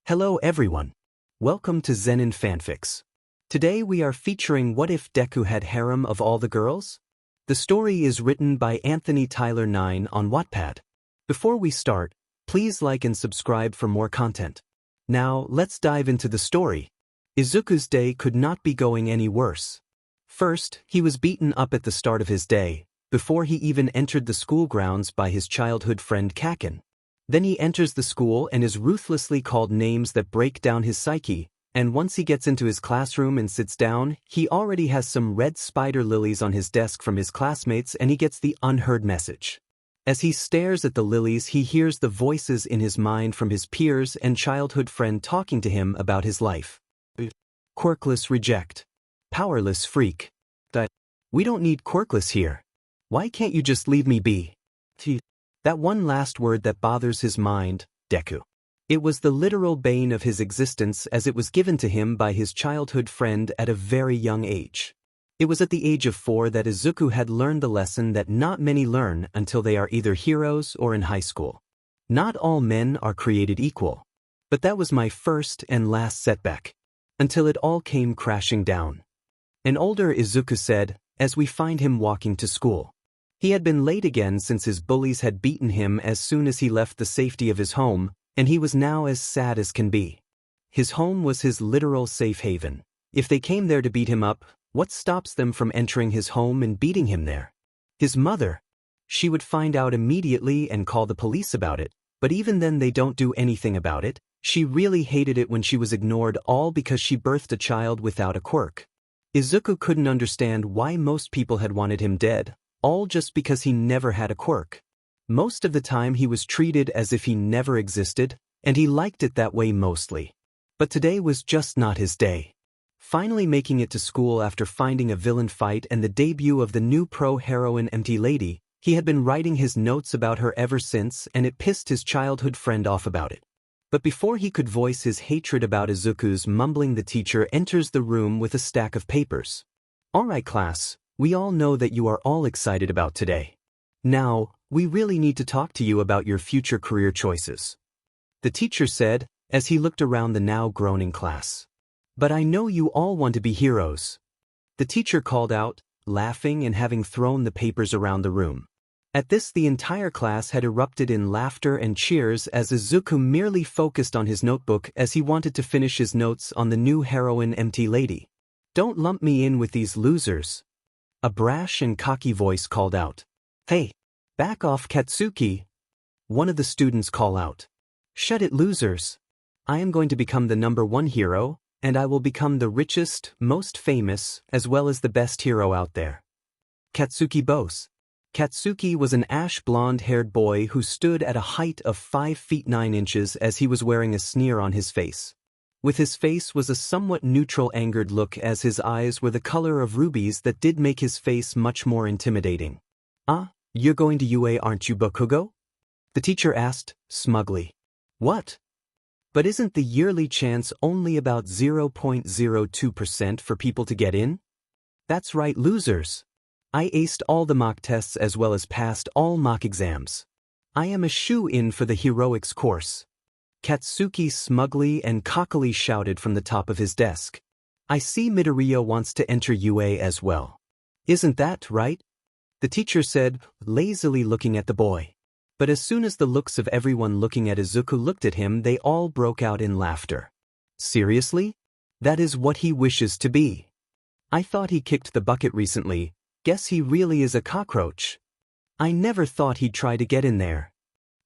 Hello everyone. Welcome to Zenin Fanfics. Today we are featuring What If Deku Had Harem of All the Girls? The story is written by Anthony Tyler 9 on Wattpad. Before we start, please like and subscribe for more content. Now, let's dive into the story. Izuku's day could not be going any worse. First, he was beaten up at the start of his day, before he even entered the school grounds by his childhood friend Kaken. Then he enters the school and is ruthlessly called names that break down his psyche, and once he gets into his classroom and sits down, he already has some red spider lilies on his desk from his classmates and he gets the unheard message. As he stares at the lilies, he hears the voices in his mind from his peers and childhood friend talking to him about his life. Quirkless reject. Powerless freak. We don't need Quirkless here. Why can't you just leave me be? That one last word that bothers his mind, Deku. It was the literal bane of his existence as it was given to him by his childhood friend at a very young age. It was at the age of 4 that Izuku had learned the lesson that not many learn until they are either heroes or in high school. Not all men are created equal. But that was my first and last setback. Until it all came crashing down. An older Izuku said, as we find him walking to school. He had been late again since his bullies had beaten him as soon as he left the safety of his home, and he was now as sad as can be. His home was his literal safe haven. If they came there to beat him up, what stops them from entering his home and beating him there? His mother. She would find out immediately and call the police about it, but even then they don't do anything about it. She really hated it when she was ignored, all because she birthed a child without a quirk. Izuku couldn't understand why most people had wanted him dead. All just because he never had a quirk. Most of the time he was treated as if he never existed, and he liked it that way mostly. But today was just not his day. Finally making it to school after finding a villain fight and the debut of the new pro-heroine Empty Lady, he had been writing his notes about her ever since and it pissed his childhood friend off about it. But before he could voice his hatred about Izuku's mumbling, the teacher enters the room with a stack of papers. Alright class. We all know that you are all excited about today. Now, we really need to talk to you about your future career choices. The teacher said, as he looked around the now groaning class. But I know you all want to be heroes. The teacher called out, laughing and having thrown the papers around the room. At this, the entire class had erupted in laughter and cheers as Izuku merely focused on his notebook as he wanted to finish his notes on the new heroine Empty Lady. Don't lump me in with these losers. A brash and cocky voice called out. Hey, back off Katsuki. One of the students called out. Shut it, losers. I am going to become the #1 hero, and I will become the richest, most famous, as well as the best hero out there. Katsuki boasts. Katsuki was an ash blonde-haired boy who stood at a height of 5 feet 9 inches as he was wearing a sneer on his face. With his face was a somewhat neutral angered look as his eyes were the color of rubies that did make his face much more intimidating. You're going to UA aren't you, Bakugo? The teacher asked, smugly. What? But isn't the yearly chance only about 0.02% for people to get in? That's right, losers. I aced all the mock tests as well as passed all mock exams. I am a shoo-in for the heroics course. Katsuki smugly and cockily shouted from the top of his desk. I see Midoriya wants to enter UA as well. Isn't that right? The teacher said, lazily looking at the boy. But as soon as the looks of everyone looking at Izuku looked at him, they all broke out in laughter. Seriously? That is what he wishes to be. I thought he kicked the bucket recently. Guess he really is a cockroach. I never thought he'd try to get in there.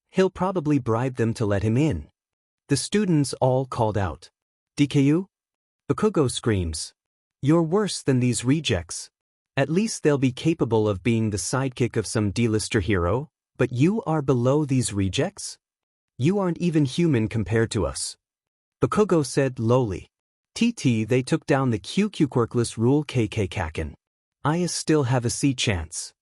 He'll probably bribe them to let him in. The students all called out. DKU? Bakugo screams. You're worse than these rejects. At least they'll be capable of being the sidekick of some D-lister hero, but you are below these rejects? You aren't even human compared to us. Bakugo said lowly. TT, they took down the QQ Quirkless rule KK Kaken. I still have a C chance.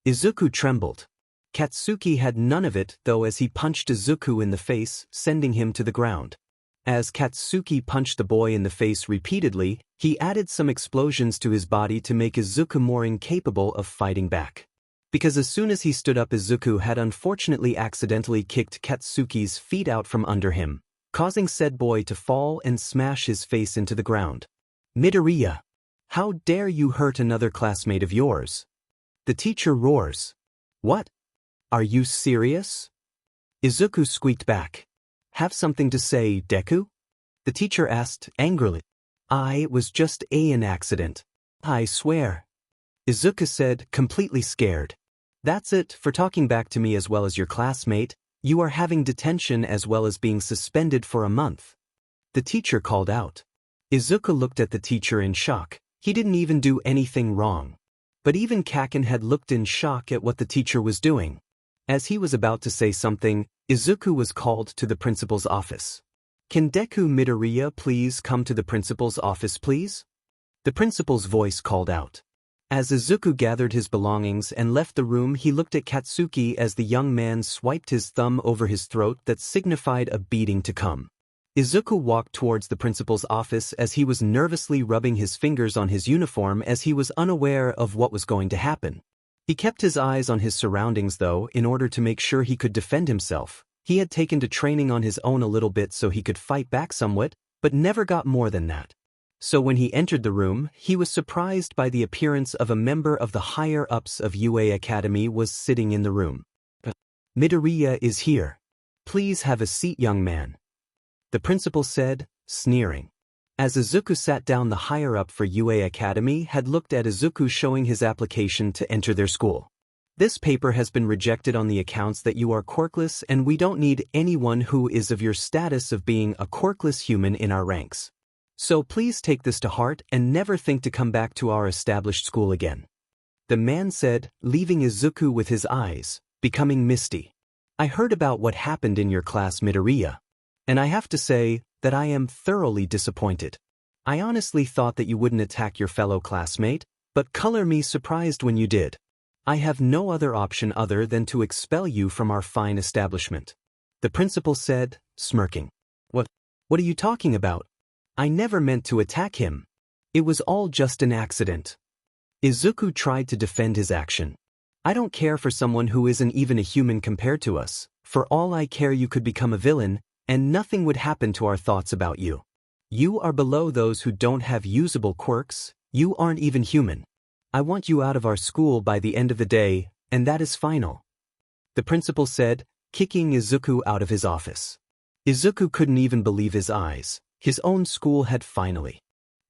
Izuku trembled. Katsuki had none of it though as he punched Izuku in the face, sending him to the ground. As Katsuki punched the boy in the face repeatedly, he added some explosions to his body to make Izuku more incapable of fighting back. Because as soon as he stood up, Izuku had unfortunately accidentally kicked Katsuki's feet out from under him. causing said boy to fall and smash his face into the ground. Midoriya! How dare you hurt another classmate of yours? The teacher roars. What? Are you serious? Izuku squeaked back. Have something to say, Deku? The teacher asked angrily. It was just an accident. I swear. Izuku said, completely scared. That's it for talking back to me as well as your classmate. You are having detention as well as being suspended for a month. The teacher called out. Izuku looked at the teacher in shock. He didn't even do anything wrong. But even Kaken had looked in shock at what the teacher was doing. As he was about to say something, Izuku was called to the principal's office. Can Deku Midoriya please come to the principal's office, please? The principal's voice called out. As Izuku gathered his belongings and left the room, he looked at Katsuki as the young man swiped his thumb over his throat that signified a beating to come. Izuku walked towards the principal's office as he was nervously rubbing his fingers on his uniform as he was unaware of what was going to happen. He kept his eyes on his surroundings though in order to make sure he could defend himself. He had taken to training on his own a little bit so he could fight back somewhat, but never got more than that. So when he entered the room, he was surprised by the appearance of a member of the higher-ups of UA Academy was sitting in the room. Midoriya is here. Please have a seat, young man. The principal said, sneering. As Izuku sat down, the higher-up for UA Academy had looked at Izuku showing his application to enter their school. This paper has been rejected on the accounts that you are quirkless and we don't need anyone who is of your status of being a quirkless human in our ranks. So please take this to heart and never think to come back to our established school again. The man said, leaving Izuku with his eyes becoming misty. I heard about what happened in your class, Midoriya. And I have to say that I am thoroughly disappointed. I honestly thought that you wouldn't attack your fellow classmate, but color me surprised when you did. I have no other option other than to expel you from our fine establishment. The principal said, smirking. What are you talking about? I never meant to attack him. It was all just an accident. Izuku tried to defend his action. I don't care for someone who isn't even a human compared to us. For all I care, you could become a villain, and nothing would happen to our thoughts about you. You are below those who don't have usable quirks. You aren't even human. I want you out of our school by the end of the day, and that is final. The principal said, kicking Izuku out of his office. Izuku couldn't even believe his eyes. His own school had finally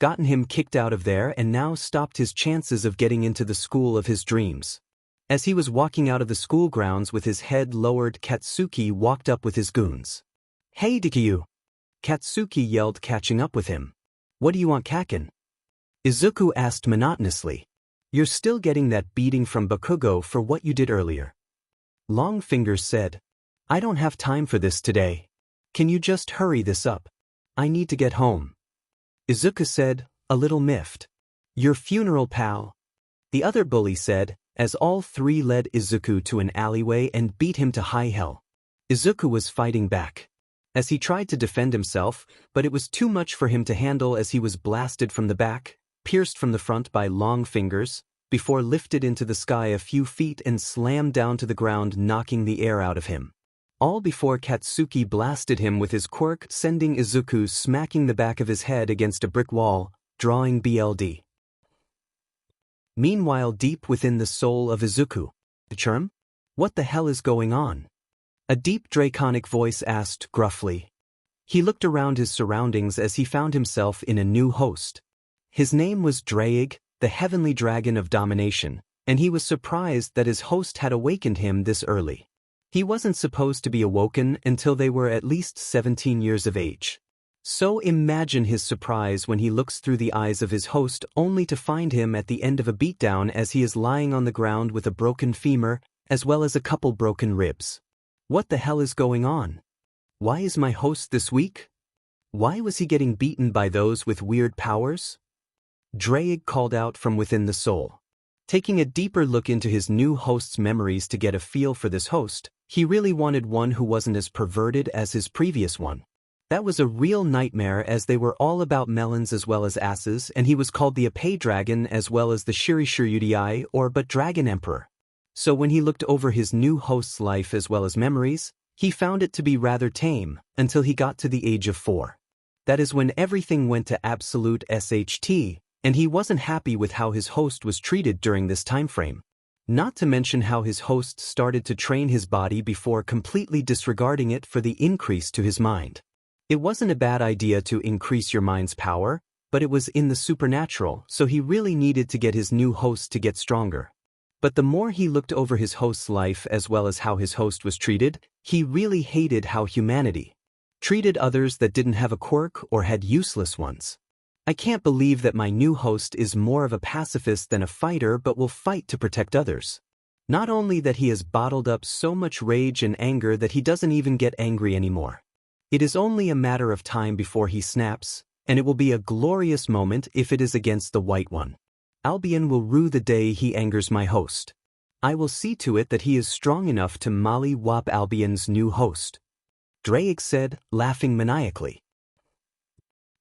gotten him kicked out of there and now stopped his chances of getting into the school of his dreams. As he was walking out of the school grounds with his head lowered, Katsuki walked up with his goons. Hey Deku! Katsuki yelled, catching up with him. What do you want, Kaken? Izuku asked monotonously. You're still getting that beating from Bakugo for what you did earlier. Long Fingers said. I don't have time for this today. Can you just hurry this up? I need to get home. Izuku said, a little miffed. Your funeral, pal. The other bully said, as all three led Izuku to an alleyway and beat him to high hell. Izuku was fighting back. As he tried to defend himself, but it was too much for him to handle as he was blasted from the back, pierced from the front by Long Fingers, before lifted into the sky a few feet and slammed down to the ground, knocking the air out of him. All before Katsuki blasted him with his quirk, sending Izuku smacking the back of his head against a brick wall, drawing BLD. Meanwhile, deep within the soul of Izuku, Charm? What the hell is going on? A deep draconic voice asked gruffly. He looked around his surroundings as he found himself in a new host. His name was Draig, the heavenly dragon of domination, and he was surprised that his host had awakened him this early. He wasn't supposed to be awoken until they were at least 17 years of age. So imagine his surprise when he looks through the eyes of his host only to find him at the end of a beatdown as he is lying on the ground with a broken femur, as well as a couple broken ribs. What the hell is going on? Why is my host this weak? Why was he getting beaten by those with weird powers? Draig called out from within the soul. Taking a deeper look into his new host's memories to get a feel for this host, he really wanted one who wasn't as perverted as his previous one. That was a real nightmare as they were all about melons as well as asses, and he was called the Ape Dragon as well as the Shirishirudii or but Dragon Emperor. So when he looked over his new host's life as well as memories, He found it to be rather tame, until he got to the age of 4. That is when everything went to absolute SHT, and he wasn't happy with how his host was treated during this time frame. Not to mention how his host started to train his body before completely disregarding it for the increase to his mind. It wasn't a bad idea to increase your mind's power, but it was in the supernatural, so he really needed to get his new host to get stronger. But the more he looked over his host's life as well as how his host was treated, he really hated how humanity treated others that didn't have a quirk or had useless ones. I can't believe that my new host is more of a pacifist than a fighter but will fight to protect others. Not only that he has bottled up so much rage and anger that he doesn't even get angry anymore. It is only a matter of time before he snaps, and it will be a glorious moment if it is against the White One. Albion will rue the day he angers my host. I will see to it that he is strong enough to molly-wop Albion's new host. Drake said, laughing maniacally.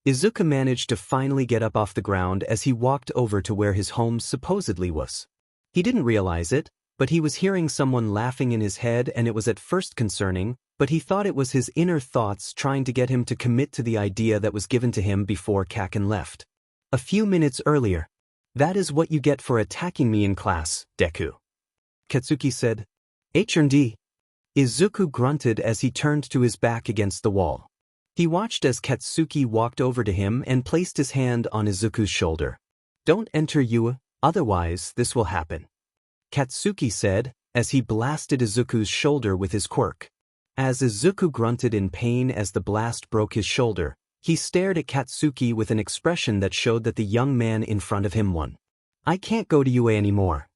Izuku managed to finally get up off the ground as he walked over to where his home supposedly was. He didn't realize it, but he was hearing someone laughing in his head, and it was at first concerning, but he thought it was his inner thoughts trying to get him to commit to the idea that was given to him before Kaken left. A few minutes earlier. That is what you get for attacking me in class, Deku. Katsuki said. H&D. Izuku grunted as he turned to his back against the wall. He watched as Katsuki walked over to him and placed his hand on Izuku's shoulder. Don't enter you, otherwise this will happen. Katsuki said, as he blasted Izuku's shoulder with his quirk. As Izuku grunted in pain as the blast broke his shoulder, he stared at Katsuki with an expression that showed that the young man in front of him won. I can't go to UA anymore.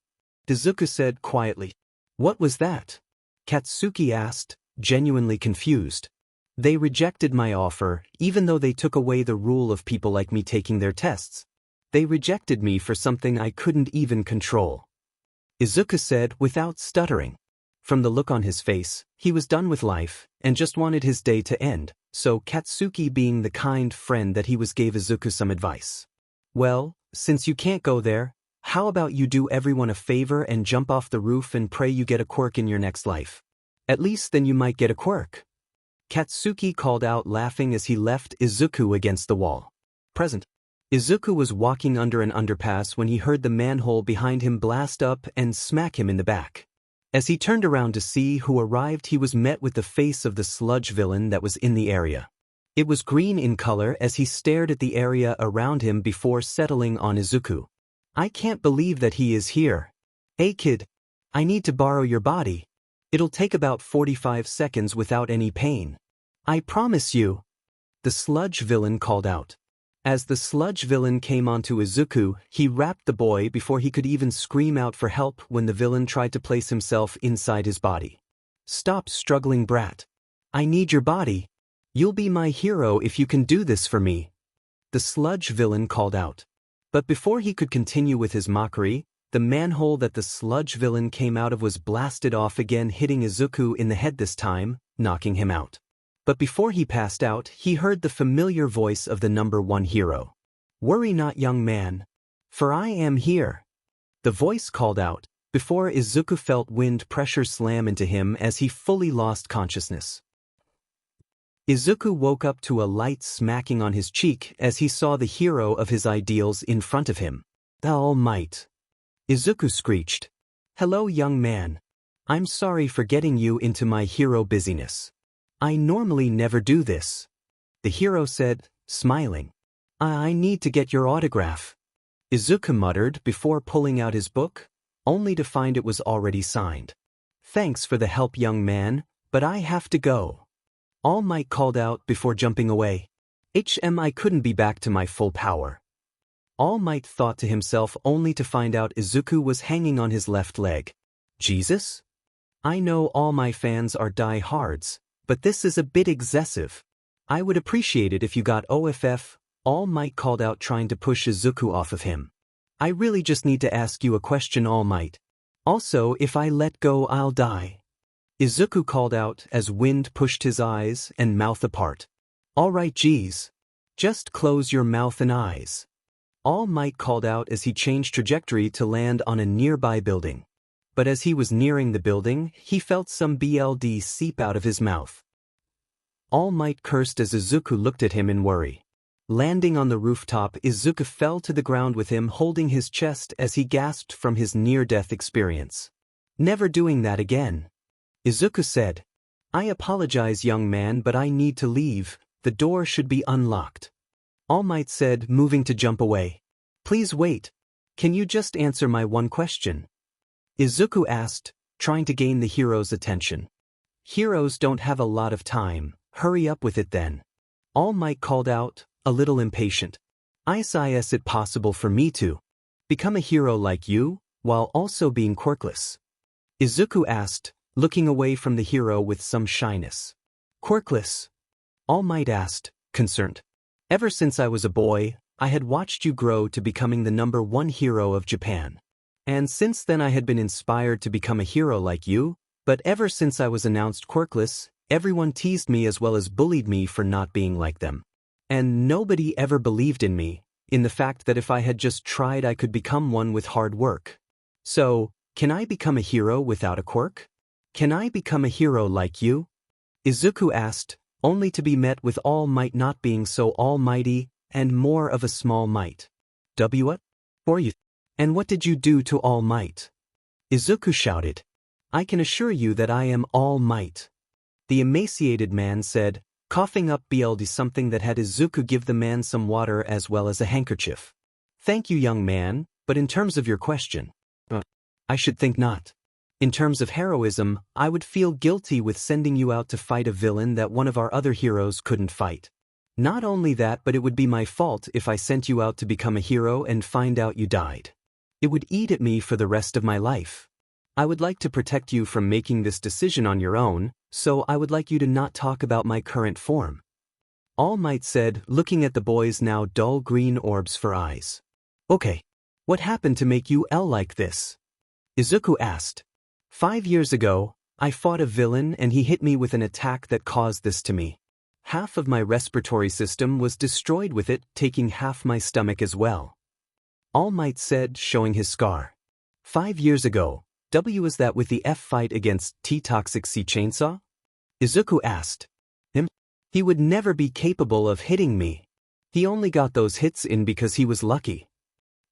Izuku said quietly. What was that? Katsuki asked, genuinely confused. They rejected my offer, even though they took away the rule of people like me taking their tests. They rejected me for something I couldn't even control. Izuku said without stuttering. From the look on his face, he was done with life, and just wanted his day to end, so Katsuki, being the kind friend that he was, gave Izuku some advice. Well, since you can't go there, how about you do everyone a favor and jump off the roof and pray you get a quirk in your next life? At least then you might get a quirk. Katsuki called out, laughing as he left Izuku against the wall. Present. Izuku was walking under an underpass when he heard the manhole behind him blast up and smack him in the back. As he turned around to see who arrived, he was met with the face of the sludge villain that was in the area. It was green in color as he stared at the area around him before settling on Izuku. I can't believe that he is here. Hey kid, I need to borrow your body. It'll take about 45 seconds without any pain. I promise you. The sludge villain called out. As the sludge villain came onto Izuku, he wrapped the boy before he could even scream out for help when the villain tried to place himself inside his body. Stop struggling, brat. I need your body. You'll be my hero if you can do this for me. The sludge villain called out. But before he could continue with his mockery, the manhole that the sludge villain came out of was blasted off again, hitting Izuku in the head this time, knocking him out. But before he passed out, he heard the familiar voice of the #1 hero. Worry not, young man. For I am here. The voice called out, before Izuku felt wind pressure slam into him as he fully lost consciousness. Izuku woke up to a light smacking on his cheek as he saw the hero of his ideals in front of him. The All Might. Izuku screeched. Hello, young man. I'm sorry for getting you into my hero busyness. I normally never do this. The hero said, smiling. I need to get your autograph. Izuku muttered before pulling out his book, only to find it was already signed. Thanks for the help, young man, but I have to go. All Might called out before jumping away. I couldn't be back to my full power. All Might thought to himself, only to find out Izuku was hanging on his left leg. Jesus? I know all my fans are die-hards, but this is a bit excessive. I would appreciate it if you got OFF, All Might called out, trying to push Izuku off of him. I really just need to ask you a question, All Might. Also, if I let go, I'll die. Izuku called out as wind pushed his eyes and mouth apart. Alright, geez. Just close your mouth and eyes. All Might called out as he changed trajectory to land on a nearby building. but as he was nearing the building, he felt some blood seep out of his mouth. All Might cursed as Izuku looked at him in worry. Landing on the rooftop, Izuku fell to the ground with him holding his chest as he gasped from his near-death experience. "Never doing that again." Izuku said. "I apologize, young man, but I need to leave. The door should be unlocked." All Might said, moving to jump away. "Please wait. Can you just answer my one question?" Izuku asked, trying to gain the hero's attention. "Heroes don't have a lot of time, hurry up with it then." All Might called out, a little impatient. "Is it possible for me to become a hero like you, while also being quirkless?" Izuku asked, looking away from the hero with some shyness. "Quirkless?" All Might asked, concerned. "Ever since I was a boy, I had watched you grow to becoming the #1 hero of Japan. And since then I had been inspired to become a hero like you, but ever since I was announced quirkless, everyone teased me as well as bullied me for not being like them. And nobody ever believed in me, in the fact that if I had just tried I could become one with hard work. So, can I become a hero without a quirk? Can I become a hero like you?" Izuku asked, only to be met with All Might not being so almighty, and more of a small might. "What? For you? And what did you do to All Might?" Izuku shouted. "I can assure you that I am All Might." The emaciated man said, coughing up blood something that had Izuku give the man some water as well as a handkerchief. "Thank you, young man, but in terms of your question, I should think not. In terms of heroism, I would feel guilty with sending you out to fight a villain that one of our other heroes couldn't fight. Not only that, but it would be my fault if I sent you out to become a hero and find out you died. It would eat at me for the rest of my life. I would like to protect you from making this decision on your own, so I would like you to not talk about my current form." All Might said, looking at the boy's now dull green orbs for eyes. "Okay. What happened to make you like this?" Izuku asked. 5 years ago, I fought a villain and he hit me with an attack that caused this to me. Half of my respiratory system was destroyed with it, taking half my stomach as well." All Might said, showing his scar. 5 years ago, was that with the fight against Toxic Sea Chainsaw? Izuku asked. He would never be capable of hitting me. He only got those hits in because he was lucky."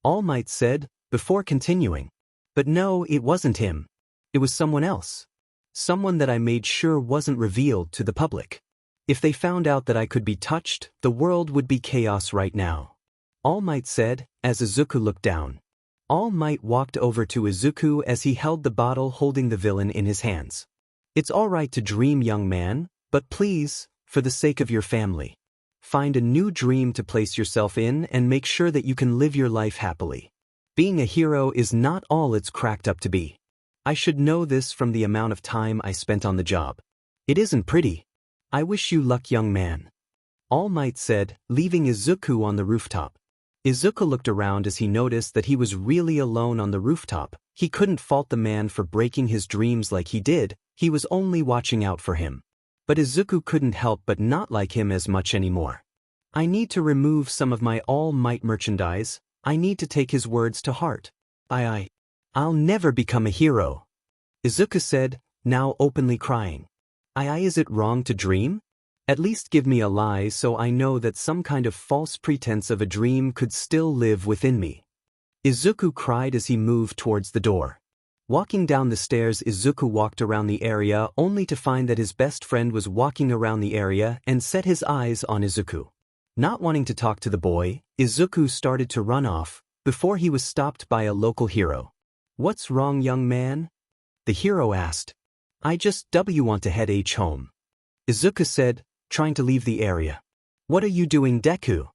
All Might said, before continuing. "But no, it wasn't him. It was someone else. Someone that I made sure wasn't revealed to the public. If they found out that I could be touched, the world would be chaos right now." All Might said, as Izuku looked down. All Might walked over to Izuku as he held the bottle holding the villain in his hands. "It's all right to dream, young man, but please, for the sake of your family, find a new dream to place yourself in and make sure that you can live your life happily. Being a hero is not all it's cracked up to be. I should know this from the amount of time I spent on the job. It isn't pretty. I wish you luck, young man." All Might said, leaving Izuku on the rooftop. Izuku looked around as he noticed that he was really alone on the rooftop. He couldn't fault the man for breaking his dreams like he did, he was only watching out for him. But Izuku couldn't help but not like him as much anymore. "I need to remove some of my All Might merchandise, I need to take his words to heart. I'll never become a hero," Izuku said, now openly crying. Is it wrong to dream? At least give me a lie so I know that some kind of false pretense of a dream could still live within me." Izuku cried as he moved towards the door. Walking down the stairs, Izuku walked around the area only to find that his best friend was walking around the area and set his eyes on Izuku. Not wanting to talk to the boy, Izuku started to run off, before he was stopped by a local hero. "What's wrong, young man?" the hero asked. "I just want to head home," Izuku said, trying to leave the area. "What are you doing, Deku?"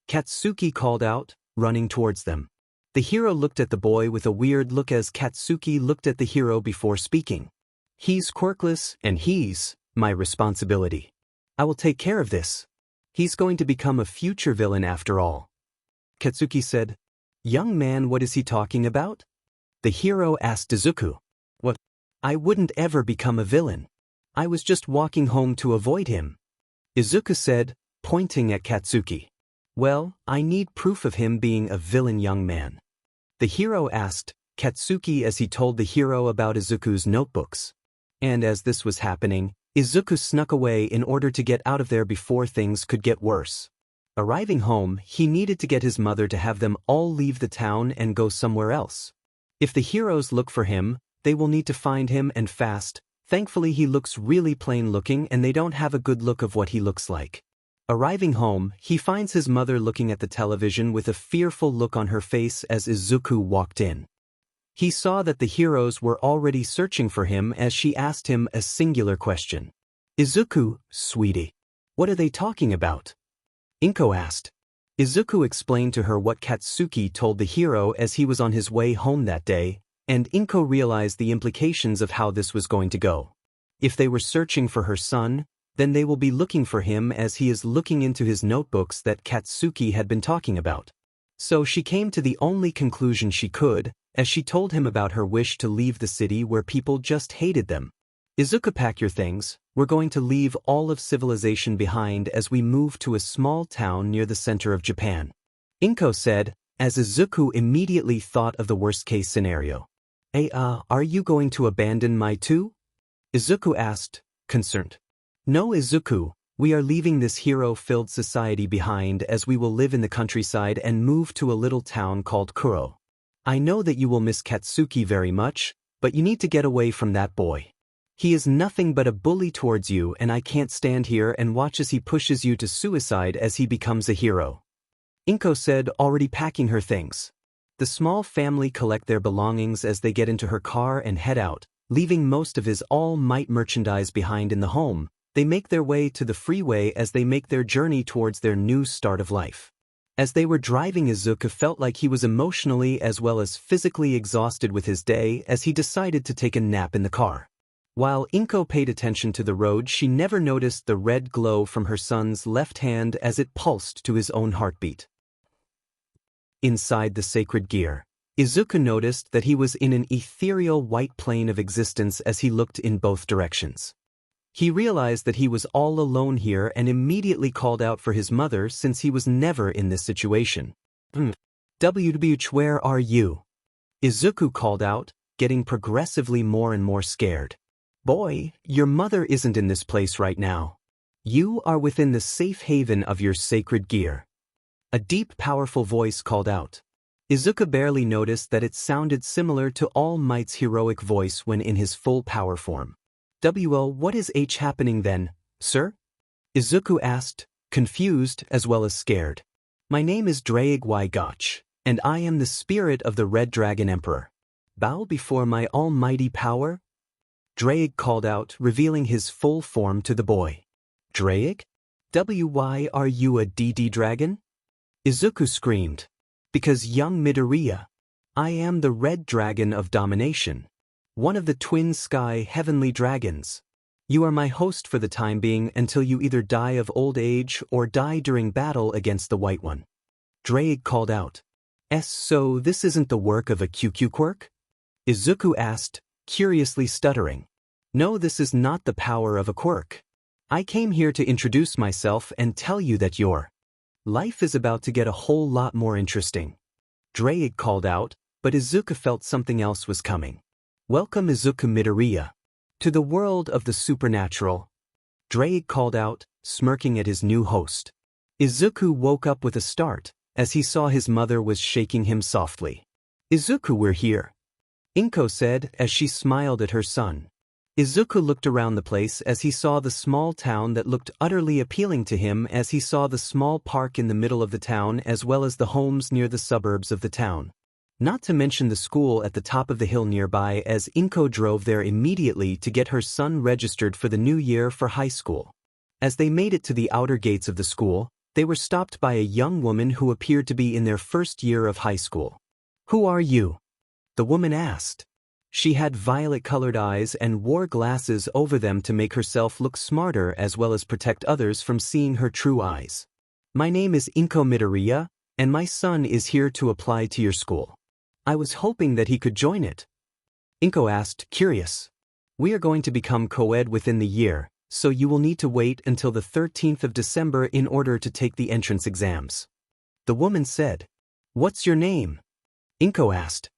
Katsuki called out, running towards them. The hero looked at the boy with a weird look as Katsuki looked at the hero before speaking. "He's quirkless, and he's my responsibility. I will take care of this. He's going to become a future villain after all." Katsuki said. "Young man, what is he talking about?" the hero asked Izuku. "What? I wouldn't ever become a villain. I was just walking home to avoid him," Izuku said, pointing at Katsuki. "Well, I need proof of him being a villain, young man," the hero asked, Katsuki as he told the hero about Izuku's notebooks. And as this was happening, Izuku snuck away in order to get out of there before things could get worse. Arriving home, he needed to get his mother to have them all leave the town and go somewhere else. If the heroes look for him, they will need to find him and fast. Thankfully he looks really plain looking and they don't have a good look of what he looks like. Arriving home, he finds his mother looking at the television with a fearful look on her face as Izuku walked in. He saw that the heroes were already searching for him as she asked him a singular question. "Izuku, sweetie, what are they talking about?" Inko asked. Izuku explained to her what Katsuki told the hero as he was on his way home that day, and Inko realized the implications of how this was going to go. If they were searching for her son, then they will be looking for him as he is looking into his notebooks that Katsuki had been talking about. So she came to the only conclusion she could, as she told him about her wish to leave the city where people just hated them. "Izuku, pack your things, we're going to leave all of civilization behind as we move to a small town near the center of Japan," Inko said, as Izuku immediately thought of the worst-case scenario. Are you going to abandon my too?" Izuku asked, concerned. "No, Izuku, we are leaving this hero-filled society behind as we will live in the countryside and move to a little town called Kuoh. I know that you will miss Katsuki very much, but you need to get away from that boy. He is nothing but a bully towards you and I can't stand here and watch as he pushes you to suicide as he becomes a hero," Inko said, already packing her things. The small family collect their belongings as they get into her car and head out, leaving most of his All Might merchandise behind in the home. They make their way to the freeway as they make their journey towards their new start of life. As they were driving, Izuku felt like he was emotionally as well as physically exhausted with his day as he decided to take a nap in the car. While Inko paid attention to the road, she never noticed the red glow from her son's left hand as it pulsed to his own heartbeat. Inside the sacred gear, Izuku noticed that he was in an ethereal white plane of existence as he looked in both directions. He realized that he was all alone here and immediately called out for his mother since he was never in this situation. "WWH, where are you?" Izuku called out, getting progressively more and more scared. "Boy, your mother isn't in this place right now. You are within the safe haven of your sacred gear," a deep, powerful voice called out. Izuku barely noticed that it sounded similar to All Might's heroic voice when in his full power form. What is happening then, sir?" Izuku asked, confused as well as scared. "My name is Draig Gotch, and I am the spirit of the Red Dragon Emperor. Bow before my almighty power?" Draig called out, revealing his full form to the boy. "Draig? Why are you a DD dragon?" Izuku screamed. "Because young Midoriya, I am the Red Dragon of Domination, one of the twin sky heavenly dragons. You are my host for the time being until you either die of old age or die during battle against the White One," Draig called out. So this isn't the work of a QQ quirk?" Izuku asked, curiously stuttering. "No, this is not the power of a quirk. I came here to introduce myself and tell you that your life is about to get a whole lot more interesting," Draig called out, but Izuku felt something else was coming. "Welcome, Izuku Midoriya, to the world of the supernatural," Draig called out, smirking at his new host. Izuku woke up with a start, as he saw his mother was shaking him softly. "Izuku, we're here," Inko said as she smiled at her son. Izuku looked around the place as he saw the small town that looked utterly appealing to him as he saw the small park in the middle of the town as well as the homes near the suburbs of the town. Not to mention the school at the top of the hill nearby as Inko drove there immediately to get her son registered for the new year for high school. As they made it to the outer gates of the school, they were stopped by a young woman who appeared to be in their first year of high school. "Who are you?" the woman asked. She had violet-colored eyes and wore glasses over them to make herself look smarter as well as protect others from seeing her true eyes. "My name is Inko Midoriya, and my son is here to apply to your school. I was hoping that he could join it," Inko asked, curious. "We are going to become co-ed within the year, so you will need to wait until the 13th of December in order to take the entrance exams," the woman said. "What's your name?" Inko asked.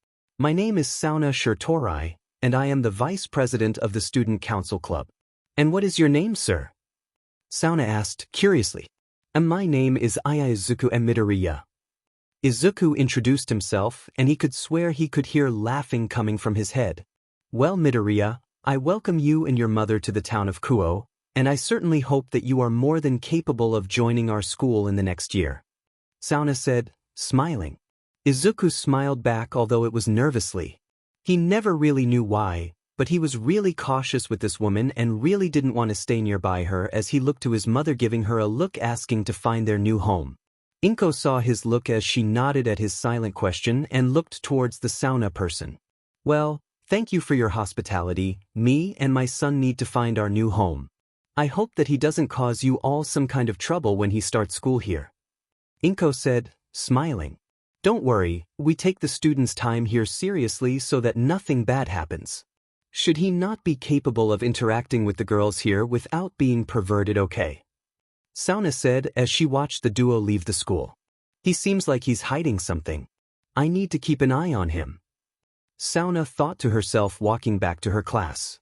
My name is Sauna Shirtorai, and I am the vice president of the student council club. And what is your name, sir? Sauna asked, curiously. My name is Izuku Midoriya. Izuku introduced himself, and he could swear he could hear laughing coming from his head. Well, Midoriya, I welcome you and your mother to the town of Kuoh, and I certainly hope that you are more than capable of joining our school in the next year. Sauna said, smiling. Izuku smiled back, although it was nervously. He never really knew why, but he was really cautious with this woman and really didn't want to stay nearby her as he looked to his mother, giving her a look asking to find their new home. Inko saw his look as she nodded at his silent question and looked towards the Sauna person. Well, thank you for your hospitality. Me and my son need to find our new home. I hope that he doesn't cause you all some kind of trouble when he starts school here. Inko said, smiling. Don't worry, we take the students' time here seriously so that nothing bad happens. Should he not be capable of interacting with the girls here without being perverted, okay? Sauna said as she watched the duo leave the school. He seems like he's hiding something. I need to keep an eye on him. Sauna thought to herself, walking back to her class.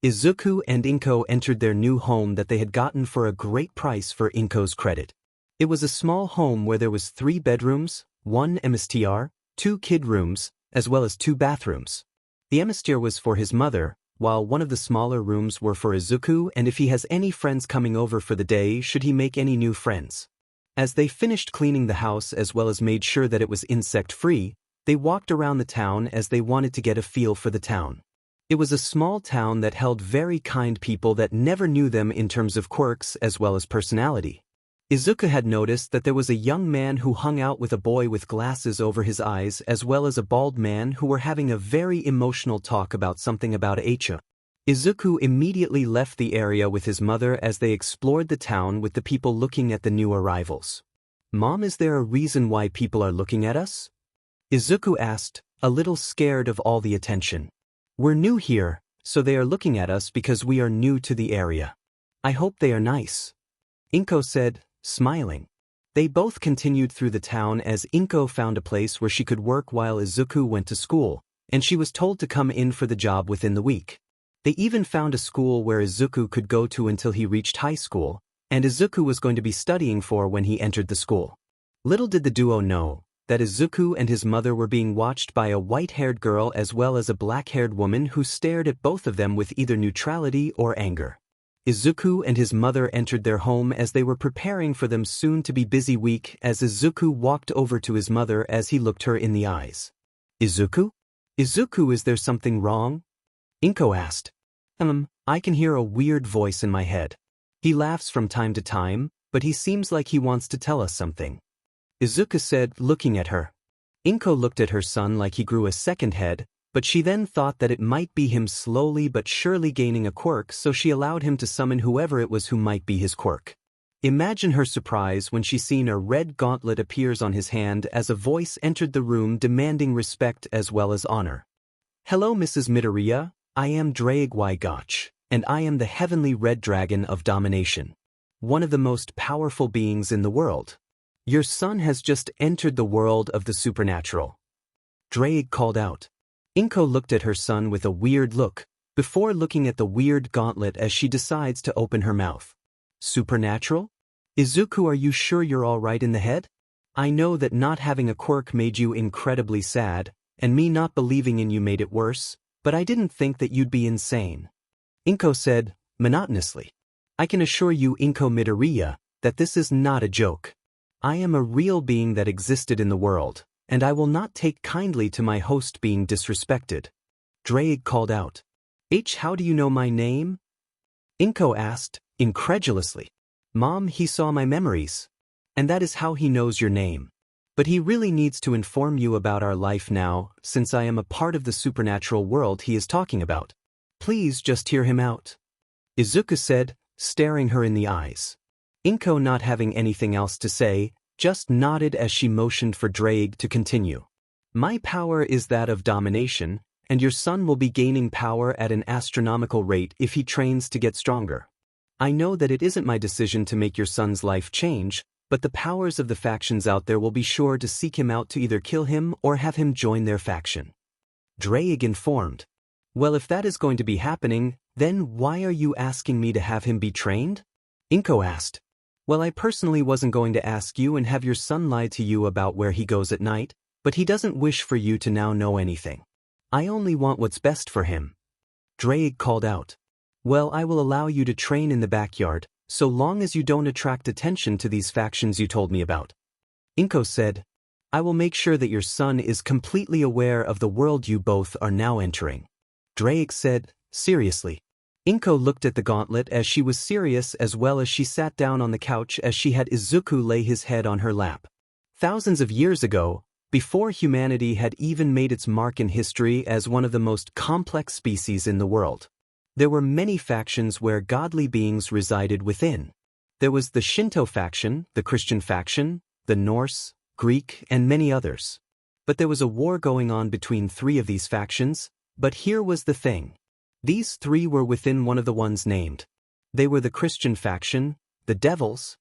Izuku and Inko entered their new home that they had gotten for a great price for Inko's credit. It was a small home where there was 3 bedrooms, 1 MSTR, 2 kid rooms, as well as 2 bathrooms. The MSTR was for his mother, while one of the smaller rooms were for Izuku and if he has any friends coming over for the day, should he make any new friends. As they finished cleaning the house as well as made sure that it was insect-free, they walked around the town as they wanted to get a feel for the town. It was a small town that held very kind people that never knew them in terms of quirks as well as personality. Izuku had noticed that there was a young man who hung out with a boy with glasses over his eyes as well as a bald man who were having a very emotional talk about something about Aicha. Izuku immediately left the area with his mother as they explored the town with the people looking at the new arrivals. Mom, is there a reason why people are looking at us? Izuku asked, a little scared of all the attention. We're new here, so they are looking at us because we are new to the area. I hope they are nice. Inko said, smiling. They both continued through the town as Inko found a place where she could work while Izuku went to school, and she was told to come in for the job within the week. They even found a school where Izuku could go to until he reached high school, and Izuku was going to be studying for when he entered the school. Little did the duo know that Izuku and his mother were being watched by a white-haired girl as well as a black-haired woman who stared at both of them with either neutrality or anger. Izuku and his mother entered their home as they were preparing for them soon-to-be busy week as Izuku walked over to his mother as he looked her in the eyes. Izuku? Izuku, is there something wrong? Inko asked. I can hear a weird voice in my head. He laughs from time to time, but he seems like he wants to tell us something. Izuku said, looking at her. Inko looked at her son like he grew a second head, but she then thought that it might be him slowly but surely gaining a quirk, so she allowed him to summon whoever it was who might be his quirk. Imagine her surprise when she seen a red gauntlet appears on his hand as a voice entered the room demanding respect as well as honor. Hello, Mrs. Midoriya, I am Dragwygotch, and I am the heavenly red dragon of domination. One of the most powerful beings in the world. Your son has just entered the world of the supernatural. Drag called out. Inko looked at her son with a weird look, before looking at the weird gauntlet as she decides to open her mouth. Supernatural? Izuku, are you sure you're all right in the head? I know that not having a quirk made you incredibly sad, and me not believing in you made it worse, but I didn't think that you'd be insane. Inko said, monotonously. I can assure you, Inko Midoriya, that this is not a joke. I am a real being that existed in the world, and I will not take kindly to my host being disrespected. Drag called out. How do you know my name? Inko asked, incredulously. Mom, he saw my memories. And that is how he knows your name. But he really needs to inform you about our life now, since I am a part of the supernatural world he is talking about. Please just hear him out. Izuku said, staring her in the eyes. Inko, not having anything else to say, just nodded as she motioned for Drag to continue. My power is that of domination, and your son will be gaining power at an astronomical rate if he trains to get stronger. I know that it isn't my decision to make your son's life change, But the powers of the factions out there will be sure to seek him out to either kill him or have him join their faction. Drake informed. Well, if that is going to be happening, then why are you asking me to have him be trained? Inko asked. Well, I personally wasn't going to ask you and have your son lie to you about where he goes at night, but he doesn't wish for you to now know anything. I only want what's best for him. Drake called out. Well, I will allow you to train in the backyard, so long as you don't attract attention to these factions you told me about. Inko said, I will make sure that your son is completely aware of the world you both are now entering. Drake said, seriously. Inko looked at the gauntlet as she was serious as well as she sat down on the couch as she had Izuku lay his head on her lap. Thousands of years ago, before humanity had even made its mark in history as one of the most complex species in the world, there were many factions where godly beings resided within. There was the Shinto faction, the Christian faction, the Norse, Greek, and many others. But there was a war going on between three of these factions, but here was the thing. These three were within one of the ones named. They were the Christian faction, the devils,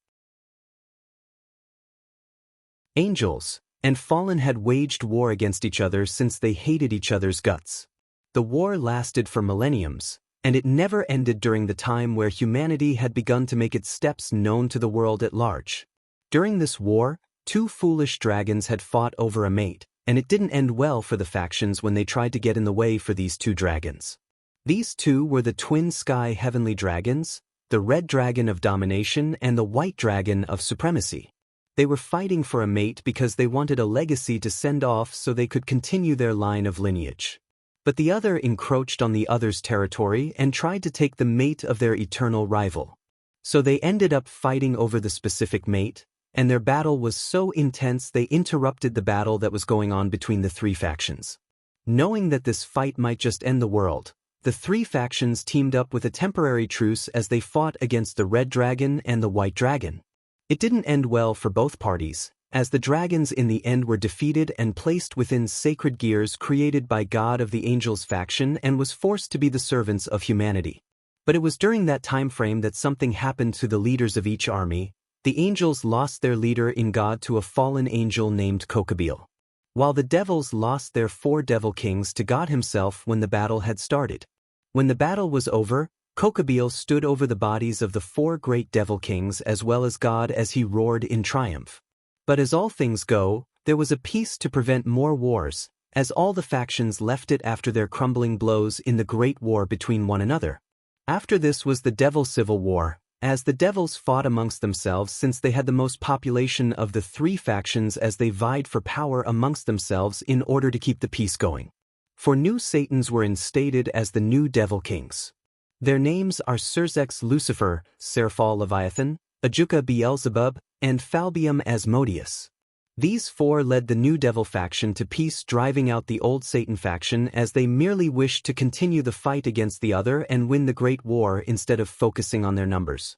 angels, and fallen had waged war against each other since they hated each other's guts. The war lasted for millenniums, and it never ended during the time where humanity had begun to make its steps known to the world at large. During this war, two foolish dragons had fought over a mate, and it didn't end well for the factions when they tried to get in the way for these two dragons. These two were the twin sky heavenly dragons, the red dragon of domination and the white dragon of supremacy. They were fighting for a mate because they wanted a legacy to send off so they could continue their line of lineage. But the other encroached on the other's territory and tried to take the mate of their eternal rival. So they ended up fighting over the specific mate, and their battle was so intense they interrupted the battle that was going on between the three factions. Knowing that this fight might just end the world, the three factions teamed up with a temporary truce as they fought against the red dragon and the white dragon. It didn't end well for both parties, as the dragons in the end were defeated and placed within sacred gears created by God of the Angels faction and was forced to be the servants of humanity. But it was during that time frame that something happened to the leaders of each army. The angels lost their leader in God to a fallen angel named Kokobeel, while the devils lost their 4 devil kings to God himself when the battle had started. When the battle was over, Kokobeel stood over the bodies of the 4 great devil kings as well as God as he roared in triumph. But as all things go, there was a peace to prevent more wars, as all the factions left it after their crumbling blows in the great war between one another. After this was the Devil Civil War, as the devils fought amongst themselves since they had the most population of the 3 factions as they vied for power amongst themselves in order to keep the peace going. 4 new Satans were instated as the new Devil Kings. Their names are Serzex Lucifer, Serphal Leviathan, Ajuka Beelzebub, and Falbium Asmodeus. These 4 led the new Devil faction to peace, driving out the old Satan faction as they merely wished to continue the fight against the other and win the Great War instead of focusing on their numbers.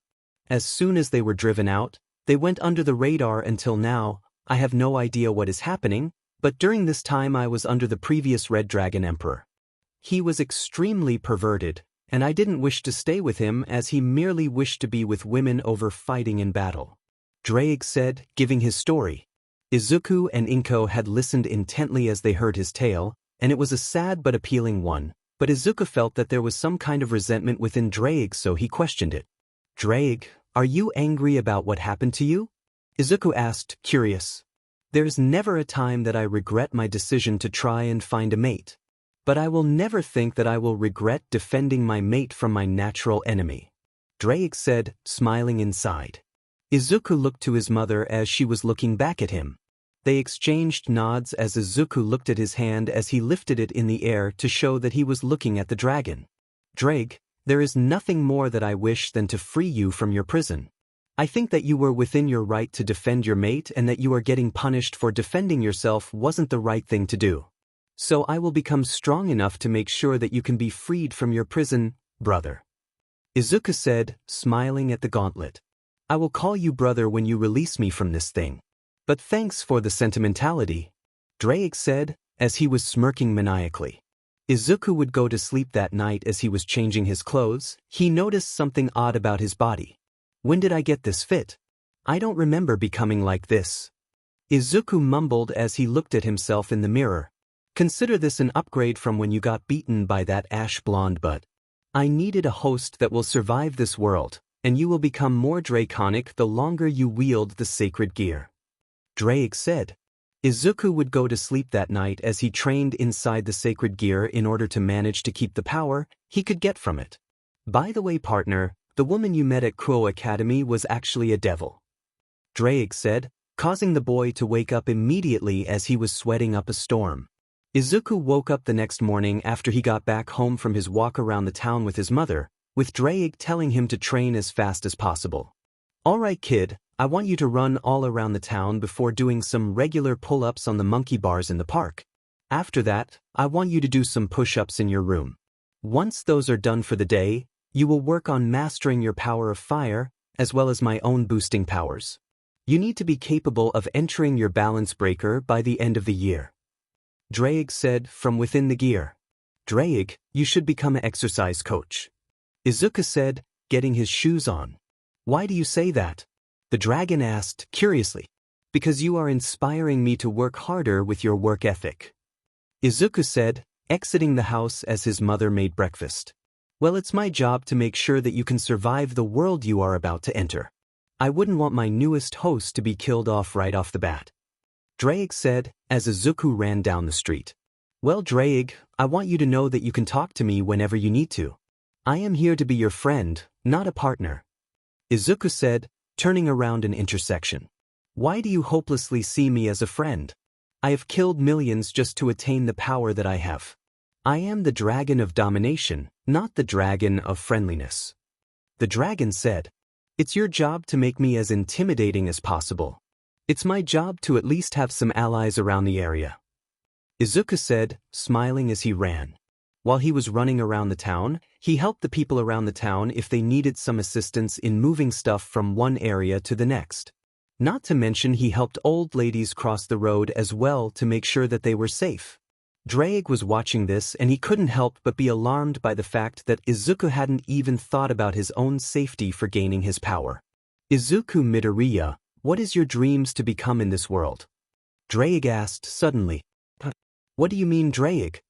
As soon as they were driven out, they went under the radar until now. I have no idea what is happening, but during this time I was under the previous Red Dragon Emperor. He was extremely perverted, and I didn't wish to stay with him as he merely wished to be with women over fighting in battle. Drake said, giving his story. Izuku and Inko had listened intently as they heard his tale, and it was a sad but appealing one, but Izuku felt that there was some kind of resentment within Drake, so he questioned it. Drake, are you angry about what happened to you? Izuku asked, curious. There's never a time that I regret my decision to try and find a mate. But I will never think that I will regret defending my mate from my natural enemy. Drake said, smiling inside. Izuku looked to his mother as she was looking back at him. They exchanged nods as Izuku looked at his hand as he lifted it in the air to show that he was looking at the dragon. Drake, there is nothing more that I wish than to free you from your prison. I think that you were within your right to defend your mate and that you are getting punished for defending yourself wasn't the right thing to do. So I will become strong enough to make sure that you can be freed from your prison, brother. Izuku said, smiling at the gauntlet. I will call you brother when you release me from this thing. But thanks for the sentimentality, Drake said, as he was smirking maniacally. Izuku would go to sleep that night. As he was changing his clothes, he noticed something odd about his body. When did I get this fit? I don't remember becoming like this. Izuku mumbled as he looked at himself in the mirror. Consider this an upgrade from when you got beaten by that ash blonde butt. I needed a host that will survive this world, and you will become more draconic the longer you wield the sacred gear. Drake said. Izuku would go to sleep that night as he trained inside the sacred gear in order to manage to keep the power he could get from it. By the way, partner, the woman you met at Kuoh Academy was actually a devil. Drake said, causing the boy to wake up immediately as he was sweating up a storm. Izuku woke up the next morning after he got back home from his walk around the town with his mother, with Drake telling him to train as fast as possible. Alright kid, I want you to run all around the town before doing some regular pull-ups on the monkey bars in the park. After that, I want you to do some push-ups in your room. Once those are done for the day, you will work on mastering your power of fire, as well as my own boosting powers. You need to be capable of entering your balance breaker by the end of the year. Drake said from within the gear. Drake, you should become an exercise coach. Izuku said, getting his shoes on. Why do you say that? The dragon asked, curiously. Because you are inspiring me to work harder with your work ethic. Izuku said, exiting the house as his mother made breakfast. Well, it's my job to make sure that you can survive the world you are about to enter. I wouldn't want my newest host to be killed off right off the bat. Drake said, as Izuku ran down the street. Well, Drake, I want you to know that you can talk to me whenever you need to. I am here to be your friend, not a partner. Izuku said, turning around an intersection. Why do you hopelessly see me as a friend? I have killed millions just to attain the power that I have. I am the dragon of domination, not the dragon of friendliness. The dragon said, it's your job to make me as intimidating as possible. It's my job to at least have some allies around the area. Izuku said, smiling as he ran. While he was running around the town, he helped the people around the town if they needed some assistance in moving stuff from one area to the next. Not to mention he helped old ladies cross the road as well to make sure that they were safe. Drake was watching this and he couldn't help but be alarmed by the fact that Izuku hadn't even thought about his own safety for gaining his power. Izuku Midoriya, what is your dreams to become in this world? Drake asked suddenly. What do you mean, Drake?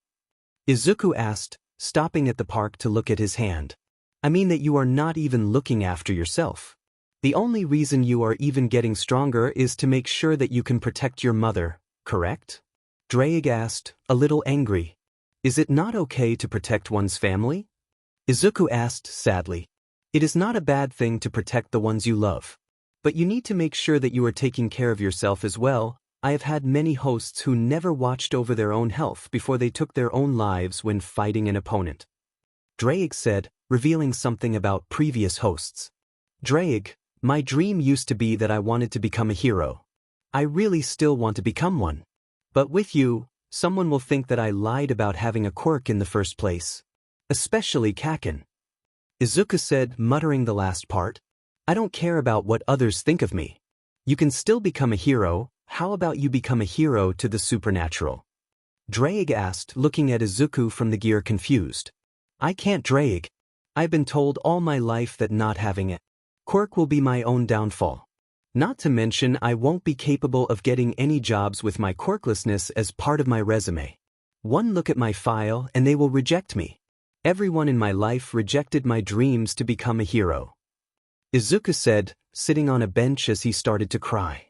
Izuku asked, stopping at the park to look at his hand. I mean that you are not even looking after yourself. The only reason you are even getting stronger is to make sure that you can protect your mother, correct? Drake asked, a little angry. Is it not okay to protect one's family? Izuku asked sadly. It is not a bad thing to protect the ones you love. But you need to make sure that you are taking care of yourself as well. I have had many hosts who never watched over their own health before they took their own lives when fighting an opponent. Drake said, revealing something about previous hosts. Drake, my dream used to be that I wanted to become a hero. I really still want to become one. But with you, someone will think that I lied about having a quirk in the first place. Especially Kaken. Izuku said, muttering the last part. I don't care about what others think of me. You can still become a hero. How about you become a hero to the supernatural? Drake asked, looking at Izuku from the gear confused. I can't, Drake. I've been told all my life that not having a quirk will be my own downfall. Not to mention I won't be capable of getting any jobs with my quirklessness as part of my resume. One look at my file and they will reject me. Everyone in my life rejected my dreams to become a hero. Izuku said, sitting on a bench as he started to cry.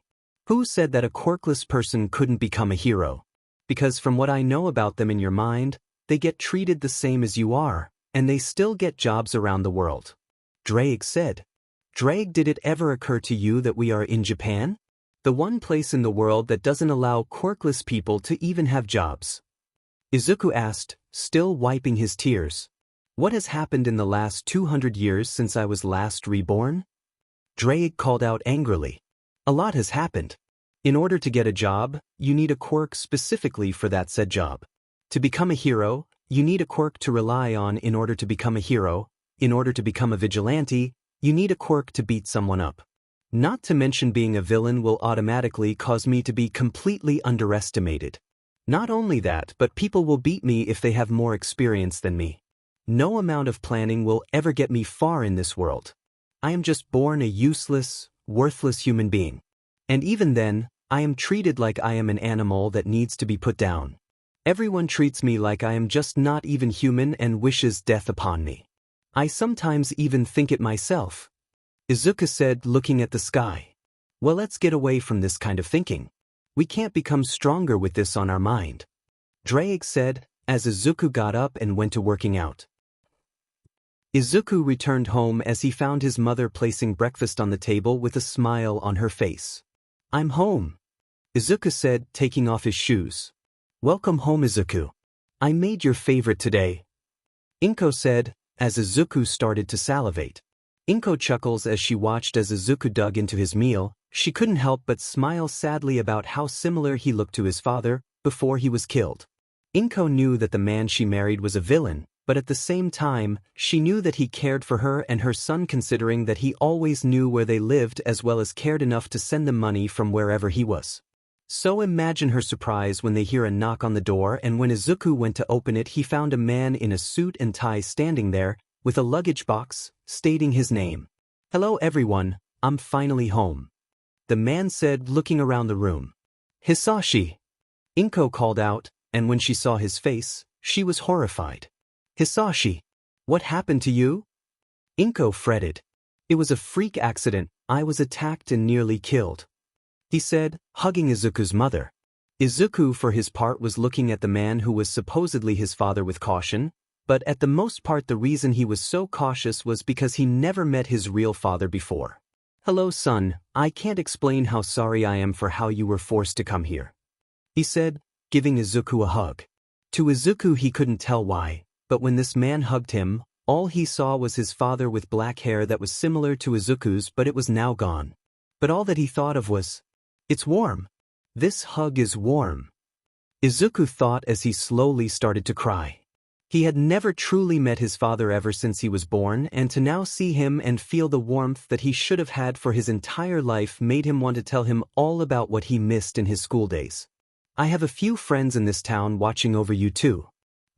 Who said that a quirkless person couldn't become a hero? Because from what I know about them in your mind, they get treated the same as you are, and they still get jobs around the world. Drake said. Drake, did it ever occur to you that we are in Japan? The one place in the world that doesn't allow quirkless people to even have jobs. Izuku asked, still wiping his tears. What has happened in the last 200 years since I was last reborn? Drake called out angrily. A lot has happened. In order to get a job, you need a quirk specifically for that said job. To become a hero, you need a quirk to rely on in order to become a hero. In order to become a vigilante, you need a quirk to beat someone up. Not to mention being a villain will automatically cause me to be completely underestimated. Not only that, but people will beat me if they have more experience than me. No amount of planning will ever get me far in this world. I am just born a useless, worthless human being. And even then, I am treated like I am an animal that needs to be put down. Everyone treats me like I am just not even human and wishes death upon me. I sometimes even think it myself. Izuku said, looking at the sky. Well, let's get away from this kind of thinking. We can't become stronger with this on our mind. Drake said, as Izuku got up and went to working out. Izuku returned home as he found his mother placing breakfast on the table with a smile on her face. I'm home, Izuku said, taking off his shoes. Welcome home, Izuku. I made your favorite today, Inko said, as Izuku started to salivate. Inko chuckles as she watched as Izuku dug into his meal. She couldn't help but smile sadly about how similar he looked to his father before he was killed. Inko knew that the man she married was a villain, but at the same time, she knew that he cared for her and her son, considering that he always knew where they lived as well as cared enough to send them money from wherever he was. So imagine her surprise when they hear a knock on the door, and when Izuku went to open it, he found a man in a suit and tie standing there, with a luggage box, stating his name. Hello everyone, I'm finally home, the man said, looking around the room. Hisashi, Inko called out, and when she saw his face, she was horrified. Hisashi, what happened to you? Inko fretted. It was a freak accident, I was attacked and nearly killed, he said, hugging Izuku's mother. Izuku for his part was looking at the man who was supposedly his father with caution, but at the most part the reason he was so cautious was because he never met his real father before. Hello son, I can't explain how sorry I am for how you were forced to come here, he said, giving Izuku a hug. To Izuku he couldn't tell why, but when this man hugged him, all he saw was his father with black hair that was similar to Izuku's, but it was now gone. But all that he thought of was, it's warm. This hug is warm, Izuku thought as he slowly started to cry. He had never truly met his father ever since he was born, and to now see him and feel the warmth that he should have had for his entire life made him want to tell him all about what he missed in his school days. I have a few friends in this town watching over you too.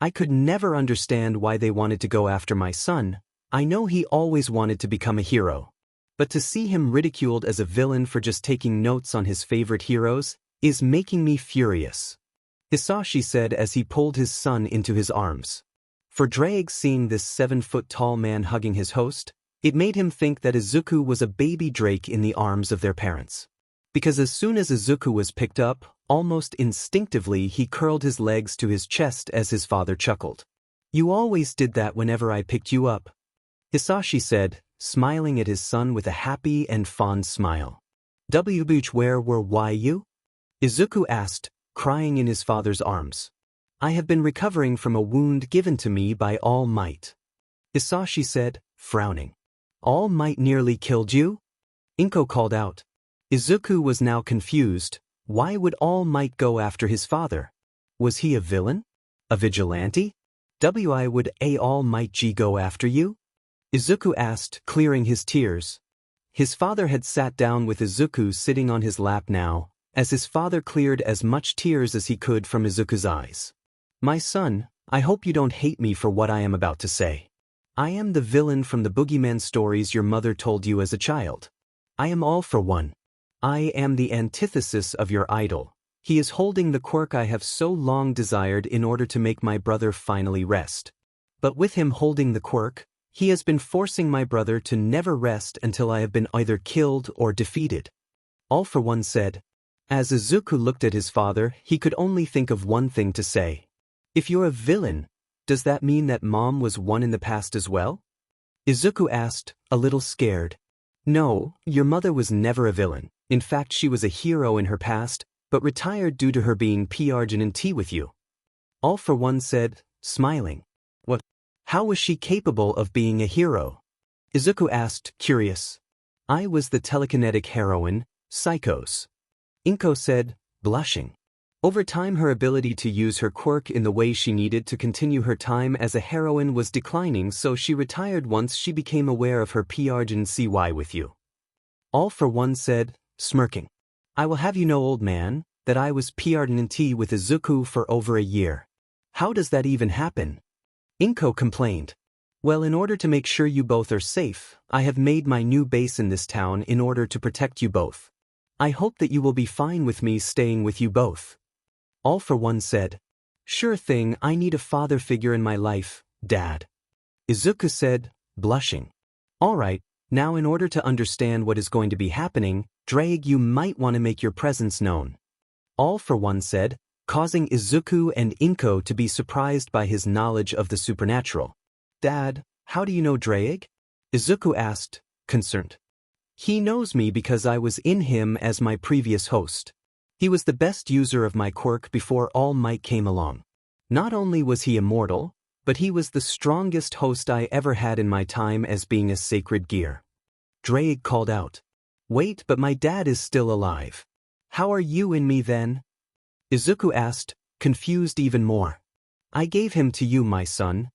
I could never understand why they wanted to go after my son. I know he always wanted to become a hero. But to see him ridiculed as a villain for just taking notes on his favorite heroes is making me furious, Hisashi said as he pulled his son into his arms. For Drake, seeing this 7-foot-tall man hugging his host, it made him think that Izuku was a baby Drake in the arms of their parents. Because as soon as Izuku was picked up, almost instinctively he curled his legs to his chest as his father chuckled. You always did that whenever I picked you up, Hisashi said, smiling at his son with a happy and fond smile. Where were you? Izuku asked, crying in his father's arms. I have been recovering from a wound given to me by All Might, Hisashi said, frowning. All Might nearly killed you? Inko called out. Izuku was now confused. Why would All Might go after his father? Was he a villain? A vigilante? Why would All Might go after you? Izuku asked, clearing his tears. His father had sat down with Izuku sitting on his lap now, as his father cleared as much tears as he could from Izuku's eyes. My son, I hope you don't hate me for what I am about to say. I am the villain from the boogeyman stories your mother told you as a child. I am all for one. I am the antithesis of your idol. He is holding the quirk I have so long desired in order to make my brother finally rest. But with him holding the quirk, he has been forcing my brother to never rest until I have been either killed or defeated. All for One said. As Izuku looked at his father, he could only think of one thing to say. If you're a villain, does that mean that Mom was one in the past as well? Izuku asked, a little scared. No, your mother was never a villain. In fact, she was a hero in her past, but retired due to her being PRGNT with you. All for One said, smiling. What? How was she capable of being a hero? Izuku asked, curious. I was the telekinetic heroine, Psychos, Inko said, blushing. Over time her ability to use her quirk in the way she needed to continue her time as a heroine was declining, so she retired once she became aware of her PRGNCY with you. All for One said, smirking. I will have you know, old man, that I was PRGNT with Izuku for over a year. How does that even happen? Inko complained. Well, in order to make sure you both are safe, I have made my new base in this town in order to protect you both. I hope that you will be fine with me staying with you both. All for One said. Sure thing, I need a father figure in my life, Dad. Izuku said, blushing. Alright, now in order to understand what is going to be happening, Drake, you might want to make your presence known. All for One said, causing Izuku and Inko to be surprised by his knowledge of the supernatural. Dad, how do you know Drake? Izuku asked, concerned. He knows me because I was in him as my previous host. He was the best user of my quirk before All Might came along. Not only was he immortal, but he was the strongest host I ever had in my time as being a sacred gear. Drake called out. Wait, but my dad is still alive. How are you in me then? Izuku asked, confused even more. I gave him to you, my son.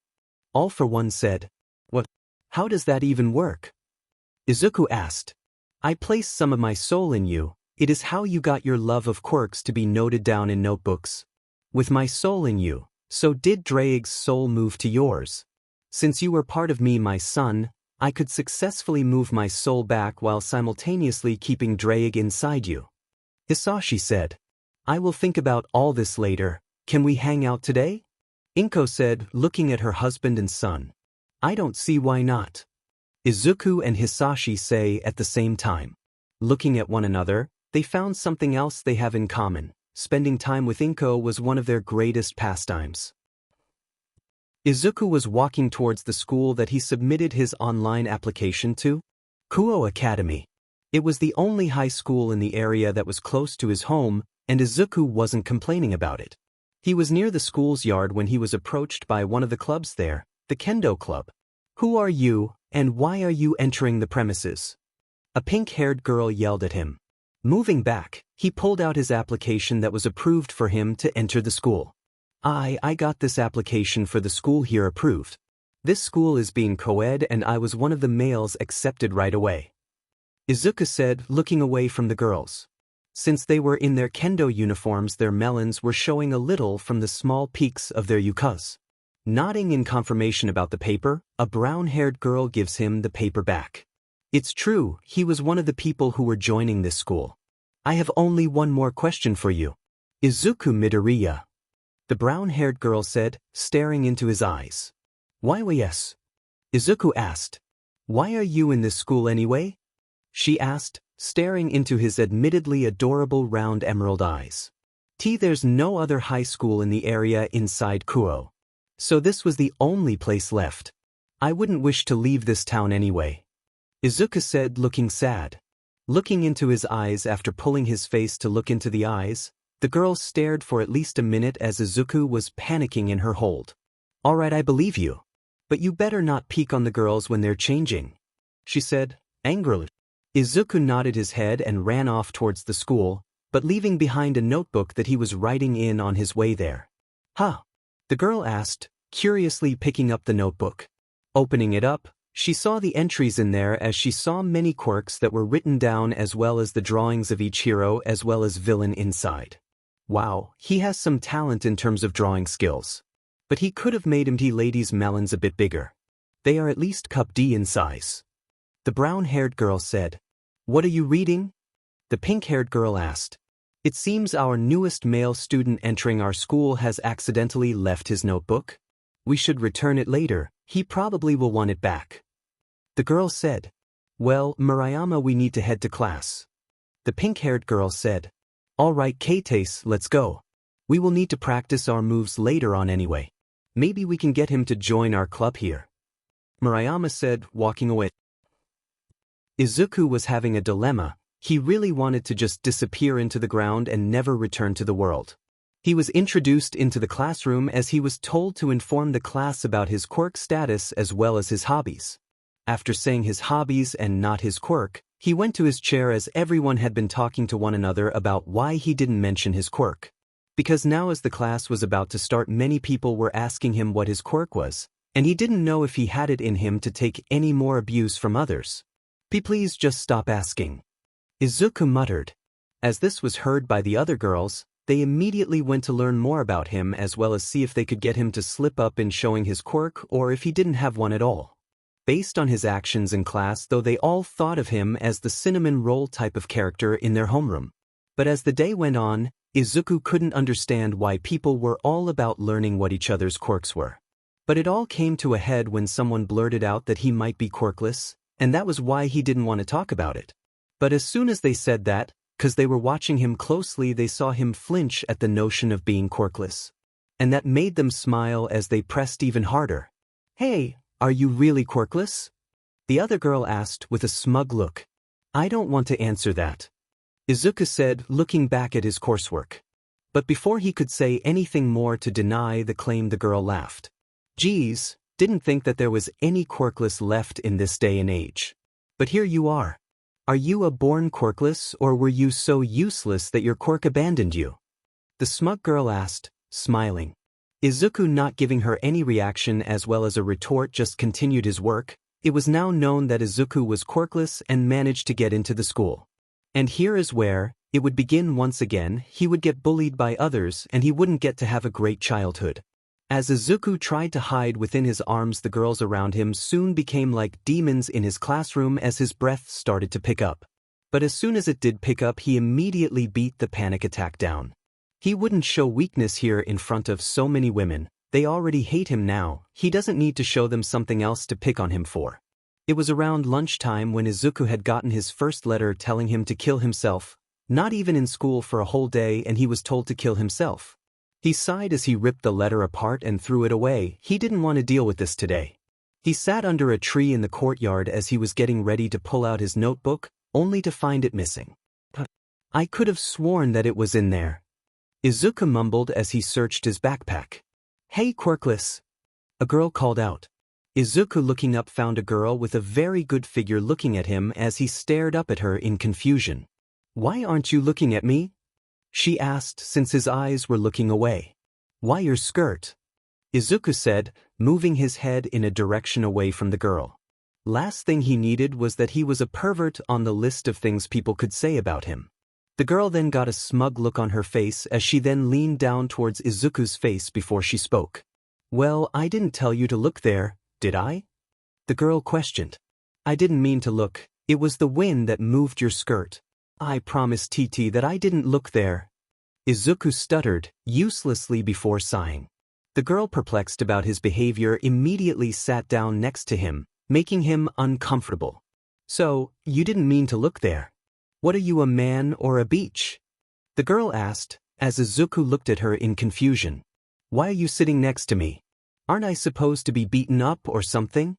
All for One said. What? How does that even work? Izuku asked. I placed some of my soul in you. It is how you got your love of quirks to be noted down in notebooks. With my soul in you, so did Drake's soul move to yours. Since you were part of me, my son, I could successfully move my soul back while simultaneously keeping Drake inside you. Hisashi said. I will think about all this later. Can we hang out today? Inko said, looking at her husband and son. I don't see why not. Izuku and Hisashi say at the same time. Looking at one another, they found something else they have in common. Spending time with Inko was one of their greatest pastimes. Izuku was walking towards the school that he submitted his online application to. Kuoh Academy. It was the only high school in the area that was close to his home, and Izuku wasn't complaining about it. He was near the school's yard when he was approached by one of the clubs there, the Kendo Club. Who are you, and why are you entering the premises? A pink-haired girl yelled at him. Moving back, he pulled out his application that was approved for him to enter the school. I got this application for the school here approved. This school is being co-ed and I was one of the males accepted right away. Izuku said, looking away from the girls. Since they were in their kendo uniforms, their melons were showing a little from the small peaks of their yukas. Nodding in confirmation about the paper, a brown-haired girl gives him the paper back. It's true, he was one of the people who were joining this school. I have only one more question for you. Izuku Midoriya. The brown-haired girl said, staring into his eyes. Why yes? Izuku asked. Why are you in this school anyway? She asked, staring into his admittedly adorable round emerald eyes. There's no other high school in the area inside Kuoh. So this was the only place left. I wouldn't wish to leave this town anyway. Izuku said, looking sad. Looking into his eyes after pulling his face to look into the eyes, the girl stared for at least a minute as Izuku was panicking in her hold. Alright, I believe you. But you better not peek on the girls when they're changing, she said, angrily. Izuku nodded his head and ran off towards the school, but leaving behind a notebook that he was writing in on his way there. Huh? The girl asked, curiously picking up the notebook. Opening it up, she saw the entries in there as she saw many quirks that were written down as well as the drawings of each hero as well as villain inside. Wow, he has some talent in terms of drawing skills. But he could have made him ladies' melons a bit bigger. They are at least cup D in size. The brown-haired girl said. What are you reading? The pink-haired girl asked. It seems our newest male student entering our school has accidentally left his notebook. We should return it later, he probably will want it back. The girl said. Well, Murayama, we need to head to class. The pink-haired girl said. Alright Kates, let's go. We will need to practice our moves later on anyway. Maybe we can get him to join our club here. Murayama said, walking away. Izuku was having a dilemma. He really wanted to just disappear into the ground and never return to the world. He was introduced into the classroom as he was told to inform the class about his quirk status as well as his hobbies. After saying his hobbies and not his quirk, he went to his chair as everyone had been talking to one another about why he didn't mention his quirk. Because now as the class was about to start, many people were asking him what his quirk was, and he didn't know if he had it in him to take any more abuse from others. Please just stop asking. Izuku muttered. As this was heard by the other girls, They immediately went to learn more about him as well as see if they could get him to slip up in showing his quirk or if he didn't have one at all. Based on his actions in class, though, they all thought of him as the cinnamon roll type of character in their homeroom. But as the day went on, Izuku couldn't understand why people were all about learning what each other's quirks were. But it all came to a head when someone blurted out that he might be quirkless, and that was why he didn't want to talk about it. But as soon as they said that, 'cause they were watching him closely, they saw him flinch at the notion of being quirkless. And that made them smile as they pressed even harder. "Hey, are you really quirkless?" the other girl asked with a smug look. "I don't want to answer that," Izuku said, looking back at his coursework. But before he could say anything more to deny the claim, the girl laughed. "Geez, didn't think that there was any quirkless left in this day and age. But here you are. Are you a born quirkless, or were you so useless that your quirk abandoned you?" the smug girl asked, smiling. Izuku, not giving her any reaction as well as a retort, just continued his work. It was now known that Izuku was quirkless and managed to get into the school. And here is where it would begin once again. He would get bullied by others and he wouldn't get to have a great childhood. As Izuku tried to hide within his arms, the girls around him soon became like demons in his classroom as his breath started to pick up. But as soon as it did pick up, he immediately beat the panic attack down. He wouldn't show weakness here in front of so many women. They already hate him now. He doesn't need to show them something else to pick on him for. It was around lunchtime when Izuku had gotten his first letter telling him to kill himself. Not even in school for a whole day and he was told to kill himself. He sighed as he ripped the letter apart and threw it away. He didn't want to deal with this today. He sat under a tree in the courtyard as he was getting ready to pull out his notebook, only to find it missing. "I could have sworn that it was in there," Izuku mumbled as he searched his backpack. "Hey, Quirkless," a girl called out. Izuku, looking up, found a girl with a very good figure looking at him as he stared up at her in confusion. "Why aren't you looking at me?" she asked, since his eyes were looking away. "Why your skirt?" Izuku said, moving his head in a direction away from the girl. Last thing he needed was that he was a pervert on the list of things people could say about him. The girl then got a smug look on her face as she then leaned down towards Izuku's face before she spoke. "Well, I didn't tell you to look there, did I?" the girl questioned. "I didn't mean to look. It was the wind that moved your skirt. I promise TT that I didn't look there," Izuku stuttered, uselessly, before sighing. The girl, perplexed about his behavior, immediately sat down next to him, making him uncomfortable. "So, you didn't mean to look there? What are you, a man or a beach?" the girl asked, as Izuku looked at her in confusion. "Why are you sitting next to me? Aren't I supposed to be beaten up or something?"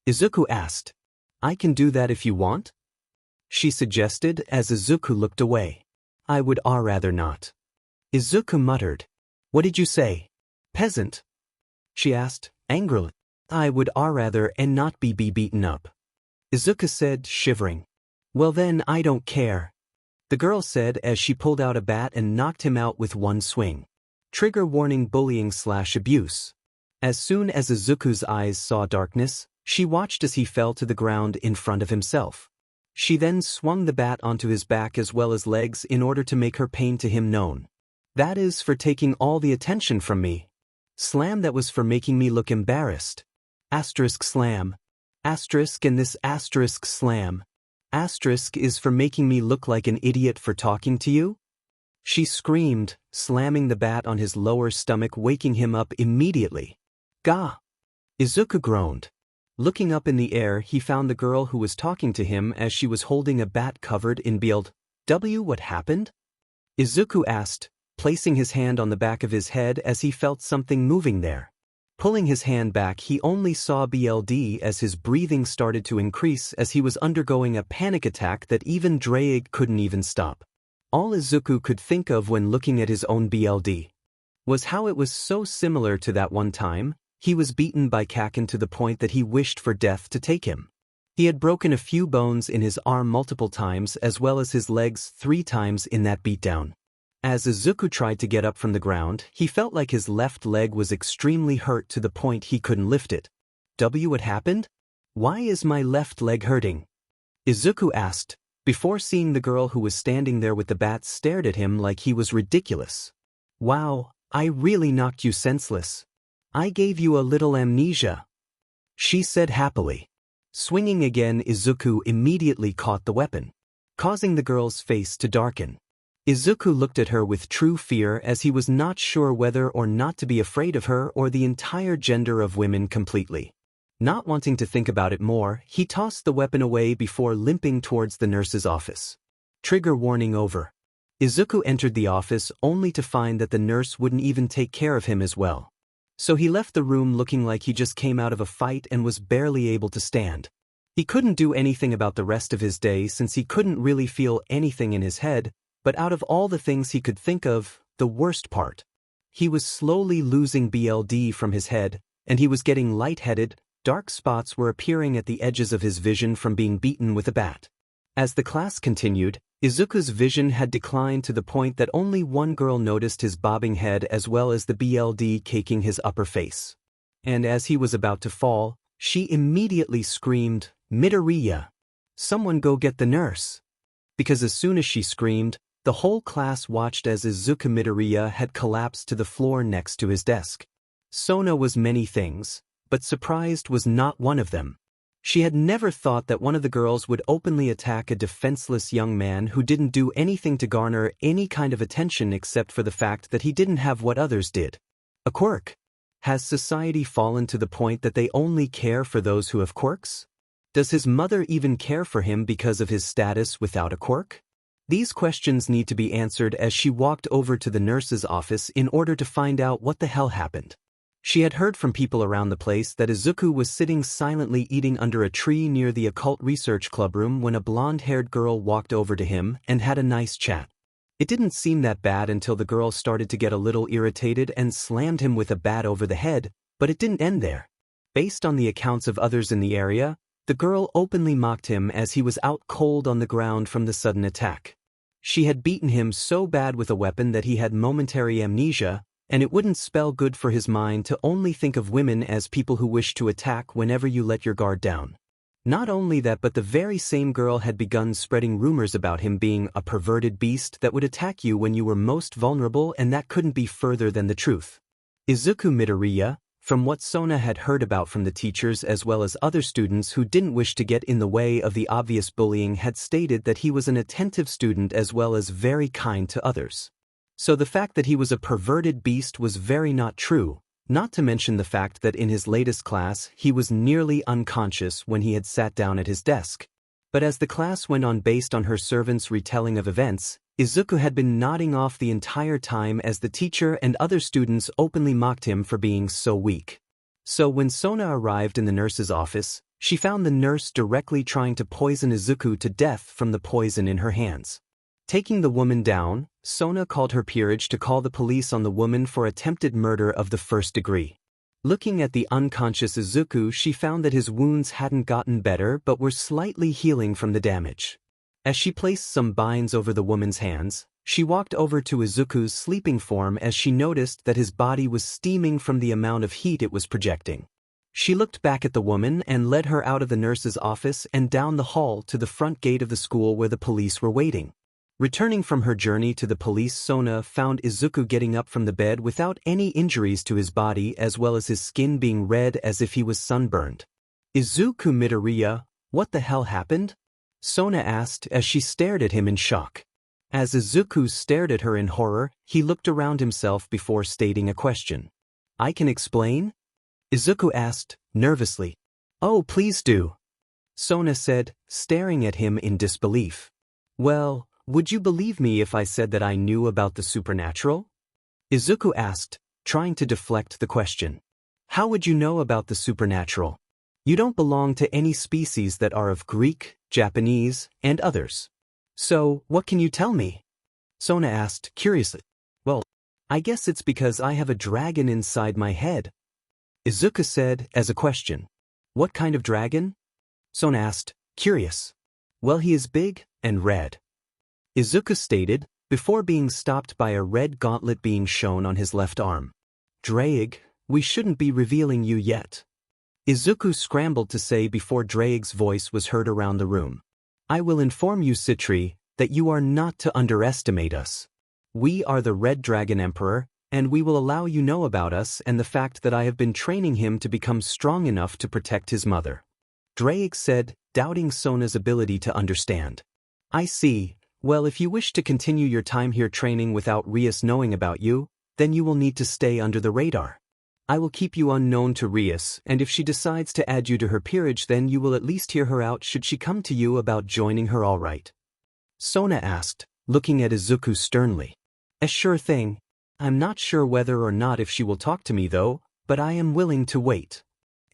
Izuku asked. "I can do that if you want," she suggested as Izuku looked away. "I would rather not," Izuku muttered. "What did you say? Peasant?" she asked, angrily. "I would rather and not be beaten up," Izuku said, shivering. "Well then, I don't care," the girl said as she pulled out a bat and knocked him out with one swing. Trigger warning: bullying/abuse. As soon as Izuku's eyes saw darkness, she watched as he fell to the ground in front of himself. She then swung the bat onto his back as well as legs in order to make her pain to him known. "That is for taking all the attention from me. Slam, that was for making me look embarrassed. Asterisk slam. Asterisk, and this asterisk slam. Asterisk is for making me look like an idiot for talking to you," she screamed, slamming the bat on his lower stomach, waking him up immediately. "Gah!" Izuku groaned. Looking up in the air, he found the girl who was talking to him as she was holding a bat covered in BLW. "What happened?" Izuku asked, placing his hand on the back of his head as he felt something moving there. Pulling his hand back, he only saw BLD as his breathing started to increase as he was undergoing a panic attack that even Drake couldn't even stop. All Izuku could think of when looking at his own BLD was how it was so similar to that one time he was beaten by Kaken to the point that he wished for death to take him. He had broken a few bones in his arm multiple times as well as his legs 3 times in that beatdown. As Izuku tried to get up from the ground, he felt like his left leg was extremely hurt to the point he couldn't lift it. "What happened? Why is my left leg hurting?" Izuku asked, before seeing the girl who was standing there with the bat stared at him like he was ridiculous. "Wow, I really knocked you senseless. I gave you a little amnesia," she said happily. Swinging again, Izuku immediately caught the weapon, causing the girl's face to darken. Izuku looked at her with true fear as he was not sure whether or not to be afraid of her or the entire gender of women completely. Not wanting to think about it more, he tossed the weapon away before limping towards the nurse's office. Trigger warning over. Izuku entered the office only to find that the nurse wouldn't even take care of him as well. So he left the room looking like he just came out of a fight and was barely able to stand. He couldn't do anything about the rest of his day since he couldn't really feel anything in his head, but out of all the things he could think of, the worst part. He was slowly losing BLD from his head, and he was getting lightheaded. Dark spots were appearing at the edges of his vision from being beaten with a bat. As the class continued, Izuku's vision had declined to the point that only one girl noticed his bobbing head as well as the BLD caking his upper face. And as he was about to fall, she immediately screamed, "Midoriya! Someone go get the nurse!" Because as soon as she screamed, the whole class watched as Izuku Midoriya had collapsed to the floor next to his desk. Sona was many things, but surprised was not one of them. She had never thought that one of the girls would openly attack a defenseless young man who didn't do anything to garner any kind of attention except for the fact that he didn't have what others did. A quirk. Has society fallen to the point that they only care for those who have quirks? Does his mother even care for him because of his status without a quirk? These questions need to be answered as she walked over to the nurse's office in order to find out what the hell happened. She had heard from people around the place that Izuku was sitting silently eating under a tree near the occult research club room when a blonde-haired girl walked over to him and had a nice chat. It didn't seem that bad until the girl started to get a little irritated and slammed him with a bat over the head, but it didn't end there. Based on the accounts of others in the area, the girl openly mocked him as he was out cold on the ground from the sudden attack. She had beaten him so bad with a weapon that he had momentary amnesia, and it wouldn't spell good for his mind to only think of women as people who wish to attack whenever you let your guard down. Not only that, but the very same girl had begun spreading rumors about him being a perverted beast that would attack you when you were most vulnerable, and that couldn't be further than the truth. Izuku Midoriya, from what Sona had heard about from the teachers as well as other students who didn't wish to get in the way of the obvious bullying, had stated that he was an attentive student as well as very kind to others. So the fact that he was a perverted beast was very not true, not to mention the fact that in his latest class he was nearly unconscious when he had sat down at his desk. But as the class went on based on her servant's retelling of events, Izuku had been nodding off the entire time as the teacher and other students openly mocked him for being so weak. So when Sona arrived in the nurse's office, she found the nurse directly trying to poison Izuku to death from the poison in her hands. Taking the woman down, Sona called her peerage to call the police on the woman for attempted murder of the first degree. Looking at the unconscious Izuku, she found that his wounds hadn't gotten better but were slightly healing from the damage. As she placed some binds over the woman's hands, she walked over to Izuku's sleeping form as she noticed that his body was steaming from the amount of heat it was projecting. She looked back at the woman and led her out of the nurse's office and down the hall to the front gate of the school where the police were waiting. Returning from her journey to the police, Sona found Izuku getting up from the bed without any injuries to his body as well as his skin being red as if he was sunburned. "Izuku Midoriya, what the hell happened?" Sona asked as she stared at him in shock. As Izuku stared at her in horror, he looked around himself before stating a question. "I can explain?" Izuku asked, nervously. "Oh, please do," Sona said, staring at him in disbelief. "Well, would you believe me if I said that I knew about the supernatural?" Izuku asked, trying to deflect the question. "How would you know about the supernatural? You don't belong to any species that are of Greek, Japanese, and others. So, what can you tell me?" Sona asked, curiously. "Well, I guess it's because I have a dragon inside my head," Izuku said as a question. "What kind of dragon?" Sona asked, curious. "Well, he is big and red," Izuku stated, before being stopped by a red gauntlet being shown on his left arm. "Draig, we shouldn't be revealing you yet," Izuku scrambled to say before Draig's voice was heard around the room. I will inform you, Citri, that you are not to underestimate us. We are the Red Dragon Emperor, and we will allow you know about us and the fact that I have been training him to become strong enough to protect his mother. Drake said, doubting Sona's ability to understand. I see. Well, if you wish to continue your time here training without Rias knowing about you, then you will need to stay under the radar. I will keep you unknown to Rias, and if she decides to add you to her peerage, then you will at least hear her out should she come to you about joining her, all right? Sona asked, looking at Izuku sternly. A sure thing. I'm not sure whether or not if she will talk to me though, but I am willing to wait.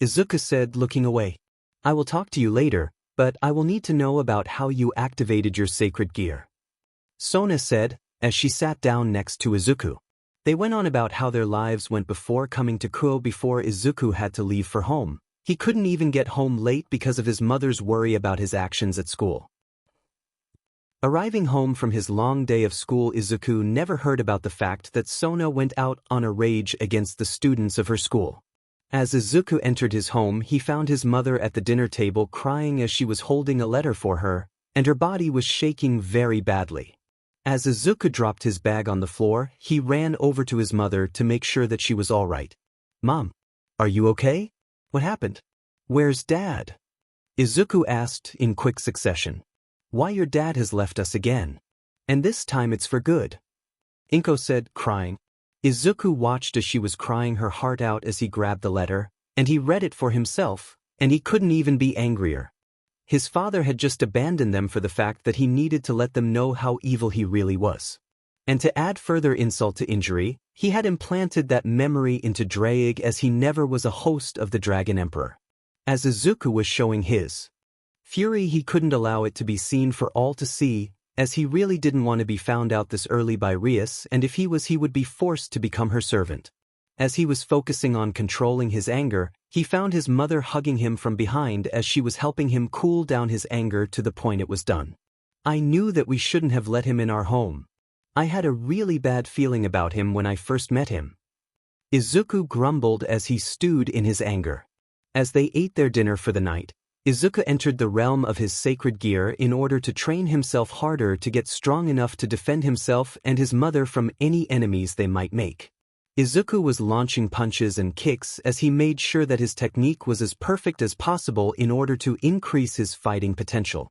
Izuku said, looking away. I will talk to you later, but I will need to know about how you activated your sacred gear. Sona said, as she sat down next to Izuku. They went on about how their lives went before coming to Kuoh before Izuku had to leave for home. He couldn't even get home late because of his mother's worry about his actions at school. Arriving home from his long day of school, Izuku never heard about the fact that Sona went out on a rage against the students of her school. As Izuku entered his home, he found his mother at the dinner table crying as she was holding a letter for her, and her body was shaking very badly. As Izuku dropped his bag on the floor, he ran over to his mother to make sure that she was all right. Mom, are you okay? What happened? Where's Dad? Izuku asked in quick succession. Why, your dad has left us again. And this time it's for good. Inko said, crying. Izuku watched as she was crying her heart out as he grabbed the letter, and he read it for himself, and he couldn't even be angrier. His father had just abandoned them for the fact that he needed to let them know how evil he really was. And to add further insult to injury, he had implanted that memory into Drake as he never was a host of the Dragon Emperor. As Izuku was showing his fury, he couldn't allow it to be seen for all to see, as he really didn't want to be found out this early by Rias, and if he was, he would be forced to become her servant. As he was focusing on controlling his anger, he found his mother hugging him from behind as she was helping him cool down his anger to the point it was done. I knew that we shouldn't have let him in our home. I had a really bad feeling about him when I first met him. Izuku grumbled as he stewed in his anger. As they ate their dinner for the night, Izuku entered the realm of his sacred gear in order to train himself harder to get strong enough to defend himself and his mother from any enemies they might make. Izuku was launching punches and kicks as he made sure that his technique was as perfect as possible in order to increase his fighting potential.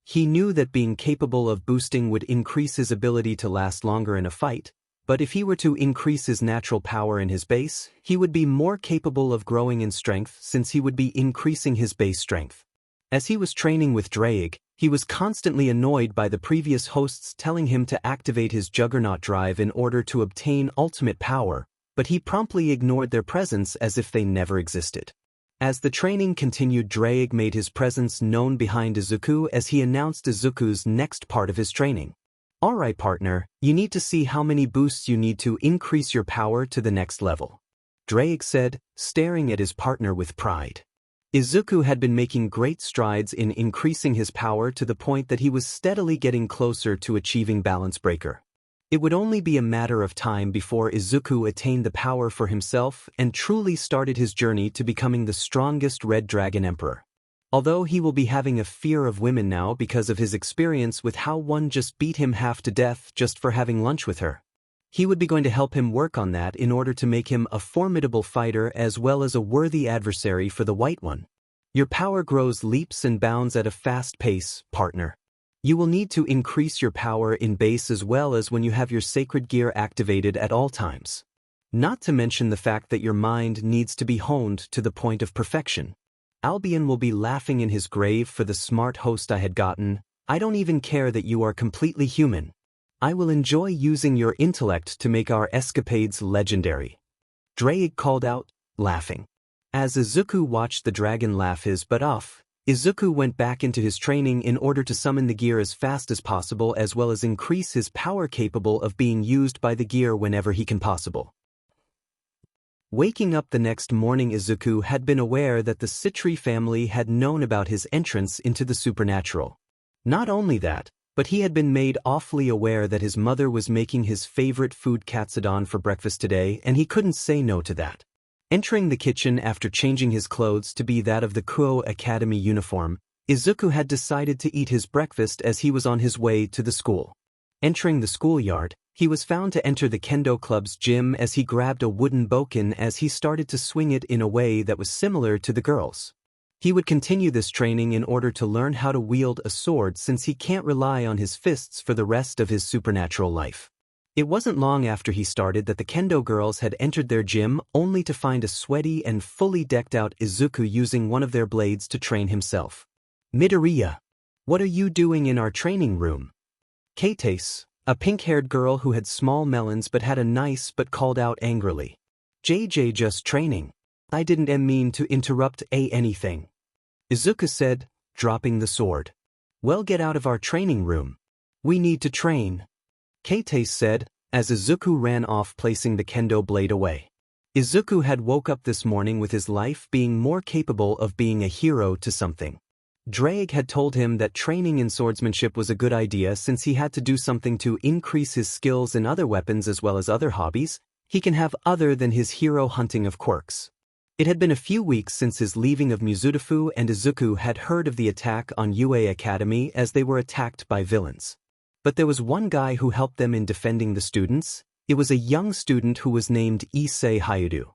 He knew that being capable of boosting would increase his ability to last longer in a fight, but if he were to increase his natural power in his base, he would be more capable of growing in strength since he would be increasing his base strength. As he was training with Drake, he was constantly annoyed by the previous hosts telling him to activate his Juggernaut drive in order to obtain ultimate power, but he promptly ignored their presence as if they never existed. As the training continued, Drake made his presence known behind Izuku as he announced Izuku's next part of his training. Alright partner, you need to see how many boosts you need to increase your power to the next level. Drake said, staring at his partner with pride. Izuku had been making great strides in increasing his power to the point that he was steadily getting closer to achieving Balance Breaker. It would only be a matter of time before Izuku attained the power for himself and truly started his journey to becoming the strongest Red Dragon Emperor. Although he will be having a fear of women now because of his experience with how one just beat him half to death just for having lunch with her. He would be going to help him work on that in order to make him a formidable fighter as well as a worthy adversary for the White One. Your power grows leaps and bounds at a fast pace, partner. You will need to increase your power in base as well as when you have your sacred gear activated at all times. Not to mention the fact that your mind needs to be honed to the point of perfection. Albion will be laughing in his grave for the smart host I had gotten. I don't even care that you are completely human. I will enjoy using your intellect to make our escapades legendary. Drake called out, laughing. As Izuku watched the dragon laugh his butt off, Izuku went back into his training in order to summon the gear as fast as possible as well as increase his power capable of being used by the gear whenever he can possible. Waking up the next morning, Izuku had been aware that the Citri family had known about his entrance into the supernatural. Not only that, but he had been made awfully aware that his mother was making his favorite food katsudon for breakfast today and he couldn't say no to that. Entering the kitchen after changing his clothes to be that of the Kuoh Academy uniform, Izuku had decided to eat his breakfast as he was on his way to the school. Entering the schoolyard, he was found to enter the kendo club's gym as he grabbed a wooden bokken as he started to swing it in a way that was similar to the girls. He would continue this training in order to learn how to wield a sword since he can't rely on his fists for the rest of his supernatural life. It wasn't long after he started that the kendo girls had entered their gym only to find a sweaty and fully decked out Izuku using one of their blades to train himself. Midoriya, what are you doing in our training room? Katsuki, a pink-haired girl who had small melons but had a nice but called out angrily. JJ just training. I didn't mean to interrupt anything. Izuku said, dropping the sword. Well, get out of our training room. We need to train. Katsuki said, as Izuku ran off placing the kendo blade away. Izuku had woke up this morning with his life being more capable of being a hero to something. Drake had told him that training in swordsmanship was a good idea since he had to do something to increase his skills in other weapons as well as other hobbies he can have other than his hero hunting of quirks. It had been a few weeks since his leaving of Musutafu, and Izuku had heard of the attack on UA Academy as they were attacked by villains. But there was one guy who helped them in defending the students. It was a young student who was named Issei Hayudu.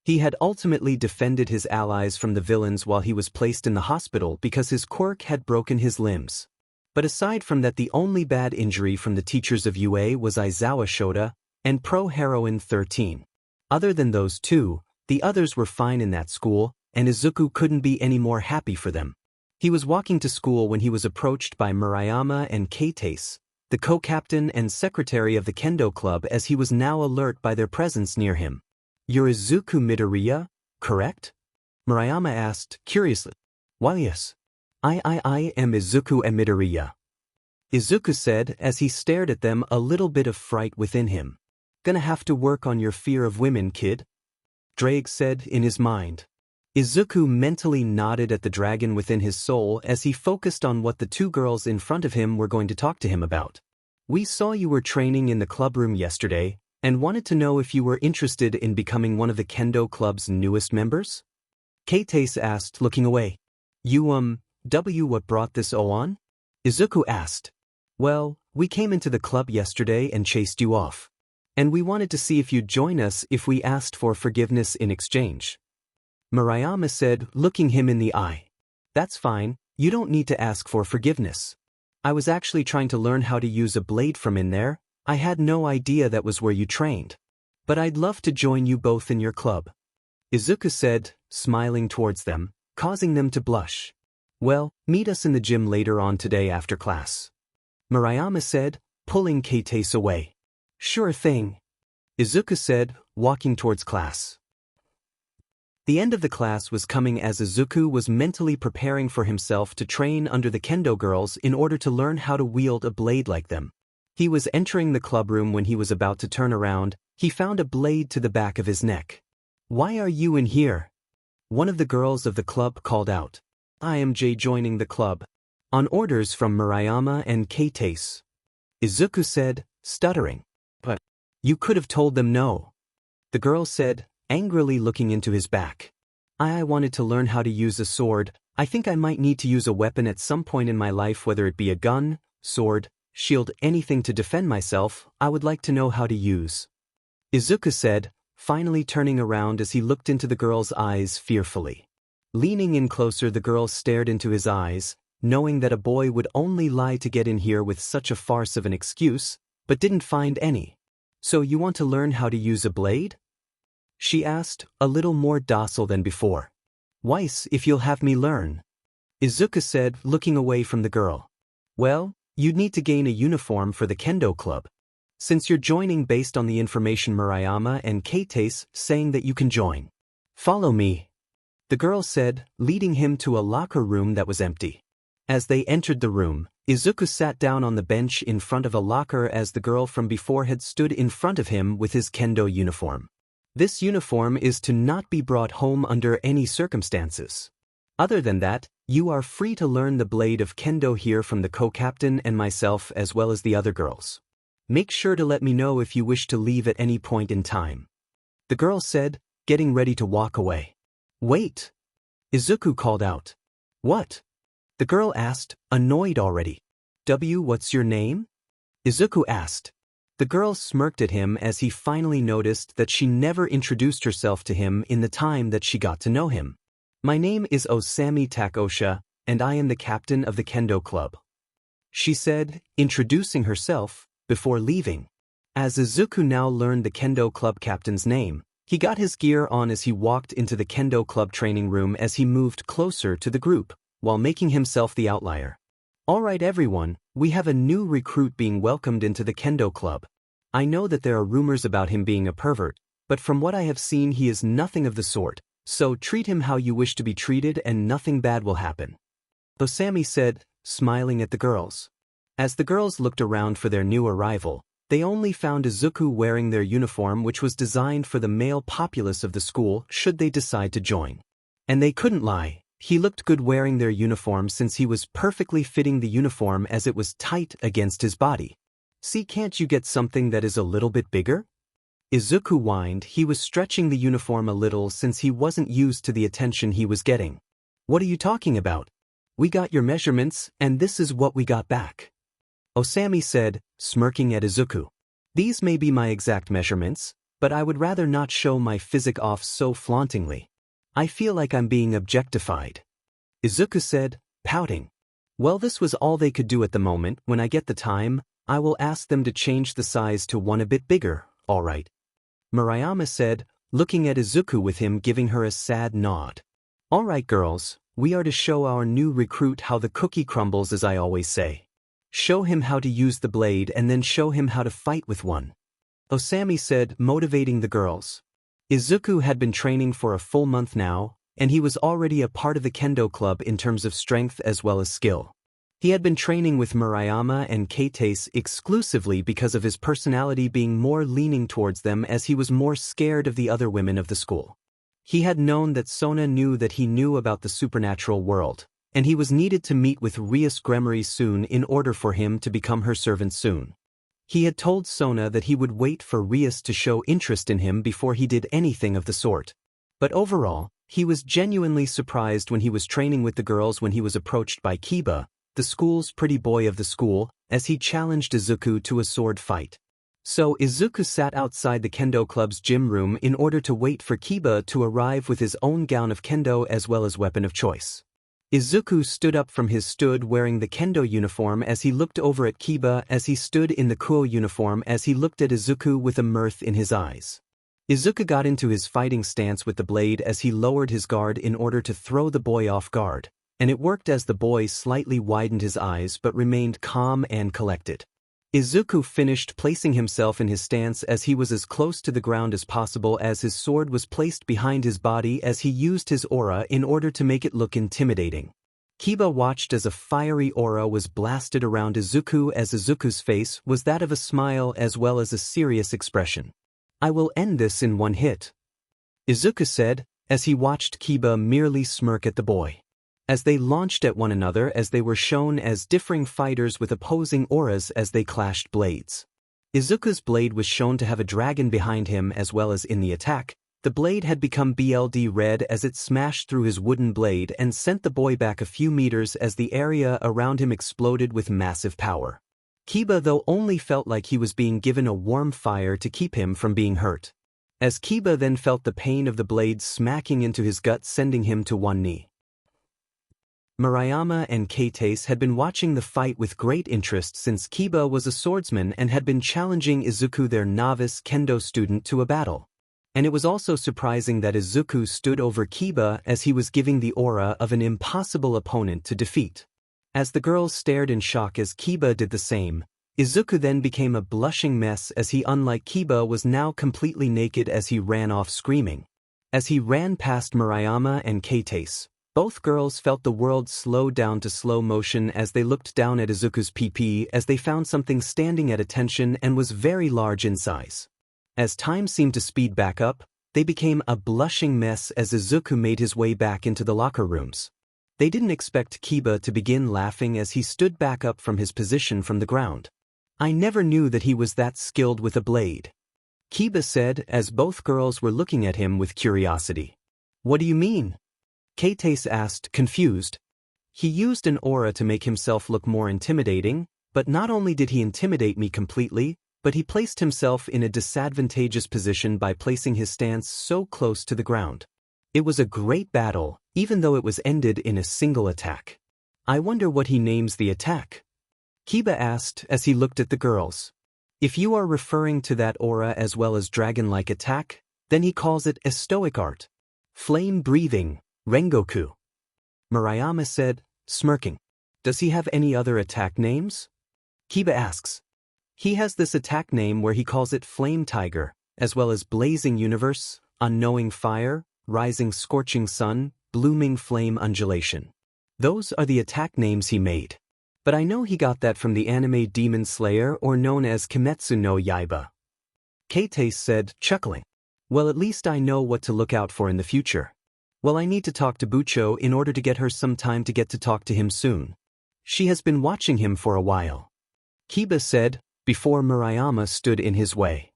He had ultimately defended his allies from the villains while he was placed in the hospital because his quirk had broken his limbs. But aside from that, the only bad injury from the teachers of UA was Aizawa Shota and Pro Heroine 13. Other than those two, the others were fine in that school, and Izuku couldn't be any more happy for them. He was walking to school when he was approached by Murayama and Katsuki, the co-captain and secretary of the kendo club, as he was now alert by their presence near him. You're Izuku Midoriya, correct? Murayama asked, curiously. Why yes. I am Izuku Midoriya. Izuku said as he stared at them, a little bit of fright within him. Gonna have to work on your fear of women, kid? Drake said in his mind. Izuku mentally nodded at the dragon within his soul as he focused on what the two girls in front of him were going to talk to him about. We saw you were training in the clubroom yesterday, and wanted to know if you were interested in becoming one of the kendo club's newest members? Katsuki asked, looking away. You, what brought this on? Izuku asked. Well, we came into the club yesterday and chased you off. And we wanted to see if you'd join us if we asked for forgiveness in exchange. Murayama said, looking him in the eye. That's fine, you don't need to ask for forgiveness. I was actually trying to learn how to use a blade from in there. I had no idea that was where you trained. But I'd love to join you both in your club. Izuku said, smiling towards them, causing them to blush. Well, meet us in the gym later on today after class. Murayama said, pulling Katsuki away. Sure thing. Izuku said, walking towards class. The end of the class was coming as Izuku was mentally preparing for himself to train under the kendo girls in order to learn how to wield a blade like them. He was entering the clubroom when he was about to turn around. He found a blade to the back of his neck. Why are you in here? One of the girls of the club called out. I am joining the club. On orders from Murayama and Katsuki. Izuku said, stuttering. But you could have told them no. The girl said, angrily looking into his back. I wanted to learn how to use a sword. I think I might need to use a weapon at some point in my life, whether it be a gun, sword, shield, anything to defend myself. I would like to know how to use. Izuku said, finally turning around as he looked into the girl's eyes fearfully. Leaning in closer, the girl stared into his eyes, knowing that a boy would only lie to get in here with such a farce of an excuse, but didn't find any. So you want to learn how to use a blade? She asked, a little more docile than before. Weiss, if you'll have me learn. Izuku said, looking away from the girl. Well, you'd need to gain a uniform for the kendo club. Since you're joining based on the information Murayama and Katsuki saying that you can join. Follow me. The girl said, leading him to a locker room that was empty. As they entered the room, Izuku sat down on the bench in front of a locker as the girl from before had stood in front of him with his kendo uniform. This uniform is to not be brought home under any circumstances. Other than that, you are free to learn the blade of kendo here from the co-captain and myself as well as the other girls. Make sure to let me know if you wish to leave at any point in time. The girl said, getting ready to walk away. Wait! Izuku called out. What? The girl asked, annoyed already. What's your name? Izuku asked. The girl smirked at him as he finally noticed that she never introduced herself to him in the time that she got to know him. My name is Osami Takosha, and I am the captain of the Kendo Club, she said, introducing herself, before leaving. As Izuku now learned the Kendo Club captain's name, he got his gear on as he walked into the Kendo Club training room as he moved closer to the group, while making himself the outlier. Alright everyone, we have a new recruit being welcomed into the Kendo Club. I know that there are rumors about him being a pervert, but from what I have seen he is nothing of the sort, so treat him how you wish to be treated and nothing bad will happen. Osami said, smiling at the girls. As the girls looked around for their new arrival, they only found Izuku wearing their uniform, which was designed for the male populace of the school should they decide to join. And they couldn't lie, he looked good wearing their uniform since he was perfectly fitting the uniform as it was tight against his body. See, can't you get something that is a little bit bigger? Izuku whined. He was stretching the uniform a little since he wasn't used to the attention he was getting. What are you talking about? We got your measurements, and this is what we got back. Osami said, smirking at Izuku. These may be my exact measurements, but I would rather not show my physique off so flauntingly. I feel like I'm being objectified. Izuku said, pouting. Well, this was all they could do at the moment. When I get the time, I will ask them to change the size to one a bit bigger, alright. Murayama said, looking at Izuku with him giving her a sad nod. Alright girls, we are to show our new recruit how the cookie crumbles, as I always say. Show him how to use the blade and then show him how to fight with one. Osami said, motivating the girls. Izuku had been training for a full month now, and he was already a part of the Kendo Club in terms of strength as well as skill. He had been training with Murayama and Katsuki exclusively because of his personality being more leaning towards them, as he was more scared of the other women of the school. He had known that Sona knew that he knew about the supernatural world, and he was needed to meet with Rias Gremory soon in order for him to become her servant soon. He had told Sona that he would wait for Rias to show interest in him before he did anything of the sort. But overall, he was genuinely surprised when he was training with the girls when he was approached by Kiba, the school's pretty boy of the school, as he challenged Izuku to a sword fight. So Izuku sat outside the Kendo Club's gym room in order to wait for Kiba to arrive with his own gown of Kendo as well as weapon of choice. Izuku stood up from his stood wearing the Kendo uniform as he looked over at Kiba as he stood in the Kuoh uniform as he looked at Izuku with a mirth in his eyes. Izuku got into his fighting stance with the blade as he lowered his guard in order to throw the boy off guard, and it worked as the boy slightly widened his eyes but remained calm and collected. Izuku finished placing himself in his stance as he was as close to the ground as possible as his sword was placed behind his body as he used his aura in order to make it look intimidating. Kiba watched as a fiery aura was blasted around Izuku as Izuku's face was that of a smile as well as a serious expression. I will end this in one hit, Izuku said, as he watched Kiba merely smirk at the boy. As they launched at one another as they were shown as differing fighters with opposing auras as they clashed blades. Izuku's blade was shown to have a dragon behind him as well as in the attack. The blade had become BLD red as it smashed through his wooden blade and sent the boy back a few meters as the area around him exploded with massive power. Kiba though only felt like he was being given a warm fire to keep him from being hurt. As Kiba then felt the pain of the blade smacking into his gut sending him to one knee. Murayama and Katsuki had been watching the fight with great interest since Kiba was a swordsman and had been challenging Izuku, their novice Kendo student, to a battle. And it was also surprising that Izuku stood over Kiba as he was giving the aura of an impossible opponent to defeat. As the girls stared in shock as Kiba did the same, Izuku then became a blushing mess as he, unlike Kiba, was now completely naked as he ran off screaming. As he ran past Murayama and Katsuki, both girls felt the world slow down to slow motion as they looked down at Izuku's PP as they found something standing at attention and was very large in size. As time seemed to speed back up, they became a blushing mess as Izuku made his way back into the locker rooms. They didn't expect Kiba to begin laughing as he stood back up from his position from the ground. I never knew that he was that skilled with a blade, Kiba said as both girls were looking at him with curiosity. What do you mean? Katsuki asked, confused. He used an aura to make himself look more intimidating, but not only did he intimidate me completely, but he placed himself in a disadvantageous position by placing his stance so close to the ground. It was a great battle, even though it was ended in a single attack. I wonder what he names the attack. Kiba asked as he looked at the girls. If you are referring to that aura as well as dragon-like attack, then he calls it a stoic art. Flame-breathing, Rengoku. Murayama said, smirking. Does he have any other attack names? Kiba asks. He has this attack name where he calls it Flame Tiger, as well as Blazing Universe, Unknowing Fire, Rising Scorching Sun, Blooming Flame Undulation. Those are the attack names he made. But I know he got that from the anime Demon Slayer or known as Kimetsu no Yaiba. Kate said, chuckling. Well, at least I know what to look out for in the future. Well, I need to talk to Bucho in order to get her some time to get to talk to him soon. She has been watching him for a while. Kiba said, before Murayama stood in his way.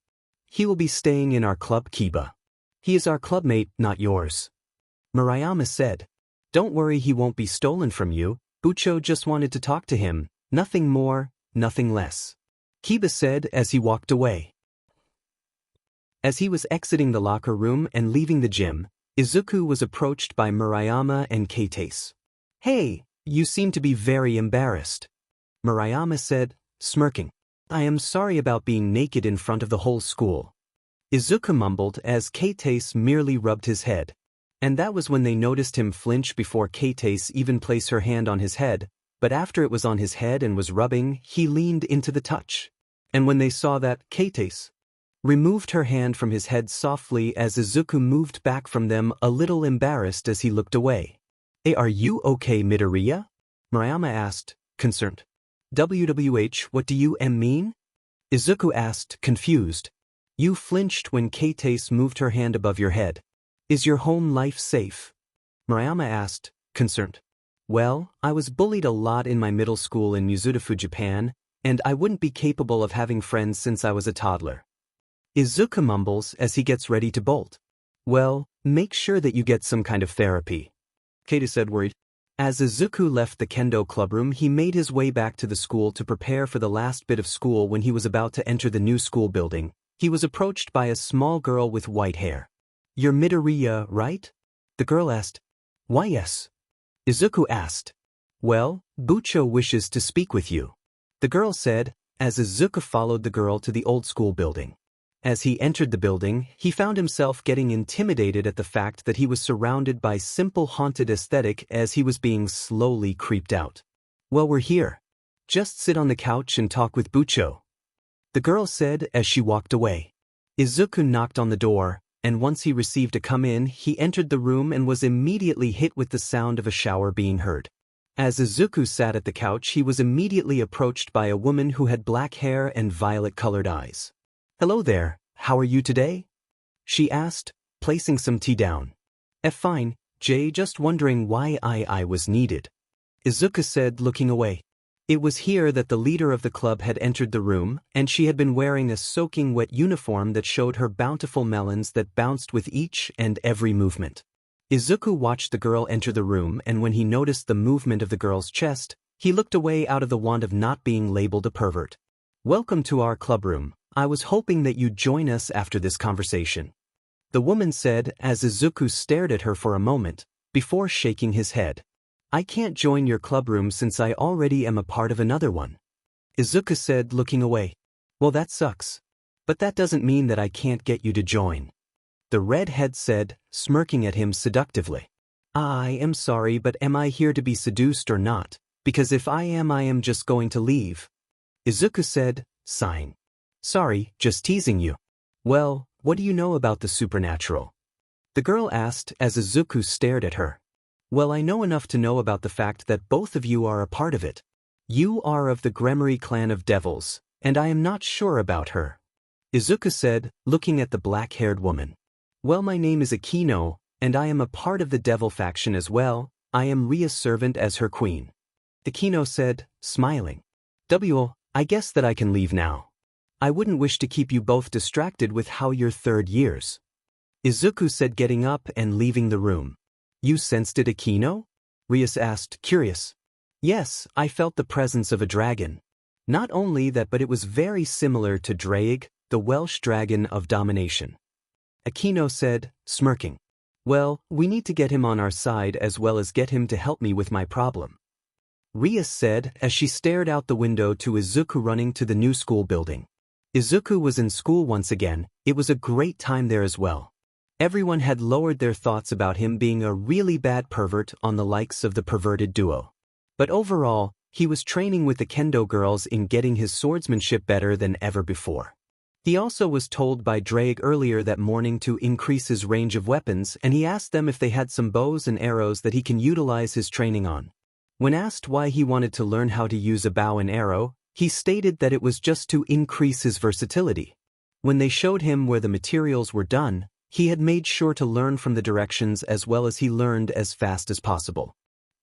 He will be staying in our club, Kiba. He is our clubmate, not yours. Murayama said. Don't worry, he won't be stolen from you. Bucho just wanted to talk to him, nothing more, nothing less. Kiba said as he walked away. As he was exiting the locker room and leaving the gym, Izuku was approached by Murayama and Kate. Hey, you seem to be very embarrassed. Murayama said, smirking. I am sorry about being naked in front of the whole school. Izuku mumbled as Kate merely rubbed his head. And that was when they noticed him flinch before Kate even placed her hand on his head, but after it was on his head and was rubbing, he leaned into the touch. And when they saw that, Kate removed her hand from his head softly as Izuku moved back from them, a little embarrassed as he looked away. Hey, are you okay, Midoriya? Murayama asked, concerned. WWH, what do you mean? Izuku asked, confused. You flinched when Kate moved her hand above your head. Is your home life safe? Murayama asked, concerned. Well, I was bullied a lot in my middle school in Musutafu, Japan, and I wouldn't be capable of having friends since I was a toddler. Izuku mumbles as he gets ready to bolt. Well, make sure that you get some kind of therapy. Kate said, worried. As Izuku left the kendo clubroom, he made his way back to the school to prepare for the last bit of school. When he was about to enter the new school building, he was approached by a small girl with white hair. You're Midoriya, right? The girl asked. Why, yes. Izuku asked. Well, Bucho wishes to speak with you. The girl said, as Izuku followed the girl to the old school building. As he entered the building, he found himself getting intimidated at the fact that he was surrounded by simple haunted aesthetic as he was being slowly creeped out. Well, we're here. Just sit on the couch and talk with Bucho. The girl said as she walked away. Izuku knocked on the door, and once he received a come in, he entered the room and was immediately hit with the sound of a shower being heard. As Izuku sat at the couch, he was immediately approached by a woman who had black hair and violet-colored eyes. Hello there, how are you today? She asked, placing some tea down. Fine, Jay, just wondering why I was needed. Izuku said, looking away. It was here that the leader of the club had entered the room, and she had been wearing a soaking wet uniform that showed her bountiful melons that bounced with each and every movement. Izuku watched the girl enter the room, and when he noticed the movement of the girl's chest, he looked away out of the wand of not being labeled a pervert. Welcome to our clubroom. I was hoping that you'd join us after this conversation. The woman said as Izuku stared at her for a moment, before shaking his head. I can't join your clubroom since I already am a part of another one. Izuku said, looking away. Well, that sucks. But that doesn't mean that I can't get you to join. The redhead said, smirking at him seductively. I am sorry, but am I here to be seduced or not? Because if I am just going to leave. Izuku said, sighing. Sorry, just teasing you. Well, what do you know about the supernatural? The girl asked as Izuku stared at her. Well, I know enough to know about the fact that both of you are a part of it. You are of the Gremory clan of devils, and I am not sure about her. Izuku said, looking at the black-haired woman. Well, my name is Akino, and I am a part of the devil faction as well. I am Ria's servant as her queen. Akino said, smiling. I guess that I can leave now. I wouldn't wish to keep you both distracted with how your third years. Izuku said, getting up and leaving the room. You sensed it, Akino? Rias asked, curious. Yes, I felt the presence of a dragon. Not only that, but it was very similar to Draig, the Welsh dragon of domination. Aquino said, smirking. Well, we need to get him on our side as well as get him to help me with my problem. Rias said as she stared out the window to Izuku running to the new school building. Izuku was in school once again. It was a great time there as well. Everyone had lowered their thoughts about him being a really bad pervert on the likes of the perverted duo. But overall, he was training with the kendo girls in getting his swordsmanship better than ever before. He also was told by Draig earlier that morning to increase his range of weapons, and he asked them if they had some bows and arrows that he can utilize his training on. When asked why he wanted to learn how to use a bow and arrow, he stated that it was just to increase his versatility. When they showed him where the materials were done, he had made sure to learn from the directions as well as he learned as fast as possible.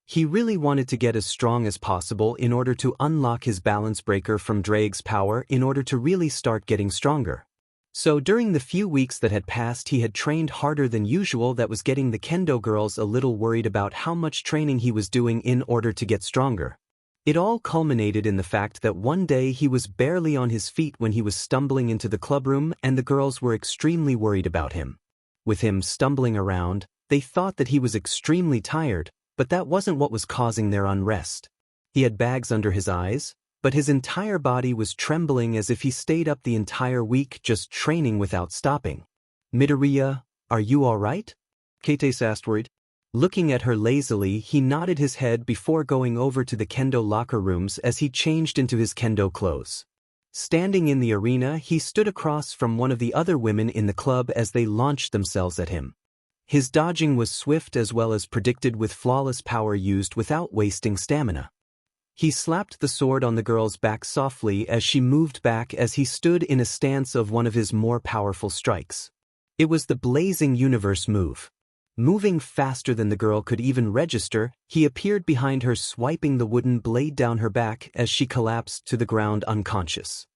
He really wanted to get as strong as possible in order to unlock his balance breaker from Draig's power in order to really start getting stronger. So during the few weeks that had passed, he had trained harder than usual. That was getting the kendo girls a little worried about how much training he was doing in order to get stronger. It all culminated in the fact that one day he was barely on his feet when he was stumbling into the clubroom, and the girls were extremely worried about him. With him stumbling around, they thought that he was extremely tired, but that wasn't what was causing their unrest. He had bags under his eyes, but his entire body was trembling as if he stayed up the entire week just training without stopping. Midoriya, are you all right? Kate asked worried. Looking at her lazily, he nodded his head before going over to the kendo locker rooms as he changed into his kendo clothes. Standing in the arena, he stood across from one of the other women in the club as they launched themselves at him. His dodging was swift as well as predicted, with flawless power used without wasting stamina. He slapped the sword on the girl's back softly as she moved back as he stood in a stance of one of his more powerful strikes. It was the Blazing Universe move. Moving faster than the girl could even register, he appeared behind her, swiping the wooden blade down her back as she collapsed to the ground unconscious.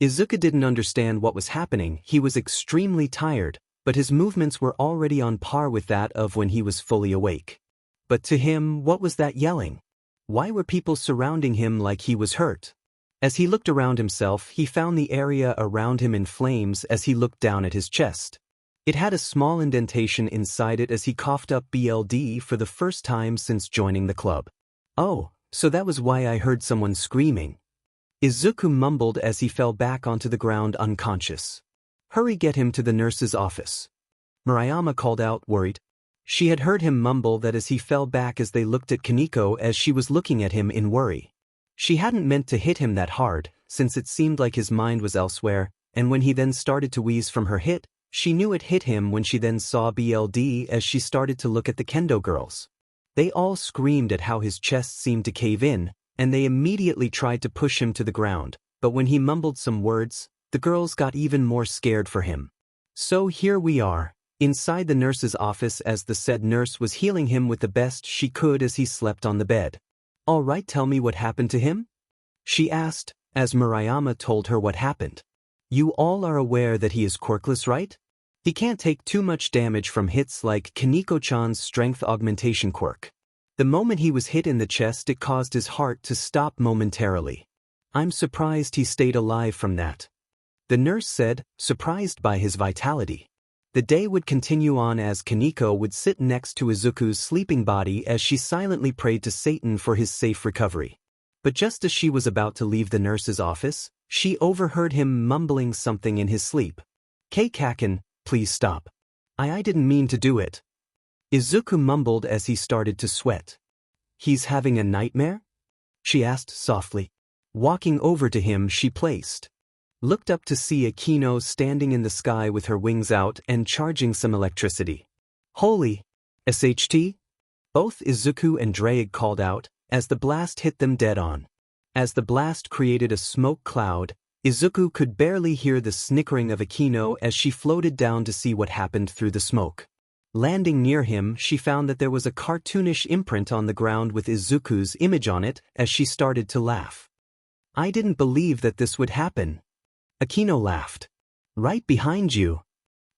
Izuku didn't understand what was happening. He was extremely tired, but his movements were already on par with that of when he was fully awake. But to him, what was that yelling? Why were people surrounding him like he was hurt? As he looked around himself, he found the area around him in flames as he looked down at his chest. It had a small indentation inside it as he coughed up blood for the first time since joining the club. Oh, so that was why I heard someone screaming. Izuku mumbled as he fell back onto the ground unconscious. Hurry, get him to the nurse's office. Murayama called out, worried. She had heard him mumble that as he fell back as they looked at Kaneko as she was looking at him in worry. She hadn't meant to hit him that hard, since it seemed like his mind was elsewhere, and when he then started to wheeze from her hit, she knew it hit him when she then saw blood as she started to look at the kendo girls. They all screamed at how his chest seemed to cave in, and they immediately tried to push him to the ground, but when he mumbled some words, the girls got even more scared for him. So here we are, inside the nurse's office as the said nurse was healing him with the best she could as he slept on the bed. All right, tell me what happened to him? She asked, as Murayama told her what happened. You all are aware that he is quirkless, right? He can't take too much damage from hits like Kaneko-chan's strength augmentation quirk. The moment he was hit in the chest, it caused his heart to stop momentarily. I'm surprised he stayed alive from that. The nurse said, surprised by his vitality. The day would continue on as Kaneko would sit next to Izuku's sleeping body as she silently prayed to Satan for his safe recovery. But just as she was about to leave the nurse's office, she overheard him mumbling something in his sleep. Kaken, please stop. I didn't mean to do it. Izuku mumbled as he started to sweat. He's having a nightmare? She asked softly. Walking over to him, she looked up to see Aquino standing in the sky with her wings out and charging some electricity. Holy! SHT? Both Izuku and Draig called out, as the blast hit them dead on. As the blast created a smoke cloud, Izuku could barely hear the snickering of Aquino as she floated down to see what happened through the smoke. Landing near him, she found that there was a cartoonish imprint on the ground with Izuku's image on it as she started to laugh. I didn't believe that this would happen. Aquino laughed. Right behind you.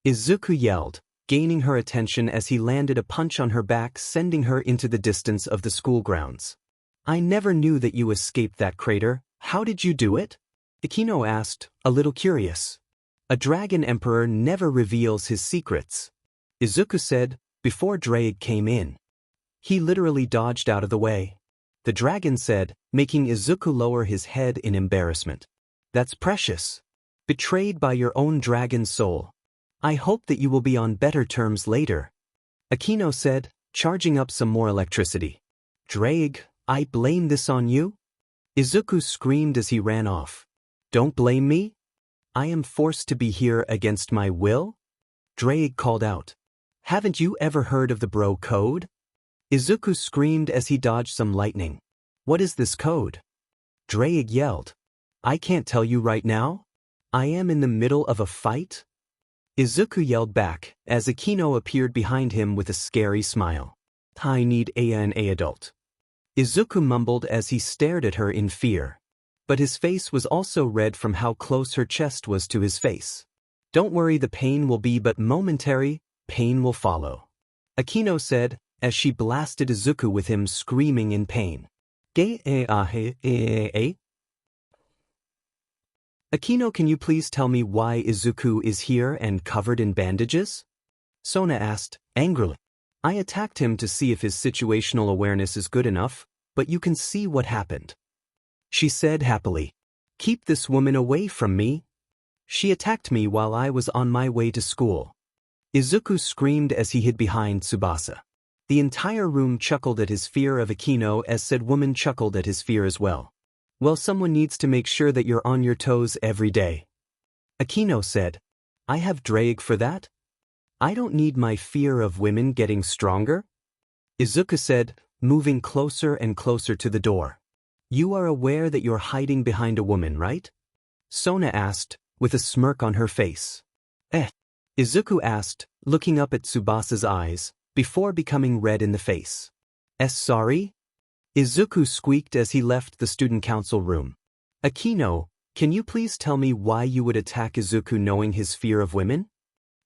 Izuku yelled, gaining her attention as he landed a punch on her back, sending her into the distance of the school grounds. I never knew that you escaped that crater. How did you do it? Akino asked, a little curious. A dragon emperor never reveals his secrets. Izuku said, before Drake came in. He literally dodged out of the way. The dragon said, making Izuku lower his head in embarrassment. That's precious. Betrayed by your own dragon soul. I hope that you will be on better terms later. Akino said, charging up some more electricity. Drake, I blame this on you? Izuku screamed as he ran off. Don't blame me? I am forced to be here against my will? Drake called out. Haven't you ever heard of the bro code? Izuku screamed as he dodged some lightning. What is this code? Drake yelled. I can't tell you right now. I am in the middle of a fight. Izuku yelled back as Akino appeared behind him with a scary smile. I need an adult. Izuku mumbled as he stared at her in fear. But his face was also red from how close her chest was to his face. Don't worry, the pain will be but momentary, pain will follow. Akino said, as she blasted Izuku with him screaming in pain. Akino, can you please tell me why Izuku is here and covered in bandages? Sona asked, angrily. I attacked him to see if his situational awareness is good enough, but you can see what happened. She said happily. Keep this woman away from me. She attacked me while I was on my way to school. Izuku screamed as he hid behind Tsubasa. The entire room chuckled at his fear of Akino as said woman chuckled at his fear as well. Well, someone needs to make sure that you're on your toes every day. Akino said. I have Drake for that? I don't need my fear of women getting stronger. Izuku said, moving closer and closer to the door. You are aware that you're hiding behind a woman, right? Sona asked, with a smirk on her face. Izuku asked, looking up at Tsubasa's eyes, before becoming red in the face. Sorry? Izuku squeaked as he left the student council room. Akino, can you please tell me why you would attack Izuku knowing his fear of women?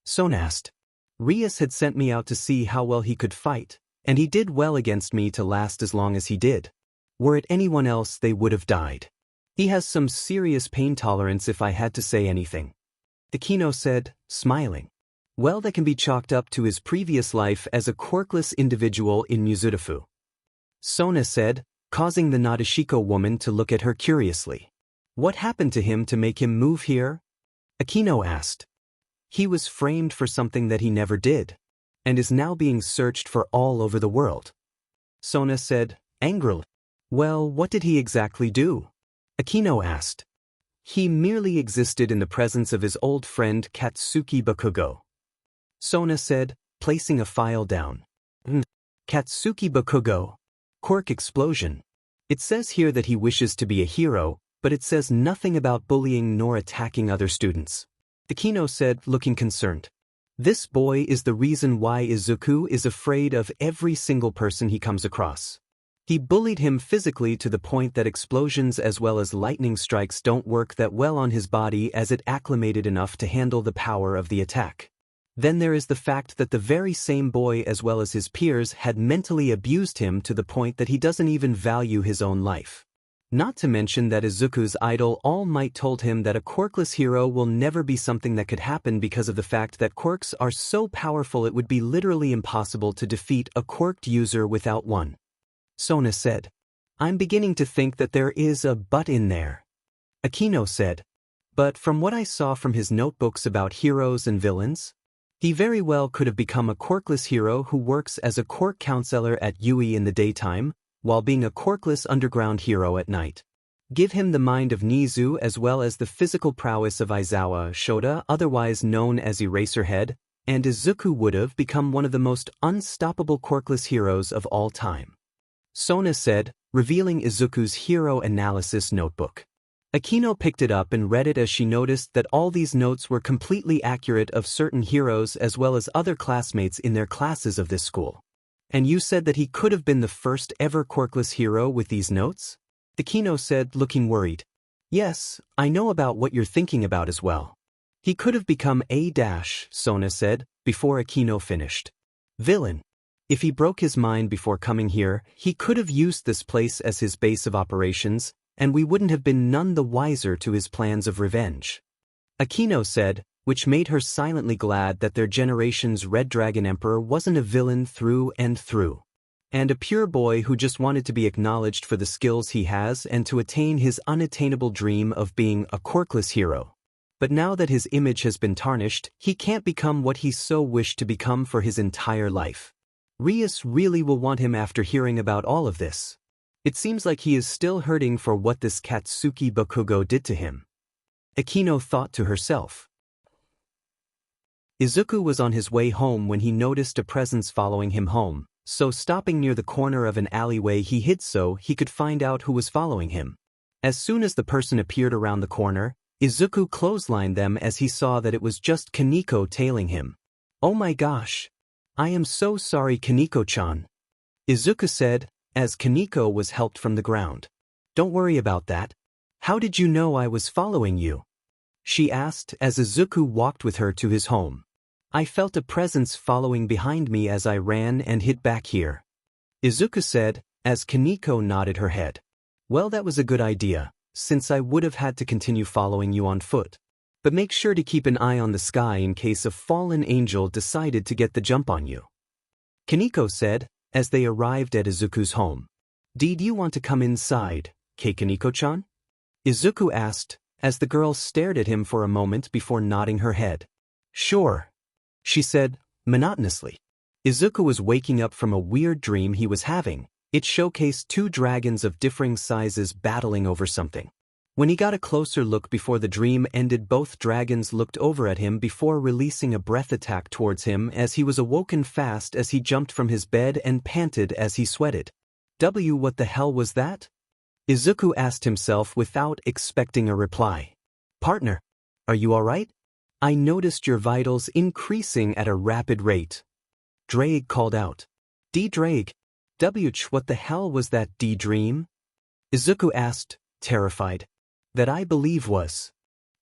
Sona asked. Rias had sent me out to see how well he could fight, and he did well against me to last as long as he did. Were it anyone else, they would have died. He has some serious pain tolerance if I had to say anything. Akino said, smiling. Well, that can be chalked up to his previous life as a quirkless individual in Musutafu. Sona said, causing the Nadeshiko woman to look at her curiously. What happened to him to make him move here? Akino asked. He was framed for something that he never did, and is now being searched for all over the world. Sona said, angrily. Well, what did he exactly do? Akino asked. He merely existed in the presence of his old friend Katsuki Bakugo. Sona said, placing a file down. Katsuki Bakugo. Quirk explosion. It says here that he wishes to be a hero, but it says nothing about bullying nor attacking other students. Akino said, looking concerned. This boy is the reason why Izuku is afraid of every single person he comes across. He bullied him physically to the point that explosions as well as lightning strikes don't work that well on his body as it acclimated enough to handle the power of the attack. Then there is the fact that the very same boy as well as his peers had mentally abused him to the point that he doesn't even value his own life. Not to mention that Izuku's idol All Might told him that a quirkless hero will never be something that could happen because of the fact that quirks are so powerful it would be literally impossible to defeat a quirked user without one. Sona said. I'm beginning to think that there is a but in there. Akino said. But from what I saw from his notebooks about heroes and villains, he very well could have become a quirkless hero who works as a quirk counselor at Yui in the daytime, while being a quirkless underground hero at night. Give him the mind of Nizu as well as the physical prowess of Aizawa Shota, otherwise known as Eraserhead, and Izuku would have become one of the most unstoppable quirkless heroes of all time. Sona said, revealing Izuku's hero analysis notebook. Akino picked it up and read it as she noticed that all these notes were completely accurate of certain heroes as well as other classmates in their classes of this school. And you said that he could have been the first ever quirkless hero with these notes? Akino said, looking worried. Yes, I know about what you're thinking about as well. He could have become Sona said, before Akino finished. Villain. If he broke his mind before coming here, he could have used this place as his base of operations, and we wouldn't have been none the wiser to his plans of revenge. Akino said, which made her silently glad that their generation's Red Dragon Emperor wasn't a villain through and through, and a pure boy who just wanted to be acknowledged for the skills he has and to attain his unattainable dream of being a quirkless hero. But now that his image has been tarnished, he can't become what he so wished to become for his entire life. Rias really will want him after hearing about all of this. It seems like he is still hurting for what this Katsuki Bakugo did to him. Akino thought to herself. Izuku was on his way home when he noticed a presence following him home, so stopping near the corner of an alleyway he hid so he could find out who was following him. As soon as the person appeared around the corner, Izuku clotheslined them as he saw that it was just Kaneko tailing him. "Oh my gosh! I am so sorry, Kaneko-chan," Izuku said, as Kaneko was helped from the ground. "Don't worry about that. How did you know I was following you?" she asked as Izuku walked with her to his home. "I felt a presence following behind me as I ran and hid back here," Izuku said, as Kaneko nodded her head. "Well, that was a good idea, since I would have had to continue following you on foot. But make sure to keep an eye on the sky in case a fallen angel decided to get the jump on you," Kaneko said, as they arrived at Izuku's home. "Did you want to come inside, Kaneko-chan?" Izuku asked, as the girl stared at him for a moment before nodding her head. "Sure," she said, monotonously. Izuku was waking up from a weird dream he was having. It showcased two dragons of differing sizes battling over something. When he got a closer look before the dream ended, both dragons looked over at him before releasing a breath attack towards him as he was awoken fast as he jumped from his bed and panted as he sweated. What the hell was that?" Izuku asked himself without expecting a reply. "Partner, are you alright? I noticed your vitals increasing at a rapid rate," Drake called out. "Drake? What the hell was that dream?" Izuku asked, terrified. "That I believe was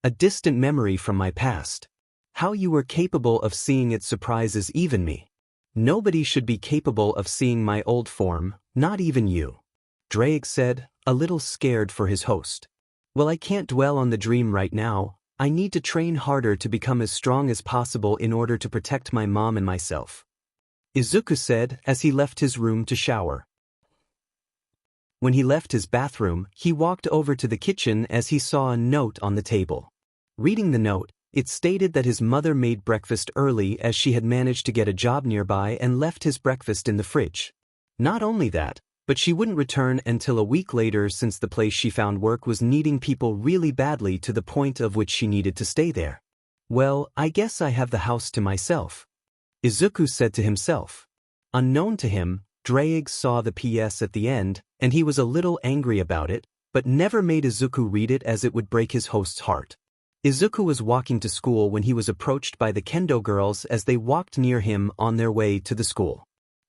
a distant memory from my past. How you were capable of seeing it surprises even me. Nobody should be capable of seeing my old form, not even you," Drake said, a little scared for his host. "Well, I can't dwell on the dream right now. I need to train harder to become as strong as possible in order to protect my mom and myself," Izuku said as he left his room to shower. When he left his bathroom, he walked over to the kitchen as he saw a note on the table. Reading the note, it stated that his mother made breakfast early as she had managed to get a job nearby and left his breakfast in the fridge. Not only that, but she wouldn't return until a week later since the place she found work was needing people really badly to the point of which she needed to stay there. "Well, I guess I have the house to myself," Izuku said to himself. Unknown to him, Drake saw the PS at the end, and he was a little angry about it, but never made Izuku read it as it would break his host's heart. Izuku was walking to school when he was approached by the kendo girls as they walked near him on their way to the school.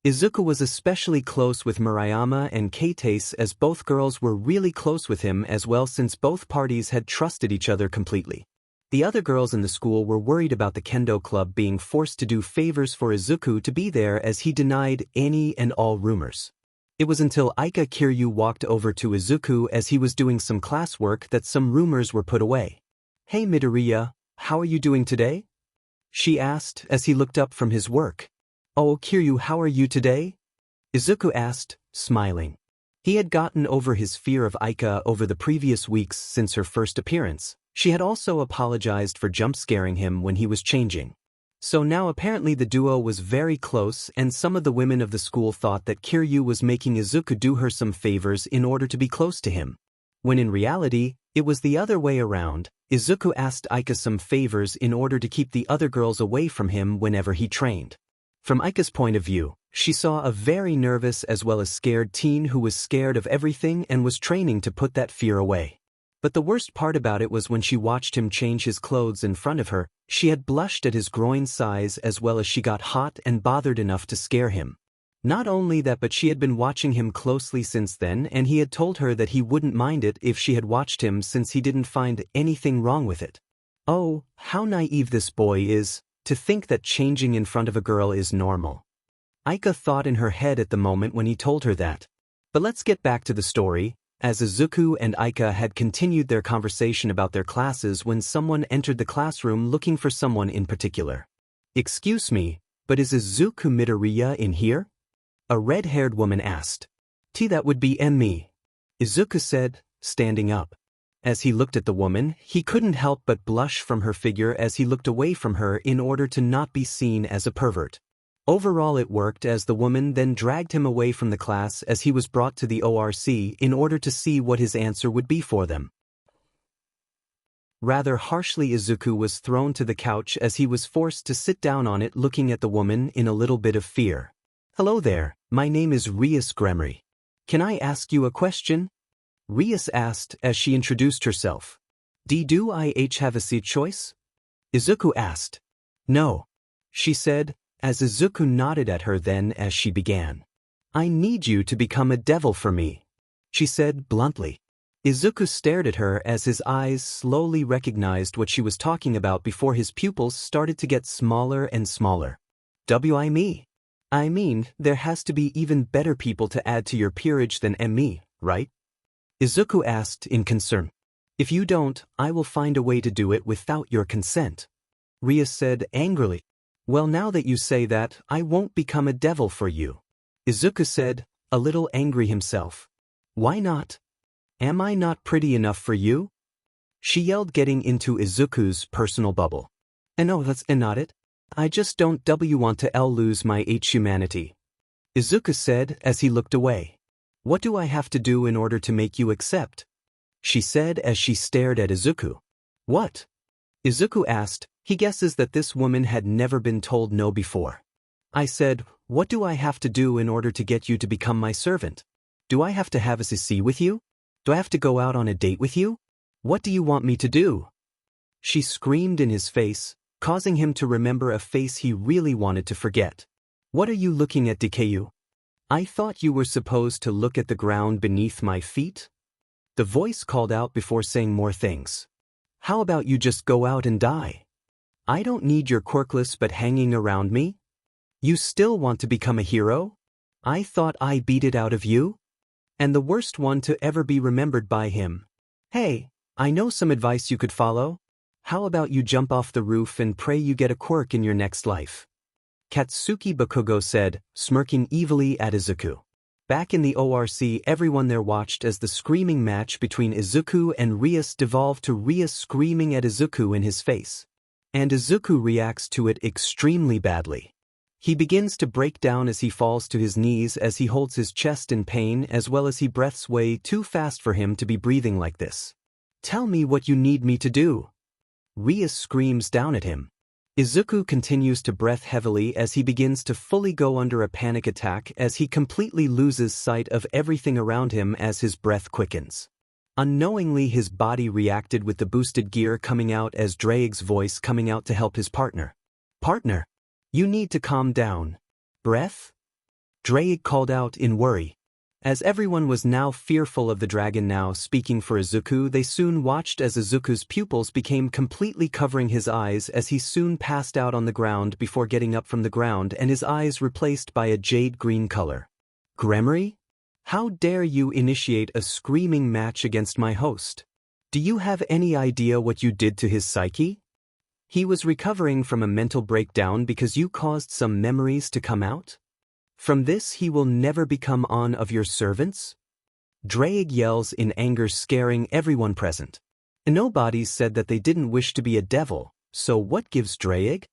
Izuku was especially close with Murayama and Keitase as both girls were really close with him as well since both parties had trusted each other completely. The other girls in the school were worried about the kendo club being forced to do favors for Izuku to be there as he denied any and all rumors. It was until Aika Kiryu walked over to Izuku as he was doing some classwork that some rumors were put away. "Hey Midoriya, how are you doing today?" she asked as he looked up from his work. "Oh Kiryu, how are you today?" Izuku asked, smiling. He had gotten over his fear of Aika over the previous weeks since her first appearance. She had also apologized for jump-scaring him when he was changing. So now apparently the duo was very close and some of the women of the school thought that Kiryu was making Izuku do her some favors in order to be close to him. When in reality, it was the other way around. Izuku asked Aika some favors in order to keep the other girls away from him whenever he trained. From Aika's point of view, she saw a very nervous as well as scared teen who was scared of everything and was training to put that fear away. But the worst part about it was when she watched him change his clothes in front of her, she had blushed at his groin size as well as she got hot and bothered enough to scare him. Not only that, but she had been watching him closely since then and he had told her that he wouldn't mind it if she had watched him since he didn't find anything wrong with it. "Oh, how naive this boy is," To think that changing in front of a girl is normal. Aika thought in her head at the moment when he told her that. But let's get back to the story, as Izuku and Aika had continued their conversation about their classes when someone entered the classroom looking for someone in particular. "Excuse me, but is Izuku Midoriya in here?" a red-haired woman asked. "That would be me," Izuku said, standing up. As he looked at the woman, he couldn't help but blush from her figure as he looked away from her in order to not be seen as a pervert. Overall it worked, as the woman then dragged him away from the class as he was brought to the ORC in order to see what his answer would be for them. Rather harshly, Izuku was thrown to the couch as he was forced to sit down on it, looking at the woman in a little bit of fear. "Hello there, my name is Rias Gremory. Can I ask you a question?" Rias asked as she introduced herself. "Do I have a seat choice?" Izuku asked. "No," she said, as Izuku nodded at her then as she began. "I need you to become a devil for me," she said bluntly. Izuku stared at her as his eyes slowly recognized what she was talking about before his pupils started to get smaller and smaller. I mean, there has to be even better people to add to your peerage than me, right? Izuku asked in concern. "If you don't, I will find a way to do it without your consent," Rias said angrily. "Well, now that you say that, I won't become a devil for you," Izuku said, a little angry himself. "Why not? Am I not pretty enough for you?" she yelled, getting into Izuku's personal bubble. "No, that's not it. I just don't want to lose my humanity," Izuku said as he looked away. "What do I have to do in order to make you accept?" she said as she stared at Izuku. "What?" Izuku asked. He guesses that this woman had never been told no before. "I said, what do I have to do in order to get you to become my servant? Do I have to have a CC with you? Do I have to go out on a date with you? What do you want me to do?" she screamed in his face, causing him to remember a face he really wanted to forget. "What are you looking at, Deku? I thought you were supposed to look at the ground beneath my feet?" the voice called out before saying more things. "How about you just go out and die? I don't need your Quirkless but hanging around me. You still want to become a hero? I thought I beat it out of you? And the worst one to ever be remembered by him. Hey, I know some advice you could follow. How about you jump off the roof and pray you get a quirk in your next life?" Katsuki Bakugo said, smirking evilly at Izuku. Back in the ORC, everyone there watched as the screaming match between Izuku and Rias devolved to Rias screaming at Izuku in his face. And Izuku reacts to it extremely badly. He begins to break down as he falls to his knees as he holds his chest in pain, as well as he breathes way too fast for him to be breathing like this. "Tell me what you need me to do," Rias screams down at him. Izuku continues to breath heavily as he begins to fully go under a panic attack as he completely loses sight of everything around him as his breath quickens. Unknowingly, his body reacted with the boosted gear coming out as Drake's voice coming out to help his partner. "Partner, you need to calm down. Breath?" Drake called out in worry. As everyone was now fearful of the dragon now speaking for Izuku, they soon watched as Izuku's pupils became completely covering his eyes as he soon passed out on the ground before getting up from the ground and his eyes replaced by a jade green color. "Gremory? How dare you initiate a screaming match against my host? Do you have any idea what you did to his psyche? He was recovering from a mental breakdown because you caused some memories to come out? From this he will never become one of your servants?" Drake yells in anger, scaring everyone present. Nobody said that they didn't wish to be a devil, so what gives Drake?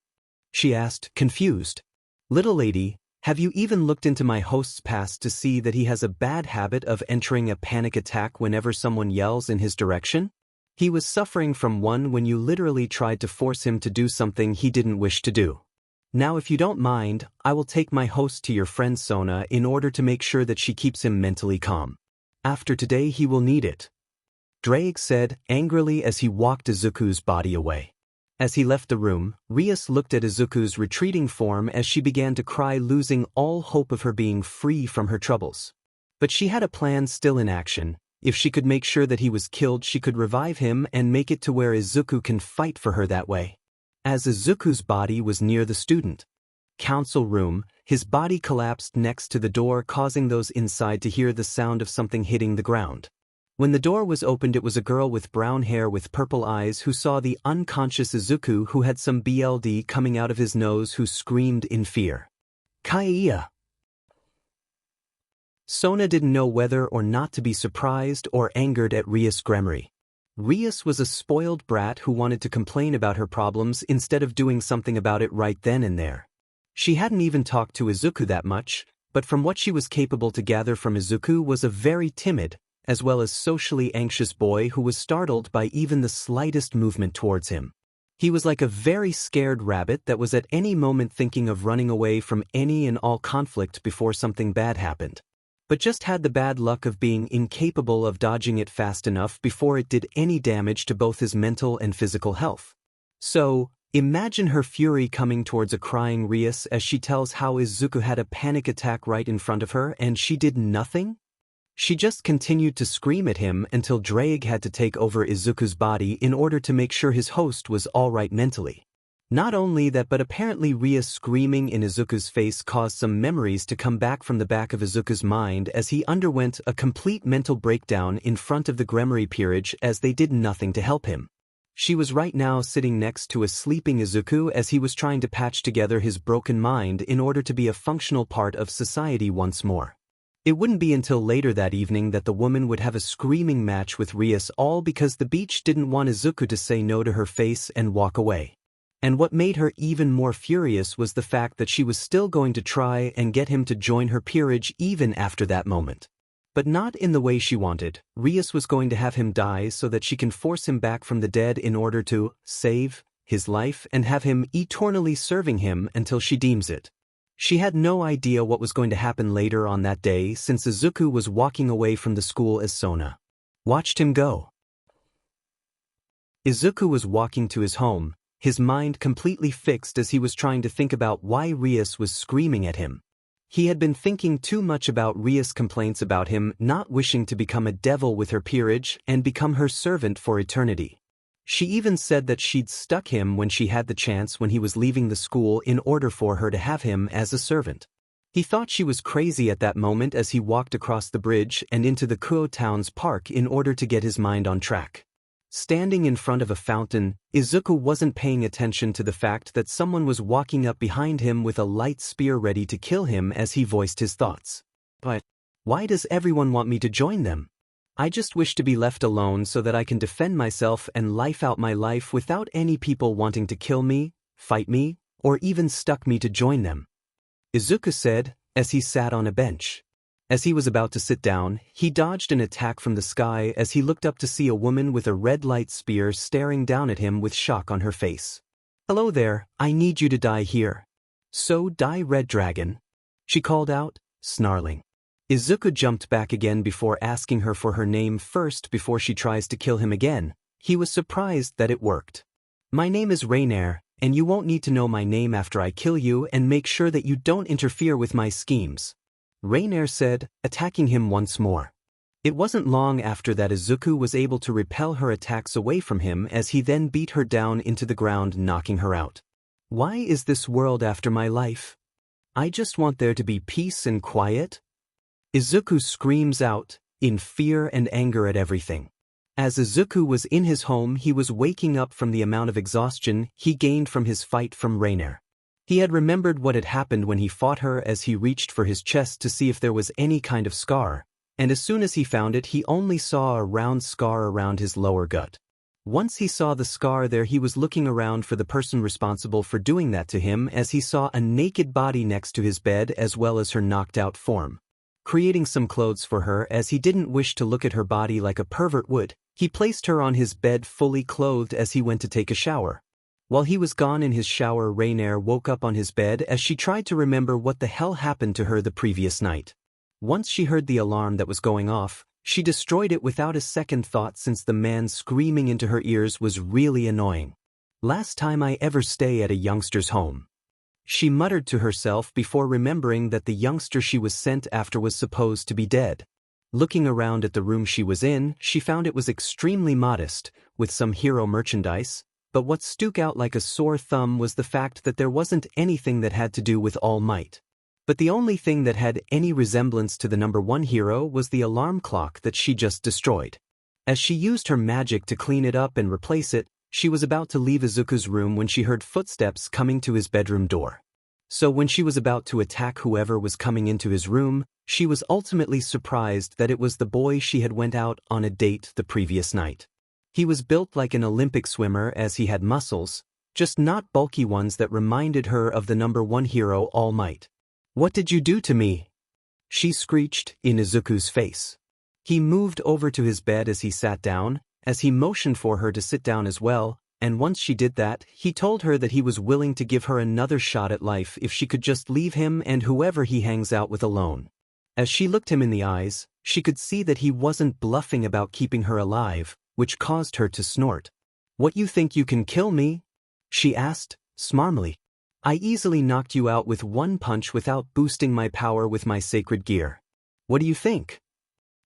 She asked, confused. "Little lady, have you even looked into my host's past to see that he has a bad habit of entering a panic attack whenever someone yells in his direction? He was suffering from one when you literally tried to force him to do something he didn't wish to do. Now if you don't mind, I will take my host to your friend Sona in order to make sure that she keeps him mentally calm. After today he will need it," Drake said angrily as he walked Izuku's body away. As he left the room, Rias looked at Izuku's retreating form as she began to cry, losing all hope of her being free from her troubles. But she had a plan still in action. If she could make sure that he was killed, she could revive him and make it to where Izuku can fight for her that way. As Izuku's body was near the student council room, his body collapsed next to the door, causing those inside to hear the sound of something hitting the ground. When the door was opened, it was a girl with brown hair with purple eyes who saw the unconscious Izuku, who had some blood coming out of his nose, who screamed in fear. Kaiya! Sona didn't know whether or not to be surprised or angered at Rias' gramarye. Rias was a spoiled brat who wanted to complain about her problems instead of doing something about it right then and there. She hadn't even talked to Izuku that much, but from what she was capable to gather from Izuku was a very timid, as well as socially anxious boy who was startled by even the slightest movement towards him. He was like a very scared rabbit that was at any moment thinking of running away from any and all conflict before something bad happened, but just had the bad luck of being incapable of dodging it fast enough before it did any damage to both his mental and physical health. So, imagine her fury coming towards a crying Rias as she tells how Izuku had a panic attack right in front of her and she did nothing? She just continued to scream at him until Drake had to take over Izuku's body in order to make sure his host was alright mentally. Not only that, but apparently Rias screaming in Izuku's face caused some memories to come back from the back of Izuku's mind as he underwent a complete mental breakdown in front of the gramarye peerage as they did nothing to help him. She was right now sitting next to a sleeping Izuku as he was trying to patch together his broken mind in order to be a functional part of society once more. It wouldn't be until later that evening that the woman would have a screaming match with Rias, all because the beach didn't want Izuku to say no to her face and walk away. And what made her even more furious was the fact that she was still going to try and get him to join her peerage even after that moment. But not in the way she wanted. Rias was going to have him die so that she can force him back from the dead in order to save his life and have him eternally serving him until she deems it. She had no idea what was going to happen later on that day, since Izuku was walking away from the school as Sona watched him go. Izuku was walking to his home, his mind completely fixed as he was trying to think about why Rias was screaming at him. He had been thinking too much about Rias' complaints about him not wishing to become a devil with her peerage and become her servant for eternity. She even said that she'd stuck him when she had the chance when he was leaving the school in order for her to have him as a servant. He thought she was crazy at that moment as he walked across the bridge and into the Kuoh Town's park in order to get his mind on track. Standing in front of a fountain, Izuku wasn't paying attention to the fact that someone was walking up behind him with a light spear ready to kill him as he voiced his thoughts. But why does everyone want me to join them? I just wish to be left alone so that I can defend myself and life out my life without any people wanting to kill me, fight me, or even stuck me to join them. Izuku said, as he sat on a bench. As he was about to sit down, he dodged an attack from the sky as he looked up to see a woman with a red light spear staring down at him with shock on her face. "Hello there, I need you to die here." "So die, Red Dragon," she called out, snarling. Izuku jumped back again before asking her for her name first before she tries to kill him again. He was surprised that it worked. "My name is Rainier, and you won't need to know my name after I kill you, and make sure that you don't interfere with my schemes," Rainier said, attacking him once more. It wasn't long after that Izuku was able to repel her attacks away from him as he then beat her down into the ground, knocking her out. "Why is this world after my life? I just want there to be peace and quiet." Izuku screams out, in fear and anger at everything. As Izuku was in his home, he was waking up from the amount of exhaustion he gained from his fight from Rainier. He had remembered what had happened when he fought her as he reached for his chest to see if there was any kind of scar, and as soon as he found it, he only saw a round scar around his lower gut. Once he saw the scar there, he was looking around for the person responsible for doing that to him as he saw a naked body next to his bed as well as her knocked-out form. Creating some clothes for her as he didn't wish to look at her body like a pervert would, he placed her on his bed fully clothed as he went to take a shower. While he was gone in his shower, Rainier woke up on his bed as she tried to remember what the hell happened to her the previous night. Once she heard the alarm that was going off, she destroyed it without a second thought since the man screaming into her ears was really annoying. "Last time I ever stay at a youngster's home," she muttered to herself before remembering that the youngster she was sent after was supposed to be dead. Looking around at the room she was in, she found it was extremely modest, with some hero merchandise, but what stuck out like a sore thumb was the fact that there wasn't anything that had to do with All Might. But the only thing that had any resemblance to the number 1 hero was the alarm clock that she just destroyed. As she used her magic to clean it up and replace it, she was about to leave Izuku's room when she heard footsteps coming to his bedroom door. So when she was about to attack whoever was coming into his room, she was ultimately surprised that it was the boy she had went out on a date the previous night. He was built like an Olympic swimmer as he had muscles, just not bulky ones that reminded her of the number 1 hero All Might. "What did you do to me?" she screeched in Izuku's face. He moved over to his bed as he sat down, as he motioned for her to sit down as well, and once she did that, he told her that he was willing to give her another shot at life if she could just leave him and whoever he hangs out with alone. As she looked him in the eyes, she could see that he wasn't bluffing about keeping her alive, which caused her to snort. "What, you think you can kill me?" she asked, smarmily. "I easily knocked you out with one punch without boosting my power with my sacred gear. What do you think?"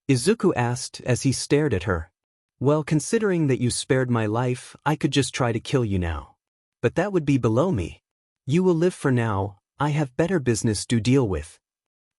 Izuku asked as he stared at her. "Well, considering that you spared my life, I could just try to kill you now. But that would be below me. You will live for now, I have better business to deal with,"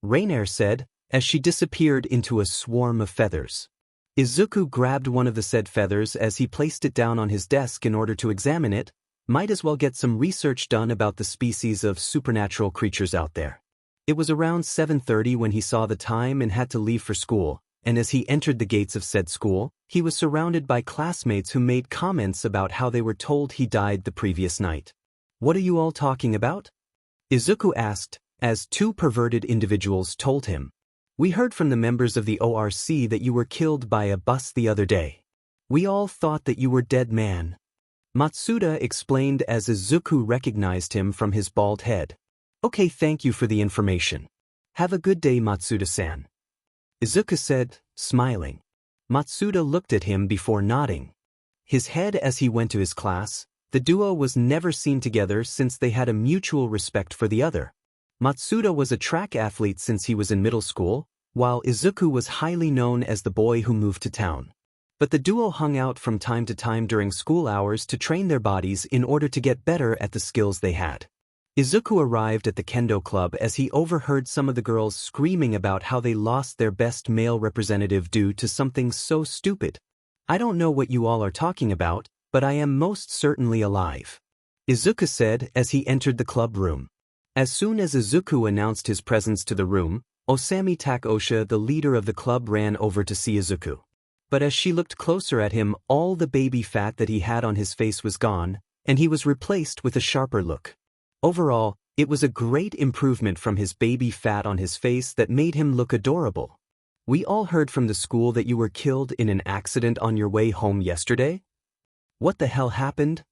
Rainier said, as she disappeared into a swarm of feathers. Izuku grabbed one of the said feathers as he placed it down on his desk in order to examine it. Might as well get some research done about the species of supernatural creatures out there. It was around 7:30 when he saw the time and had to leave for school, and as he entered the gates of said school, he was surrounded by classmates who made comments about how they were told he died the previous night. "What are you all talking about?" Izuku asked, as 2 perverted individuals told him. "We heard from the members of the ORC that you were killed by a bus the other day. We all thought that you were dead, man," Matsuda explained as Izuku recognized him from his bald head. "Okay, thank you for the information. Have a good day, Matsuda-san," Izuku said, smiling. Matsuda looked at him before nodding his head as he went to his class. The duo was never seen together since they had a mutual respect for the other. Matsuda was a track athlete since he was in middle school, while Izuku was highly known as the boy who moved to town. But the duo hung out from time to time during school hours to train their bodies in order to get better at the skills they had. Izuku arrived at the kendo club as he overheard some of the girls screaming about how they lost their best male representative due to something so stupid. "I don't know what you all are talking about, but I am most certainly alive," Izuku said as he entered the club room. As soon as Izuku announced his presence to the room, Osami Takosha, the leader of the club, ran over to see Izuku. But as she looked closer at him, all the baby fat that he had on his face was gone, and he was replaced with a sharper look. Overall, it was a great improvement from his baby fat on his face that made him look adorable. "We all heard from the school that you were killed in an accident on your way home yesterday? What the hell happened?"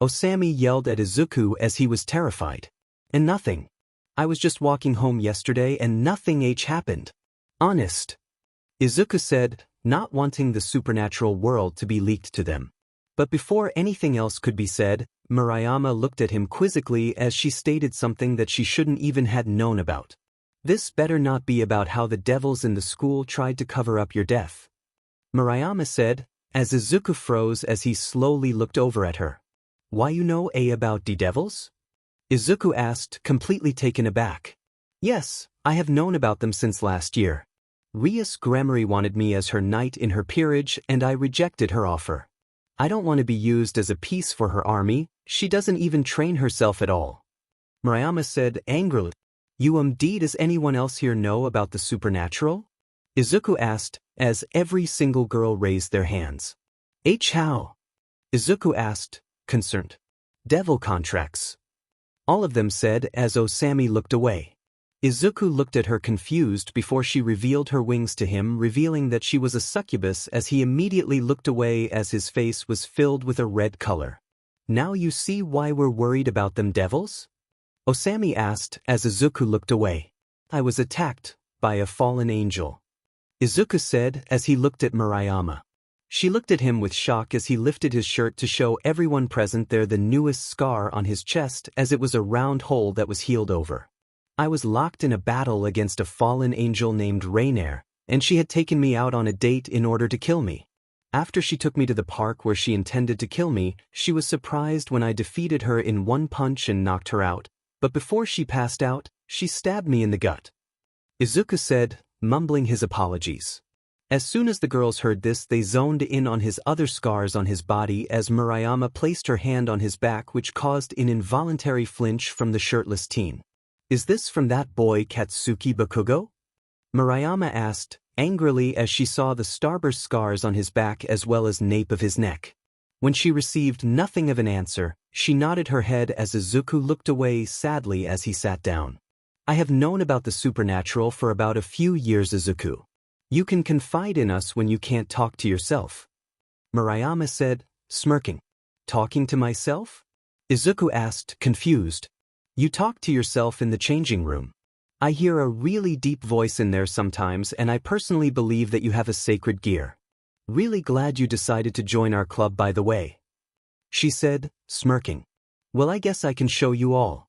Osami yelled at Izuku as he was terrified. "And nothing. I was just walking home yesterday and nothing happened. Honest," Izuku said, not wanting the supernatural world to be leaked to them. But before anything else could be said, Murayama looked at him quizzically as she stated something that she shouldn't even had known about. "This better not be about how the devils in the school tried to cover up your death," Murayama said, as Izuku froze as he slowly looked over at her. "Why you know about the devils?" Izuku asked, completely taken aback. "Yes, I have known about them since last year. Rias Grammary wanted me as her knight in her peerage and I rejected her offer. I don't want to be used as a piece for her army, she doesn't even train herself at all," Murayama said angrily. Does anyone else here know about the supernatural?" Izuku asked, as every single girl raised their hands. How?" Izuku asked, concerned. "Devil contracts," all of them said as Osami looked away. Izuku looked at her confused before she revealed her wings to him, revealing that she was a succubus, as he immediately looked away as his face was filled with a red color. "Now you see why we're worried about them devils?" Osami asked as Izuku looked away. "I was attacked by a fallen angel," Izuku said as he looked at Murayama. She looked at him with shock as he lifted his shirt to show everyone present there the newest scar on his chest, as it was a round hole that was healed over. "I was locked in a battle against a fallen angel named Rainier, and she had taken me out on a date in order to kill me. After she took me to the park where she intended to kill me, she was surprised when I defeated her in one punch and knocked her out, but before she passed out, she stabbed me in the gut. Izuku said, mumbling his apologies. As soon as the girls heard this, they zoned in on his other scars on his body as Murayama placed her hand on his back, which caused an involuntary flinch from the shirtless teen. "Is this from that boy Katsuki Bakugo?" Murayama asked, angrily, as she saw the starburst scars on his back as well as nape of his neck. When she received nothing of an answer, she nodded her head as Izuku looked away sadly as he sat down. "I have known about the supernatural for about a few years, Izuku. You can confide in us when you can't talk to yourself," Murayama said, smirking. "Talking to myself?" Izuku asked, confused. "You talk to yourself in the changing room. I hear a really deep voice in there sometimes, and I personally believe that you have a sacred gear. Really glad you decided to join our club, by the way," she said, smirking. "Well, I guess I can show you all,"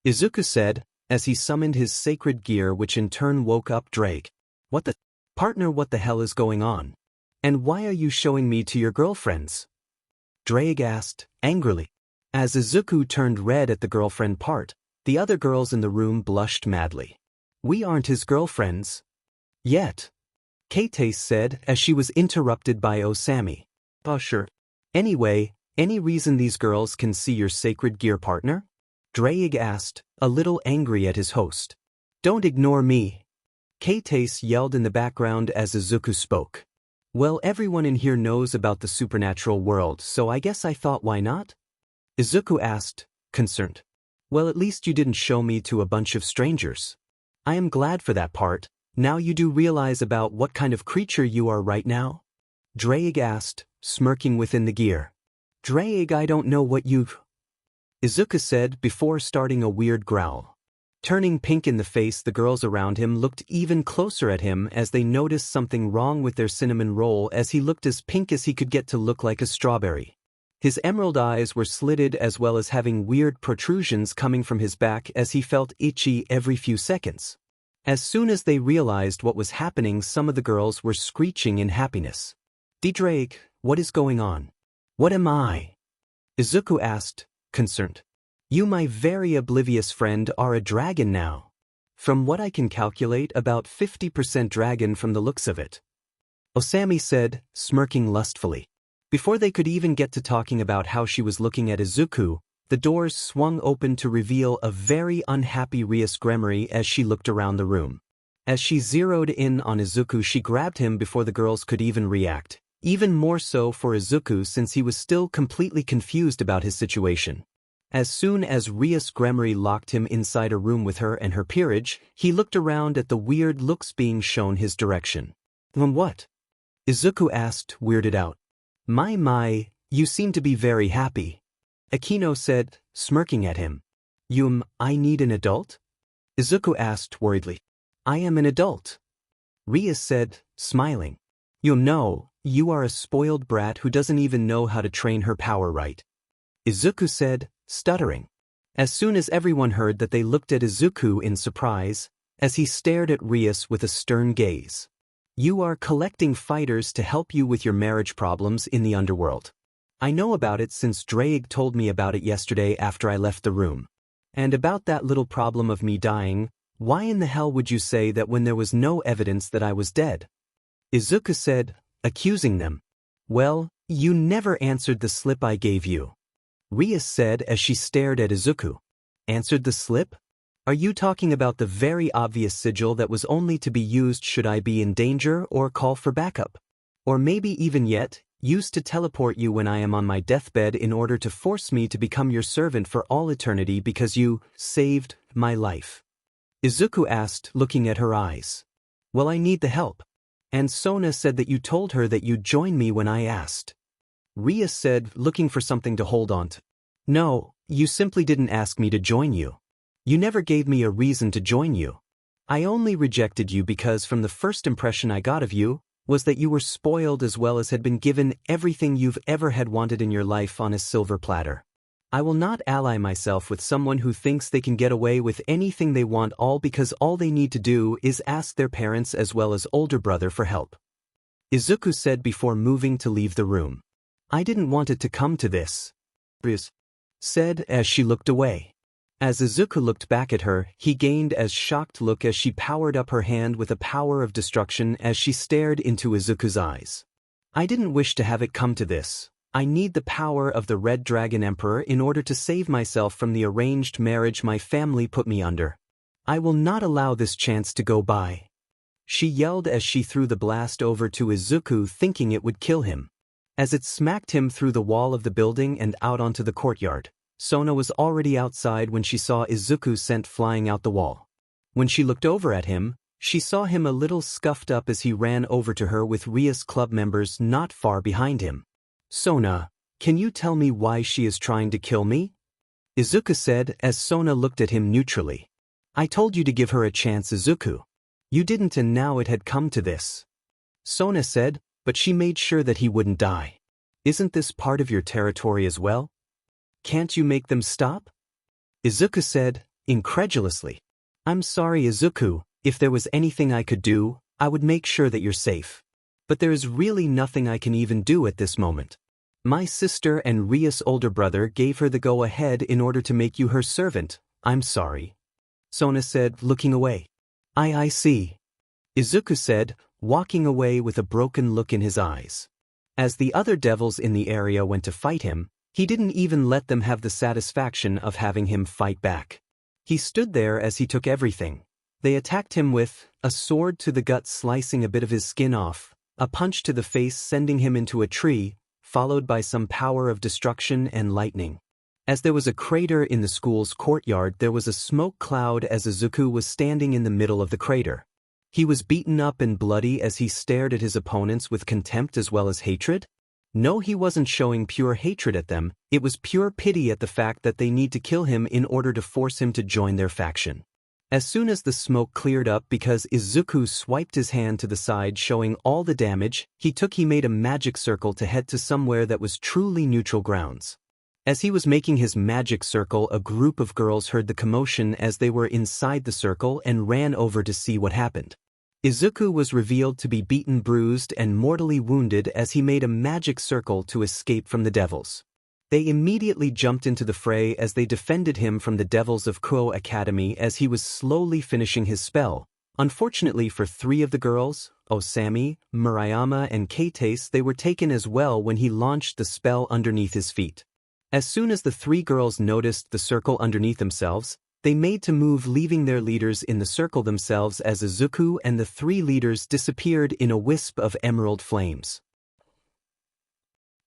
Izuku said, as he summoned his sacred gear, which in turn woke up Drake. "What the partner, what the hell is going on? And why are you showing me to your girlfriends?" Drake asked, angrily. As Izuku turned red at the girlfriend part, the other girls in the room blushed madly. "We aren't his girlfriends yet," Kate said as she was interrupted by Osami. "Oh sure. Anyway, any reason these girls can see your sacred gear, partner?" Drake asked, a little angry at his host. "Don't ignore me," Kate yelled in the background as Izuku spoke. "Well, everyone in here knows about the supernatural world, so I guess I thought, why not?" Izuku asked, concerned. "Well, at least you didn't show me to a bunch of strangers. I am glad for that part. Now you do realize about what kind of creature you are right now?" Drake asked, smirking within the gear. "Drake, I don't know what you've," Izuku said before starting a weird growl. Turning pink in the face, the girls around him looked even closer at him as they noticed something wrong with their cinnamon roll, as he looked as pink as he could get to look like a strawberry. His emerald eyes were slitted as well as having weird protrusions coming from his back as he felt itchy every few seconds. As soon as they realized what was happening, some of the girls were screeching in happiness. "Drake, what is going on? What am I?" Izuku asked, concerned. "You, my very oblivious friend, are a dragon now. From what I can calculate, about 50% dragon from the looks of it," Osami said, smirking lustfully. Before they could even get to talking about how she was looking at Izuku, the doors swung open to reveal a very unhappy Rias Gremory as she looked around the room. As she zeroed in on Izuku, she grabbed him before the girls could even react, even more so for Izuku since he was still completely confused about his situation. As soon as Rias Gremory locked him inside a room with her and her peerage, he looked around at the weird looks being shown his direction. "What?" Izuku asked, weirded out. My, you seem to be very happy," Akino said, smirking at him. I need an adult?" Izuku asked worriedly. "I am an adult," Rias said, smiling. No, you are a spoiled brat who doesn't even know how to train her power right," Izuku said, stuttering. As soon as everyone heard that, they looked at Izuku in surprise, as he stared at Rias with a stern gaze. "You are collecting fighters to help you with your marriage problems in the underworld. I know about it since Drake told me about it yesterday after I left the room. And about that little problem of me dying, why in the hell would you say that when there was no evidence that I was dead?" Izuku said, accusing them. "Well, you never answered the slip I gave you," Rias said as she stared at Izuku. "Answered the slip? Are you talking about the very obvious sigil that was only to be used should I be in danger or call for backup? Or maybe even yet, used to teleport you when I am on my deathbed in order to force me to become your servant for all eternity because you saved my life?" Izuku asked, looking at her eyes. "Well, I need the help. And Sona said that you told her that you'd join me when I asked," Rias said, looking for something to hold on to. "No, you simply didn't ask me to join you. You never gave me a reason to join you. I only rejected you because from the first impression I got of you was that you were spoiled as well as had been given everything you've ever had wanted in your life on a silver platter. I will not ally myself with someone who thinks they can get away with anything they want all because all they need to do is ask their parents as well as older brother for help." Izuku said before moving to leave the room. I didn't want it to come to this, Riz said as she looked away. As Izuku looked back at her, he gained as shocked look as she powered up her hand with a power of destruction as she stared into Izuku's eyes. I didn't wish to have it come to this. I need the power of the Red Dragon Emperor in order to save myself from the arranged marriage my family put me under. I will not allow this chance to go by. She yelled as she threw the blast over to Izuku, thinking it would kill him. As it smacked him through the wall of the building and out onto the courtyard, Sona was already outside when she saw Izuku sent flying out the wall. When she looked over at him, she saw him a little scuffed up as he ran over to her with Ria's club members not far behind him. Sona, can you tell me why she is trying to kill me? Izuku said as Sona looked at him neutrally. I told you to give her a chance, Izuku. You didn't, and now it had come to this. Sona said, but she made sure that he wouldn't die. Isn't this part of your territory as well? Can't you make them stop? Izuku said, incredulously. I'm sorry, Izuku, if there was anything I could do, I would make sure that you're safe. But there is really nothing I can even do at this moment. My sister and Ria's older brother gave her the go-ahead in order to make you her servant. I'm sorry. Sona said, looking away. I see. Izuku said, walking away with a broken look in his eyes. As the other devils in the area went to fight him, he didn't even let them have the satisfaction of having him fight back. He stood there as he took everything. They attacked him with a sword to the gut, slicing a bit of his skin off, a punch to the face sending him into a tree, followed by some power of destruction and lightning. As there was a crater in the school's courtyard, there was a smoke cloud as Izuku was standing in the middle of the crater. He was beaten up and bloody as he stared at his opponents with contempt as well as hatred. No, he wasn't showing pure hatred at them, it was pure pity at the fact that they need to kill him in order to force him to join their faction. As soon as the smoke cleared up because Izuku swiped his hand to the side showing all the damage he made a magic circle to head to somewhere that was truly neutral grounds. As he was making his magic circle, a group of girls heard the commotion as they were inside the circle and ran over to see what happened. Izuku was revealed to be beaten, bruised, and mortally wounded as he made a magic circle to escape from the devils. They immediately jumped into the fray as they defended him from the devils of Kuoh Academy as he was slowly finishing his spell. Unfortunately for three of the girls, Osami, Murayama, and Katase, they were taken as well when he launched the spell underneath his feet. As soon as the three girls noticed the circle underneath themselves, they made to move, leaving their leaders in the circle themselves as Izuku and the three leaders disappeared in a wisp of emerald flames.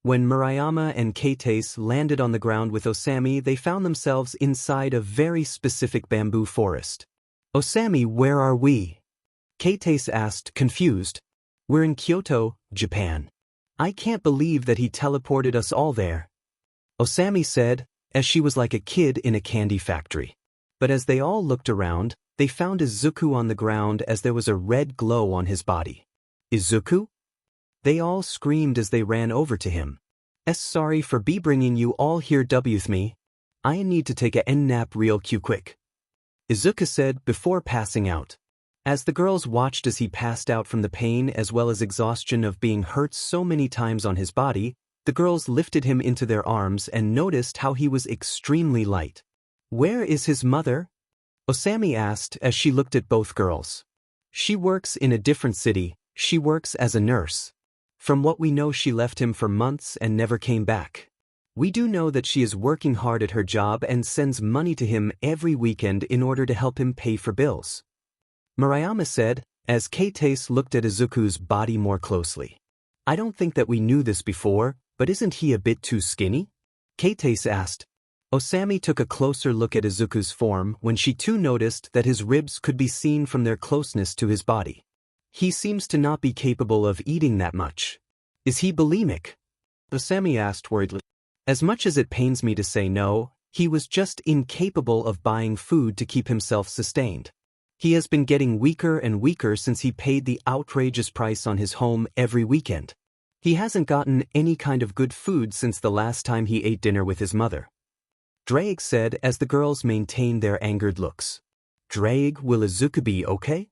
When Murayama and Katase landed on the ground with Osami, they found themselves inside a very specific bamboo forest. Osami, where are we? Katase asked, confused. We're in Kyoto, Japan. I can't believe that he teleported us all there. Osami said, as she was like a kid in a candy factory. But as they all looked around, they found Izuku on the ground as there was a red glow on his body. Izuku? They all screamed as they ran over to him. Sorry for bringing you all here with me. I need to take a nap real quick. Izuku said before passing out. As the girls watched as he passed out from the pain as well as exhaustion of being hurt so many times on his body, the girls lifted him into their arms and noticed how he was extremely light. Where is his mother? Osami asked as she looked at both girls. She works in a different city, she works as a nurse. From what we know, she left him for months and never came back. We do know that she is working hard at her job and sends money to him every weekend in order to help him pay for bills. Murayama said, as Katase looked at Izuku's body more closely. I don't think that we knew this before, but isn't he a bit too skinny? Katase asked. Osami took a closer look at Izuku's form when she too noticed that his ribs could be seen from their closeness to his body. He seems to not be capable of eating that much. Is he bulimic? Osami asked worriedly. As much as it pains me to say no, he was just incapable of buying food to keep himself sustained. He has been getting weaker and weaker since he paid the outrageous price on his home every weekend. He hasn't gotten any kind of good food since the last time he ate dinner with his mother. Drake said as the girls maintained their angered looks. Drake, will Izuku be okay?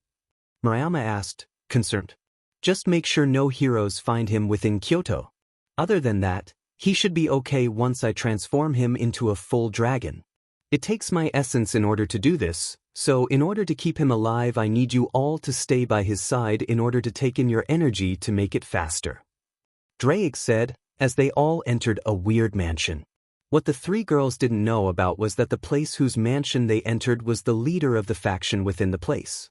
Murayama asked, concerned. Just make sure no heroes find him within Kyoto. Other than that, he should be okay once I transform him into a full dragon. It takes my essence in order to do this, so in order to keep him alive I need you all to stay by his side in order to take in your energy to make it faster. Drake said, as they all entered a weird mansion. What the three girls didn't know about was that the place whose mansion they entered was the leader of the faction within the place.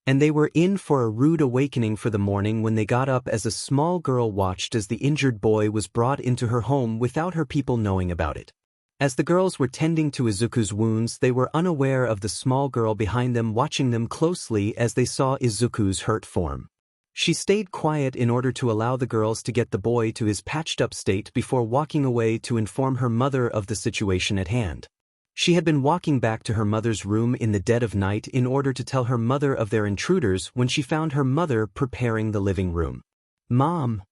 And they were in for a rude awakening for the morning when they got up as a small girl watched as the injured boy was brought into her home without her people knowing about it. As the girls were tending to Izuku's wounds, they were unaware of the small girl behind them watching them closely as they saw Izuku's hurt form. She stayed quiet in order to allow the girls to get the boy to his patched-up state before walking away to inform her mother of the situation at hand. She had been walking back to her mother's room in the dead of night in order to tell her mother of their intruders when she found her mother preparing the living room. "Mom!"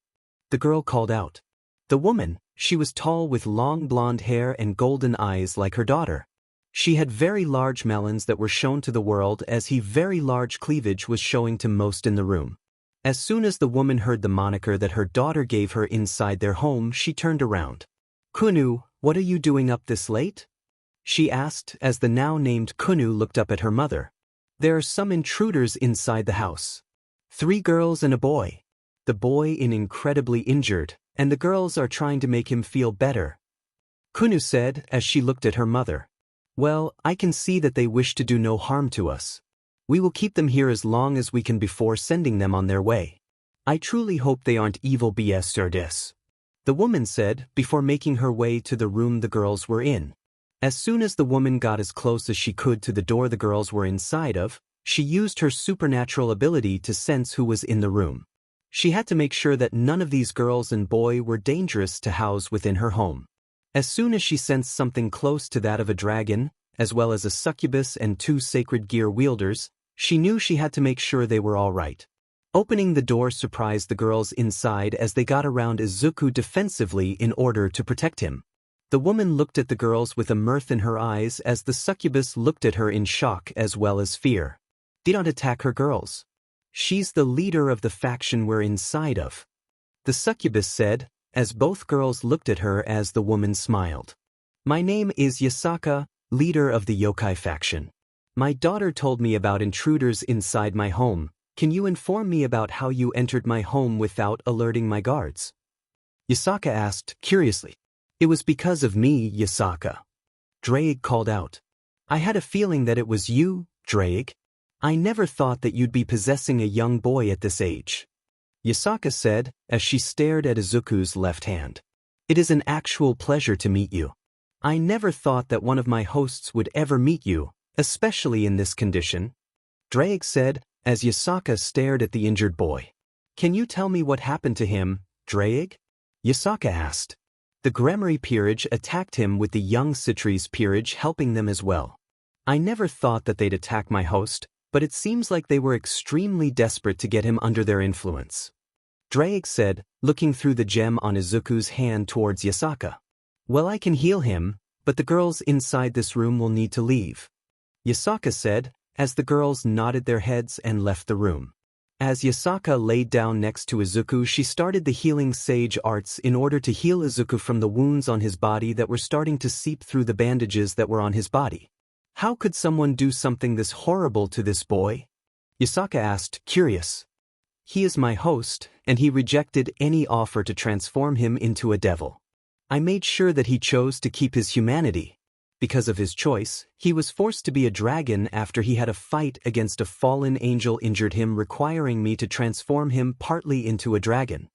the girl called out. The woman, she was tall with long blonde hair and golden eyes like her daughter. She had very large melons that were shown to the world as very large cleavage was showing to most in the room. As soon as the woman heard the moniker that her daughter gave her inside their home, she turned around. "Kunu, what are you doing up this late?" she asked as the now-named Kunu looked up at her mother. "There are some intruders inside the house. 3 girls and a boy. The boy is incredibly injured, and the girls are trying to make him feel better," Kunu said as she looked at her mother. "Well, I can see that they wish to do no harm to us. We will keep them here as long as we can before sending them on their way. I truly hope they aren't evil bastards," the woman said before making her way to the room the girls were in. As soon as the woman got as close as she could to the door the girls were inside of, she used her supernatural ability to sense who was in the room. She had to make sure that none of these girls and boy were dangerous to house within her home. As soon as she sensed something close to that of a dragon, as well as a succubus and 2 sacred gear wielders, she knew she had to make sure they were all right. Opening the door surprised the girls inside as they got around Izuku defensively in order to protect him. The woman looked at the girls with a mirth in her eyes as the succubus looked at her in shock as well as fear. "Don't attack her, girls. She's the leader of the faction we're inside of," the succubus said, as both girls looked at her as the woman smiled. "My name is Yasaka, leader of the yokai faction. My daughter told me about intruders inside my home. Can you inform me about how you entered my home without alerting my guards?" Yasaka asked, curiously. "It was because of me, Yasaka," Drake called out. "I had a feeling that it was you, Drake. I never thought that you'd be possessing a young boy at this age," Yasaka said as she stared at Izuku's left hand. "It is an actual pleasure to meet you. I never thought that one of my hosts would ever meet you, especially in this condition," Drake said as Yasaka stared at the injured boy. "Can you tell me what happened to him, Drake?" Yasaka asked. The Gremory peerage attacked him with the young Citres peerage helping them as well. "I never thought that they'd attack my host, but it seems like they were extremely desperate to get him under their influence," Drake said, looking through the gem on Izuku's hand towards Yasaka. "Well, I can heal him, but the girls inside this room will need to leave," Yasaka said, as the girls nodded their heads and left the room. As Yasaka laid down next to Izuku, she started the healing sage arts in order to heal Izuku from the wounds on his body that were starting to seep through the bandages that were on his body. "How could someone do something this horrible to this boy?" Yasaka asked, curious. "He is my host, and he rejected any offer to transform him into a devil. I made sure that he chose to keep his humanity. Because of his choice, he was forced to be a dragon after he had a fight against a fallen angel injured him, requiring me to transform him partly into a dragon,"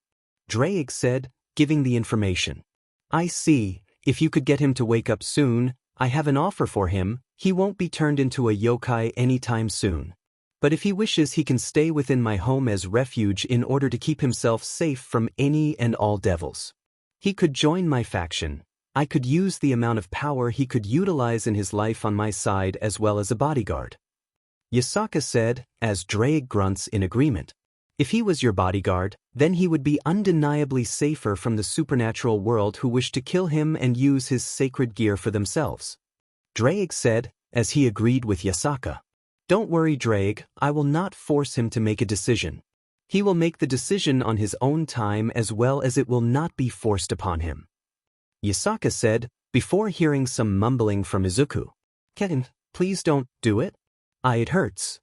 Drake said, giving the information. "I see. If you could get him to wake up soon, I have an offer for him. He won't be turned into a yokai anytime soon. But if he wishes, he can stay within my home as refuge in order to keep himself safe from any and all devils. He could join my faction. I could use the amount of power he could utilize in his life on my side as well as a bodyguard," Yasaka said, as Drake grunts in agreement. "If he was your bodyguard, then he would be undeniably safer from the supernatural world who wish to kill him and use his sacred gear for themselves," Drake said, as he agreed with Yasaka. "Don't worry, Drake, I will not force him to make a decision. He will make the decision on his own time as well as it will not be forced upon him. Yasaka said, before hearing some mumbling from Izuku. Ken, please don't do it. It hurts.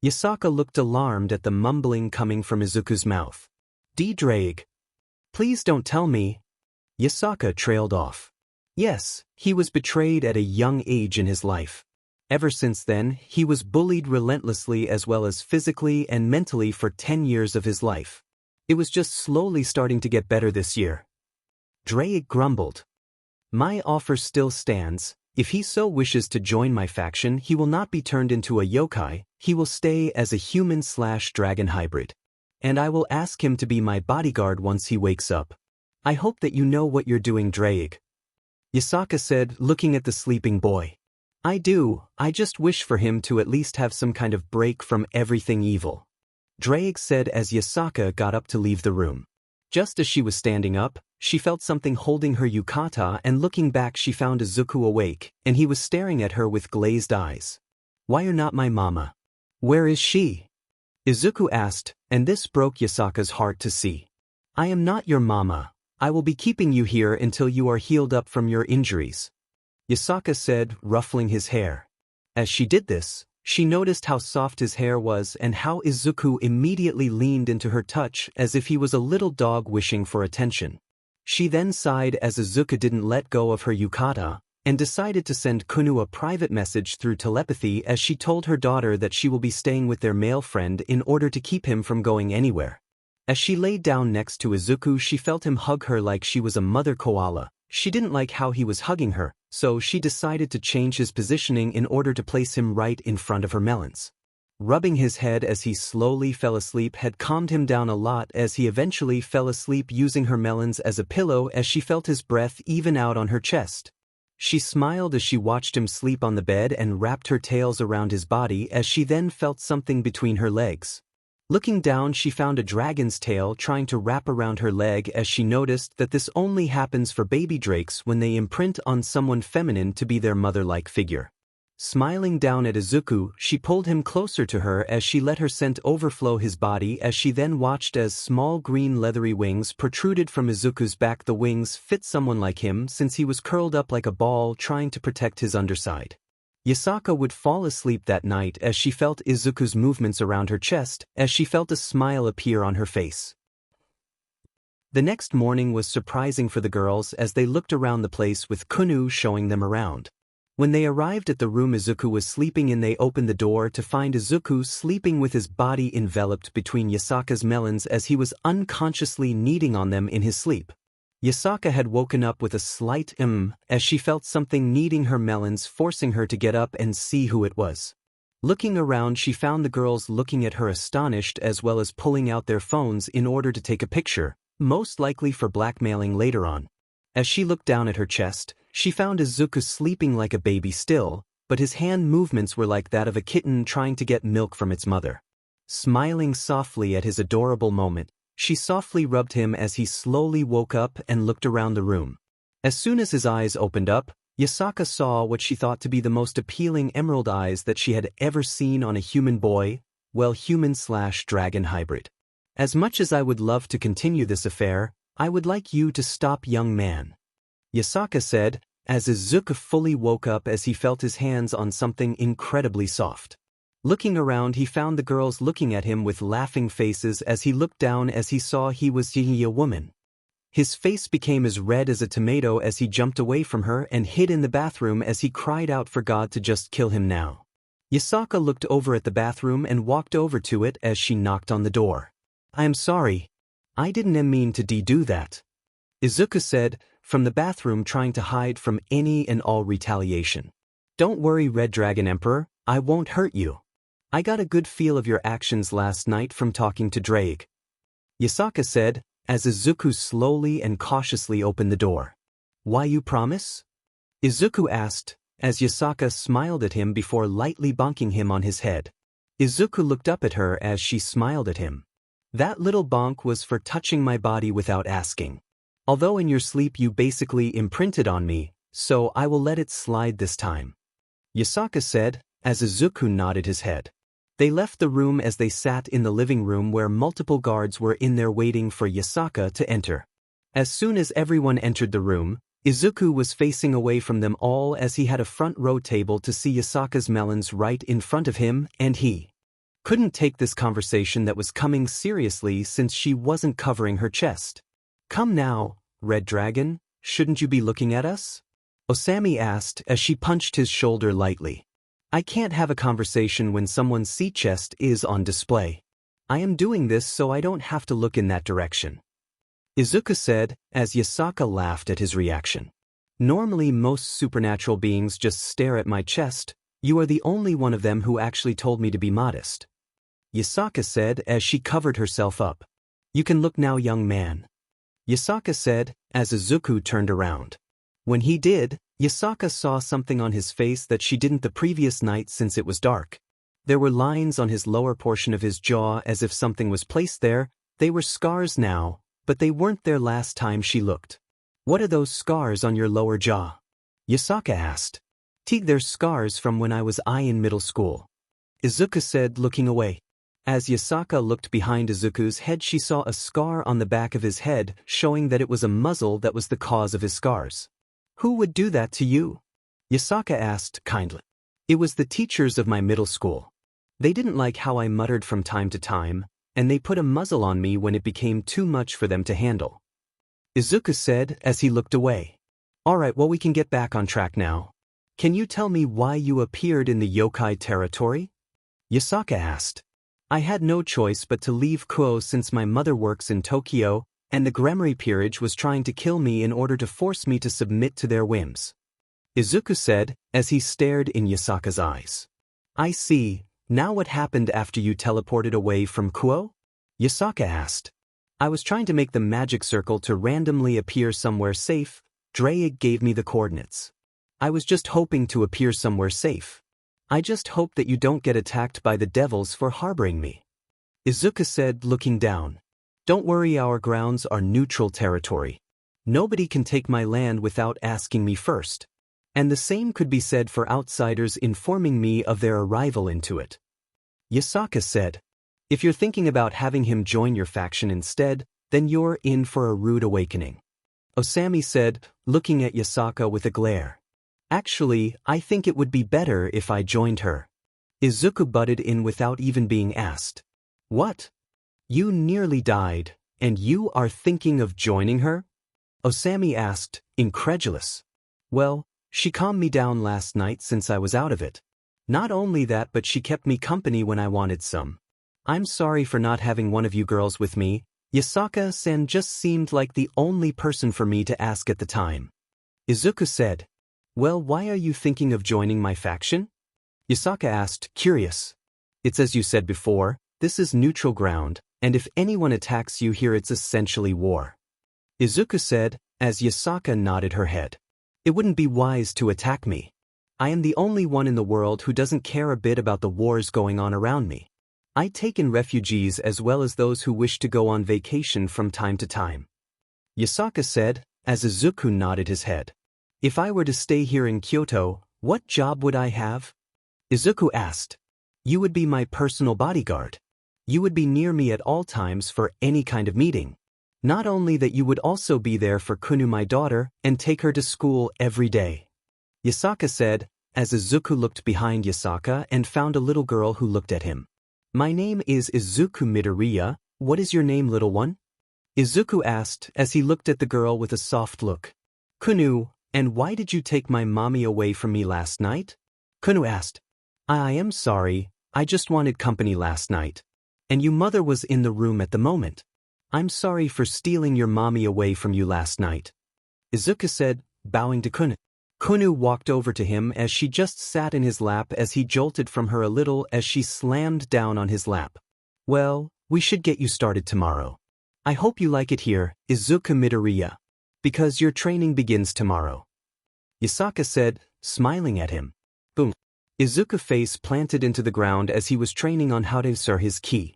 Yasaka looked alarmed at the mumbling coming from Izuku's mouth. Drake. Please don't tell me. Yasaka trailed off. Yes, he was betrayed at a young age in his life. Ever since then, he was bullied relentlessly as well as physically and mentally for 10 years of his life. It was just slowly starting to get better this year. Drake grumbled. My offer still stands. If he so wishes to join my faction, he will not be turned into a yokai, he will stay as a human/dragon hybrid. And I will ask him to be my bodyguard once he wakes up. I hope that you know what you're doing, Drake. Yasaka said, looking at the sleeping boy. I do, I just wish for him to at least have some kind of break from everything evil. Drake said as Yasaka got up to leave the room. Just as she was standing up, she felt something holding her yukata and looking back she found Izuku awake, and he was staring at her with glazed eyes. Why you're not my mama? Where is she? Izuku asked, and this broke Yasaka's heart to see. I am not your mama. I will be keeping you here until you are healed up from your injuries. Yasaka said, ruffling his hair. As she did this, she noticed how soft his hair was and how Izuku immediately leaned into her touch as if he was a little dog wishing for attention. She then sighed as Izuku didn't let go of her yukata, and decided to send Kunu a private message through telepathy as she told her daughter that she will be staying with their male friend in order to keep him from going anywhere. As she laid down next to Izuku, she felt him hug her like she was a mother koala. She didn't like how he was hugging her, so she decided to change his positioning in order to place him right in front of her melons. Rubbing his head as he slowly fell asleep had calmed him down a lot as he eventually fell asleep using her melons as a pillow as she felt his breath even out on her chest. She smiled as she watched him sleep on the bed and wrapped her tails around his body as she then felt something between her legs. Looking down, she found a dragon's tail trying to wrap around her leg as she noticed that this only happens for baby drakes when they imprint on someone feminine to be their mother-like figure. Smiling down at Izuku, she pulled him closer to her as she let her scent overflow his body as she then watched as small green leathery wings protruded from Izuku's back. The wings fit someone like him since he was curled up like a ball trying to protect his underside. Yasaka would fall asleep that night as she felt Izuku's movements around her chest, as she felt a smile appear on her face. The next morning was surprising for the girls as they looked around the place with Kunu showing them around. When they arrived at the room Izuku was sleeping in, they opened the door to find Izuku sleeping with his body enveloped between Yasaka's melons as he was unconsciously kneading on them in his sleep. Yasaka had woken up with a slight as she felt something kneading her melons, forcing her to get up and see who it was. Looking around, she found the girls looking at her astonished as well as pulling out their phones in order to take a picture, most likely for blackmailing later on. As she looked down at her chest, she found Izuku sleeping like a baby still, but his hand movements were like that of a kitten trying to get milk from its mother. Smiling softly at his adorable moment, she softly rubbed him as he slowly woke up and looked around the room. As soon as his eyes opened up, Yasaka saw what she thought to be the most appealing emerald eyes that she had ever seen on a human boy, well, human/dragon hybrid. As much as I would love to continue this affair, I would like you to stop, young man. Yasaka said, as Izuku fully woke up as he felt his hands on something incredibly soft. Looking around, he found the girls looking at him with laughing faces as he looked down as he saw he was seeing a woman. His face became as red as a tomato as he jumped away from her and hid in the bathroom as he cried out for God to just kill him now. Yasaka looked over at the bathroom and walked over to it as she knocked on the door. I am sorry. I didn't mean to do that. Izuku said, from the bathroom, trying to hide from any and all retaliation. Don't worry, Red Dragon Emperor, I won't hurt you. I got a good feel of your actions last night from talking to Drake. Yasaka said, as Izuku slowly and cautiously opened the door. Why, you promise? Izuku asked, as Yasaka smiled at him before lightly bonking him on his head. Izuku looked up at her as she smiled at him. That little bonk was for touching my body without asking. Although in your sleep you basically imprinted on me, so I will let it slide this time. Yasaka said, as Izuku nodded his head. They left the room as they sat in the living room where multiple guards were in there waiting for Yasaka to enter. As soon as everyone entered the room, Izuku was facing away from them all as he had a front row table to see Yasaka's melons right in front of him, and he couldn't take this conversation that was coming seriously since she wasn't covering her chest. "Come now, Red Dragon, shouldn't you be looking at us?" Osami asked as she punched his shoulder lightly. "I can't have a conversation when someone's sea chest is on display. I am doing this so I don't have to look in that direction," Izuku said, as Yasaka laughed at his reaction. "Normally most supernatural beings just stare at my chest. You are the only one of them who actually told me to be modest," Yasaka said as she covered herself up. "You can look now, young man," Yasaka said, as Izuku turned around. When he did, Yasaka saw something on his face that she didn't the previous night since it was dark. There were lines on his lower portion of his jaw as if something was placed there. They were scars now, but they weren't there last time she looked. "What are those scars on your lower jaw?" Yasaka asked. "They're scars from when I was in middle school," Izuku said, looking away. As Yasaka looked behind Izuku's head, she saw a scar on the back of his head, showing that it was a muzzle that was the cause of his scars. "Who would do that to you?" Yasaka asked kindly. "It was the teachers of my middle school. They didn't like how I muttered from time to time, and they put a muzzle on me when it became too much for them to handle," Izuku said as he looked away. "Alright, well, we can get back on track now. Can you tell me why you appeared in the yokai territory?" Yasaka asked. "I had no choice but to leave Kuoh since my mother works in Tokyo, and the Gremory peerage was trying to kill me in order to force me to submit to their whims," Izuku said as he stared in Yasaka's eyes. "I see. Now what happened after you teleported away from Kuoh?" Yasaka asked. "I was trying to make the magic circle to randomly appear somewhere safe. Drake gave me the coordinates. I was just hoping to appear somewhere safe. I just hope that you don't get attacked by the devils for harboring me," Izuku said, looking down. "Don't worry, our grounds are neutral territory. Nobody can take my land without asking me first. And the same could be said for outsiders informing me of their arrival into it," Yasaka said. "If you're thinking about having him join your faction instead, then you're in for a rude awakening," Osami said, looking at Yasaka with a glare. "Actually, I think it would be better if I joined her," Izuku butted in without even being asked. "What? You nearly died, and you are thinking of joining her?" Osami asked, incredulous. "Well, she calmed me down last night since I was out of it. Not only that, but she kept me company when I wanted some. I'm sorry for not having one of you girls with me. Yasaka-san just seemed like the only person for me to ask at the time," Izuku said. "Well, why are you thinking of joining my faction?" Yasaka asked, curious. "It's as you said before, this is neutral ground, and if anyone attacks you here it's essentially war," Izuku said, as Yasaka nodded her head. "It wouldn't be wise to attack me. I am the only one in the world who doesn't care a bit about the wars going on around me. I take in refugees as well as those who wish to go on vacation from time to time," Yasaka said, as Izuku nodded his head. "If I were to stay here in Kyoto, what job would I have?" Izuku asked. "You would be my personal bodyguard. You would be near me at all times for any kind of meeting. Not only that, you would also be there for Kunu, my daughter, and take her to school every day," Yasaka said, as Izuku looked behind Yasaka and found a little girl who looked at him. "My name is Izuku Midoriya. What is your name, little one?" Izuku asked as he looked at the girl with a soft look. "Kunu, and why did you take my mommy away from me last night?" Kunu asked. I am sorry, I just wanted company last night. And your mother was in the room at the moment. I'm sorry for stealing your mommy away from you last night," Izuku said, bowing to Kunu. Kunu walked over to him as she just sat in his lap as he jolted from her a little as she slammed down on his lap. "Well, we should get you started tomorrow. I hope you like it here, Izuku Midoriya. Because your training begins tomorrow," Yasaka said, smiling at him. Boom. Izuku's face planted into the ground as he was training on how to use his ki.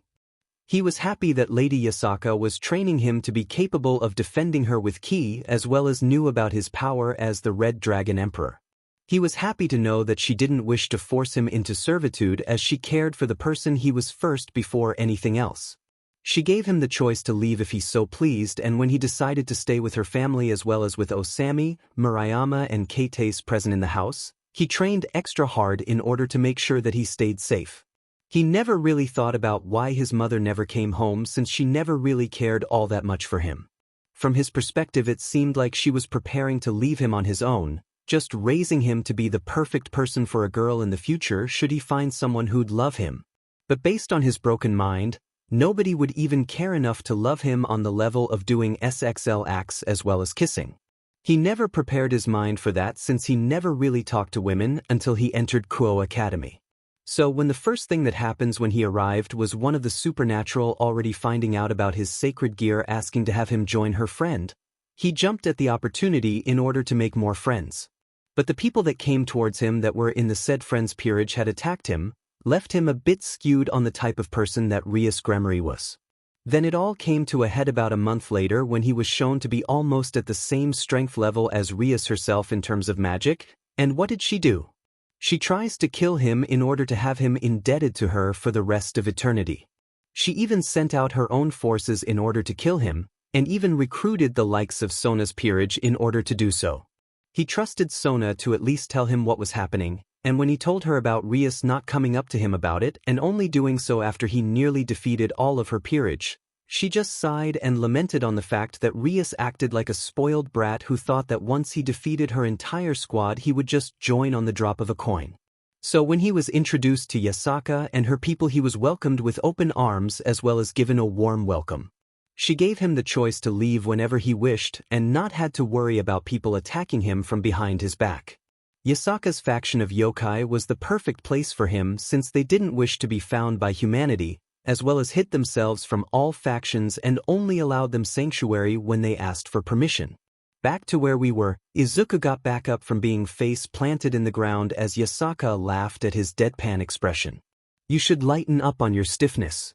He was happy that Lady Yasaka was training him to be capable of defending her with ki as well as knew about his power as the Red Dragon Emperor. He was happy to know that she didn't wish to force him into servitude as she cared for the person he was first before anything else. She gave him the choice to leave if he so pleased, and when he decided to stay with her family as well as with Osami, Murayama and Keite's present in the house, he trained extra hard in order to make sure that he stayed safe. He never really thought about why his mother never came home since she never really cared all that much for him. From his perspective, it seemed like she was preparing to leave him on his own, just raising him to be the perfect person for a girl in the future should he find someone who'd love him. But based on his broken mind, nobody would even care enough to love him on the level of doing SXL acts as well as kissing. He never prepared his mind for that since he never really talked to women until he entered Kuoh Academy. So when the first thing that happens when he arrived was one of the supernatural already finding out about his sacred gear asking to have him join her friend, he jumped at the opportunity in order to make more friends. But the people that came towards him that were in the said friend's peerage had attacked him, left him a bit skewed on the type of person that Rias Gremory was. Then it all came to a head about a month later when he was shown to be almost at the same strength level as Rias herself in terms of magic, and what did she do? She tries to kill him in order to have him indebted to her for the rest of eternity. She even sent out her own forces in order to kill him, and even recruited the likes of Sona's peerage in order to do so. He trusted Sona to at least tell him what was happening, and when he told her about Rias not coming up to him about it and only doing so after he nearly defeated all of her peerage, she just sighed and lamented on the fact that Rias acted like a spoiled brat who thought that once he defeated her entire squad he would just join on the drop of a coin. So when he was introduced to Yasaka and her people, he was welcomed with open arms as well as given a warm welcome. She gave him the choice to leave whenever he wished and not had to worry about people attacking him from behind his back. Yasaka's faction of yokai was the perfect place for him since they didn't wish to be found by humanity, as well as hid themselves from all factions and only allowed them sanctuary when they asked for permission. Back to where we were, Izuku got back up from being face planted in the ground as Yasaka laughed at his deadpan expression. "You should lighten up on your stiffness,"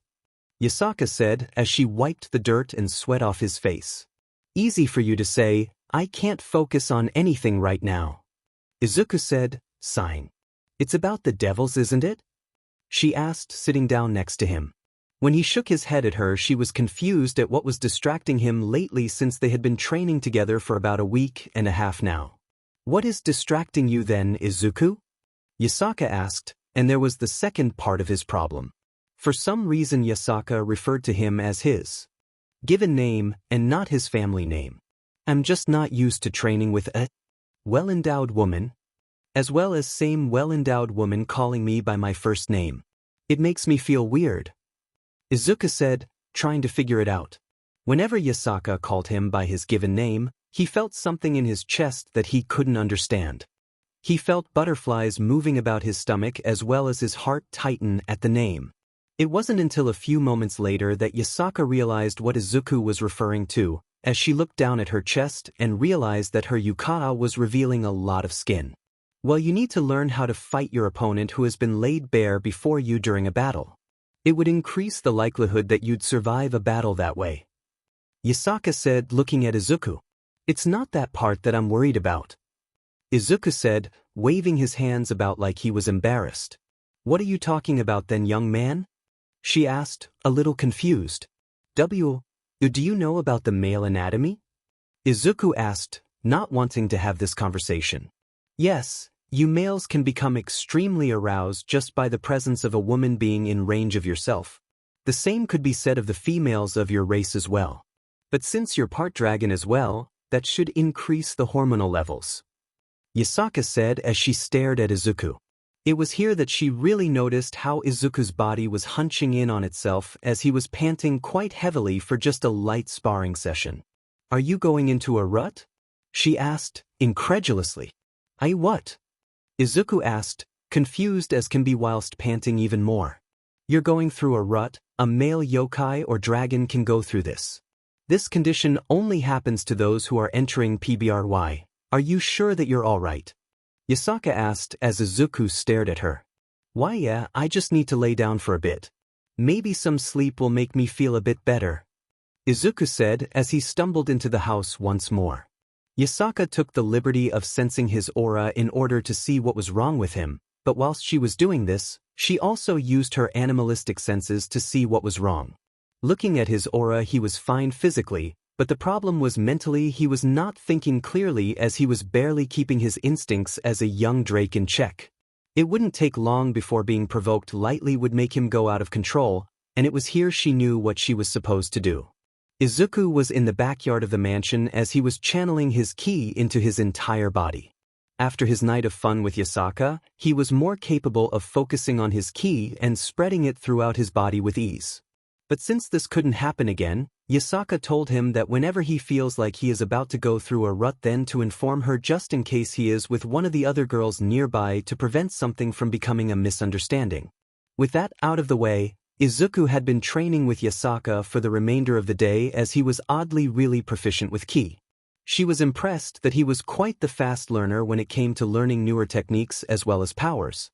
Yasaka said as she wiped the dirt and sweat off his face. "Easy for you to say, I can't focus on anything right now," Izuku said, sighing. "It's about the devils, isn't it?" she asked, sitting down next to him. When he shook his head at her, she was confused at what was distracting him lately since they had been training together for about a week and a half now. "What is distracting you then, Izuku?" Yasaka asked, and there was the second part of his problem. For some reason Yasaka referred to him as his given name and not his family name. "I'm just not used to training with a well-endowed woman, as well as same well-endowed woman calling me by my first name. It makes me feel weird," Izuku said, trying to figure it out. Whenever Yasaka called him by his given name, he felt something in his chest that he couldn't understand. He felt butterflies moving about his stomach as well as his heart tighten at the name. It wasn't until a few moments later that Yasaka realized what Izuku was referring to, as she looked down at her chest and realized that her yukata was revealing a lot of skin. "Well, you need to learn how to fight your opponent who has been laid bare before you during a battle. It would increase the likelihood that you'd survive a battle that way," Yasaka said, looking at Izuku. "It's not that part that I'm worried about," Izuku said, waving his hands about like he was embarrassed. "What are you talking about then, young man?" she asked, a little confused. Do you know about the male anatomy?" Izuku asked, not wanting to have this conversation. "Yes, you males can become extremely aroused just by the presence of a woman being in range of yourself. The same could be said of the females of your race as well. But since you're part dragon as well, that should increase the hormonal levels," Yasaka said as she stared at Izuku. It was here that she really noticed how Izuku's body was hunching in on itself as he was panting quite heavily for just a light sparring session. "Are you going into a rut?" she asked, incredulously. "I what?" Izuku asked, confused as can be whilst panting even more. "You're going through a rut. A male yokai or dragon can go through this. This condition only happens to those who are entering PBRY. Are you sure that you're all right?" Yasaka asked as Izuku stared at her. "Why, yeah, I just need to lay down for a bit. Maybe some sleep will make me feel a bit better," Izuku said as he stumbled into the house once more. Yasaka took the liberty of sensing his aura in order to see what was wrong with him, but whilst she was doing this, she also used her animalistic senses to see what was wrong. Looking at his aura, he was fine physically, but the problem was mentally. He was not thinking clearly as he was barely keeping his instincts as a young drake in check. It wouldn't take long before being provoked lightly would make him go out of control, and it was here she knew what she was supposed to do. Izuku was in the backyard of the mansion as he was channeling his ki into his entire body. After his night of fun with Yasaka, he was more capable of focusing on his ki and spreading it throughout his body with ease. But since this couldn't happen again, Yasaka told him that whenever he feels like he is about to go through a rut, then to inform her just in case he is with one of the other girls nearby to prevent something from becoming a misunderstanding. With that out of the way, Izuku had been training with Yasaka for the remainder of the day as he was oddly really proficient with ki. She was impressed that he was quite the fast learner when it came to learning newer techniques as well as powers.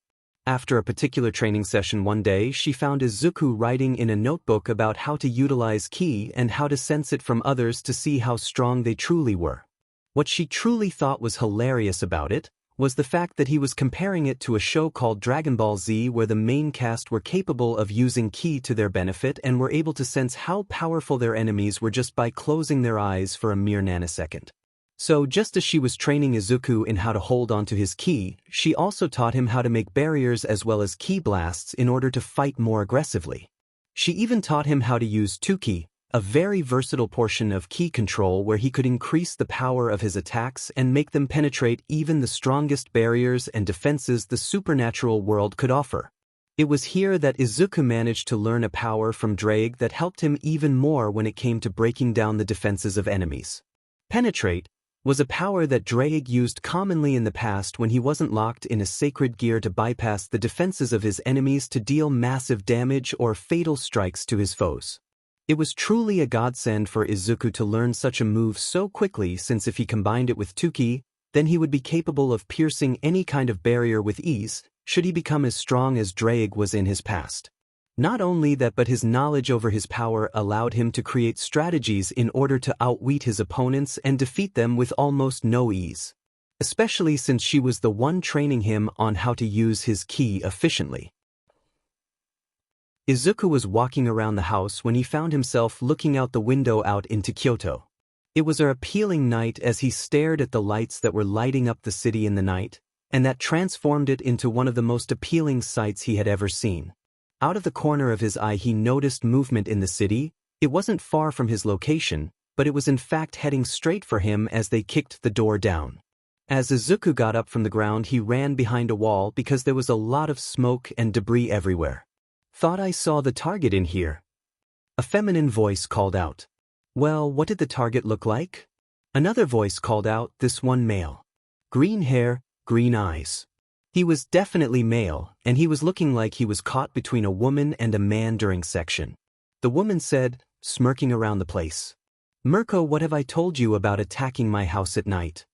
After a particular training session one day, she found Izuku writing in a notebook about how to utilize ki and how to sense it from others to see how strong they truly were. What she truly thought was hilarious about it was the fact that he was comparing it to a show called Dragon Ball Z, where the main cast were capable of using ki to their benefit and were able to sense how powerful their enemies were just by closing their eyes for a mere nanosecond. So just as she was training Izuku in how to hold onto his ki, she also taught him how to make barriers as well as ki blasts in order to fight more aggressively. She even taught him how to use Tuki, a very versatile portion of ki control where he could increase the power of his attacks and make them penetrate even the strongest barriers and defenses the supernatural world could offer. It was here that Izuku managed to learn a power from Drake that helped him even more when it came to breaking down the defenses of enemies. Penetrate was a power that Drake used commonly in the past when he wasn't locked in a sacred gear to bypass the defenses of his enemies to deal massive damage or fatal strikes to his foes. It was truly a godsend for Izuku to learn such a move so quickly, since if he combined it with Tuki, then he would be capable of piercing any kind of barrier with ease, should he become as strong as Drake was in his past. Not only that, but his knowledge over his power allowed him to create strategies in order to outwit his opponents and defeat them with almost no ease. Especially since she was the one training him on how to use his ki efficiently. Izuku was walking around the house when he found himself looking out the window out into Kyoto. It was an appealing night as he stared at the lights that were lighting up the city in the night, and that transformed it into one of the most appealing sights he had ever seen. Out of the corner of his eye he noticed movement in the city. It wasn't far from his location, but it was in fact heading straight for him as they kicked the door down. As Izuku got up from the ground, he ran behind a wall because there was a lot of smoke and debris everywhere. "Thought I saw the target in here." A feminine voice called out. "Well, what did the target look like?" Another voice called out, this one male. "Green hair, green eyes." He was definitely male, and he was looking like he was caught between a woman and a man during section. The woman said, smirking around the place. "Mirko, what have I told you about attacking my house at night?"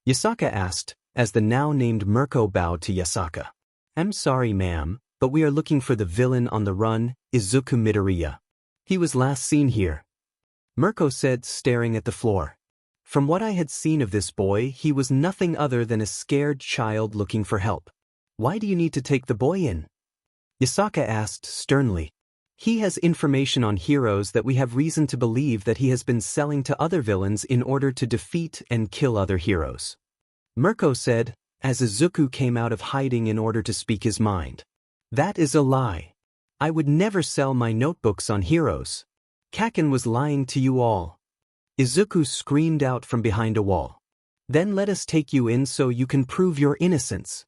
Yasaka asked, as the now named Mirko bowed to Yasaka. "I'm sorry, ma'am, but we are looking for the villain on the run, Izuku Midoriya. He was last seen here," Mirko said, staring at the floor. From what I had seen of this boy, he was nothing other than a scared child looking for help. "Why do you need to take the boy in?" Yasaka asked sternly. "He has information on heroes that we have reason to believe that he has been selling to other villains in order to defeat and kill other heroes," Mirko said, as Izuku came out of hiding in order to speak his mind. "That is a lie. I would never sell my notebooks on heroes. Kaken was lying to you all," Izuku screamed out from behind a wall. "Then let us take you in so you can prove your innocence,"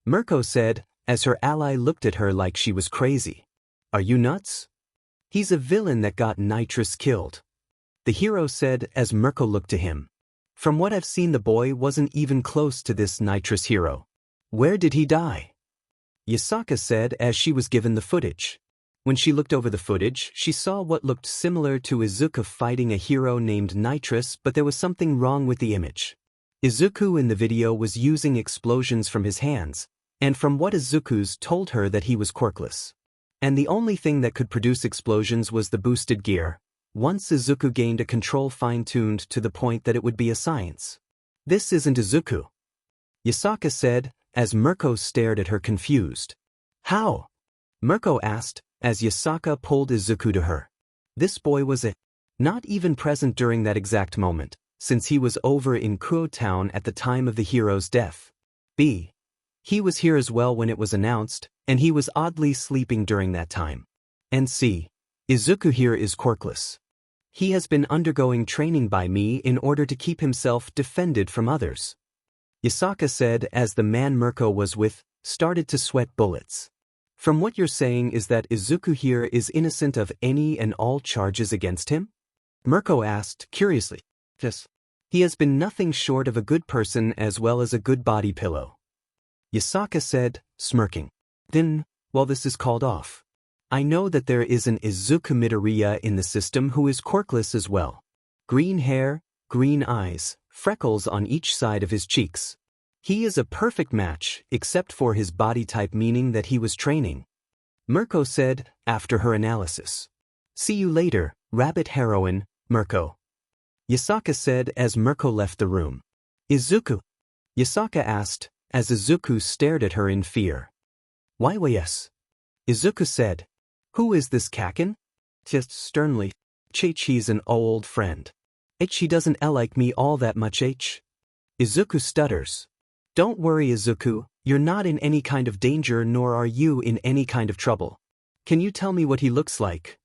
Mirko said, as her ally looked at her like she was crazy. "Are you nuts? He's a villain that got Nitrous killed," the hero said as Mirko looked to him. "From what I've seen, the boy wasn't even close to this Nitrous hero. Where did he die?" Yasaka said as she was given the footage. When she looked over the footage, she saw what looked similar to Izuku fighting a hero named Nitrous, but there was something wrong with the image. Izuku in the video was using explosions from his hands, and from what Izuku's told her that he was quirkless. And the only thing that could produce explosions was the boosted gear. Once Izuku gained a control fine-tuned to the point that it would be a science. This isn't Izuku, Yasaka said, as Mirko stared at her confused. How? Mirko asked, as Yasaka pulled Izuku to her. This boy was not even present during that exact moment, since he was over in Kuoh Town at the time of the hero's death. B. He was here as well when it was announced, and he was oddly sleeping during that time. And C. Izuku here is Quirkless. He has been undergoing training by me in order to keep himself defended from others. Yasaka said as the man Mirko was with started to sweat bullets. From what you're saying is that Izuku here is innocent of any and all charges against him? Mirko asked curiously. Yes. He has been nothing short of a good person as well as a good body pillow. Yasaka said, smirking. Then, while this is called off, I know that there is an Izuku Midoriya in the system who is Quirkless as well. Green hair, green eyes, freckles on each side of his cheeks. He is a perfect match, except for his body type, meaning that he was training. Mirko said, after her analysis. See you later, rabbit heroine, Mirko. Yasaka said as Mirko left the room. Izuku? Yasaka asked, as Izuku stared at her in fear. Why yes? Izuku said. Who is this Kaken? Just sternly. He's an old friend. He doesn't like me all that much. Izuku stutters. Don't worry, Izuku, you're not in any kind of danger, nor are you in any kind of trouble. Can you tell me what he looks like?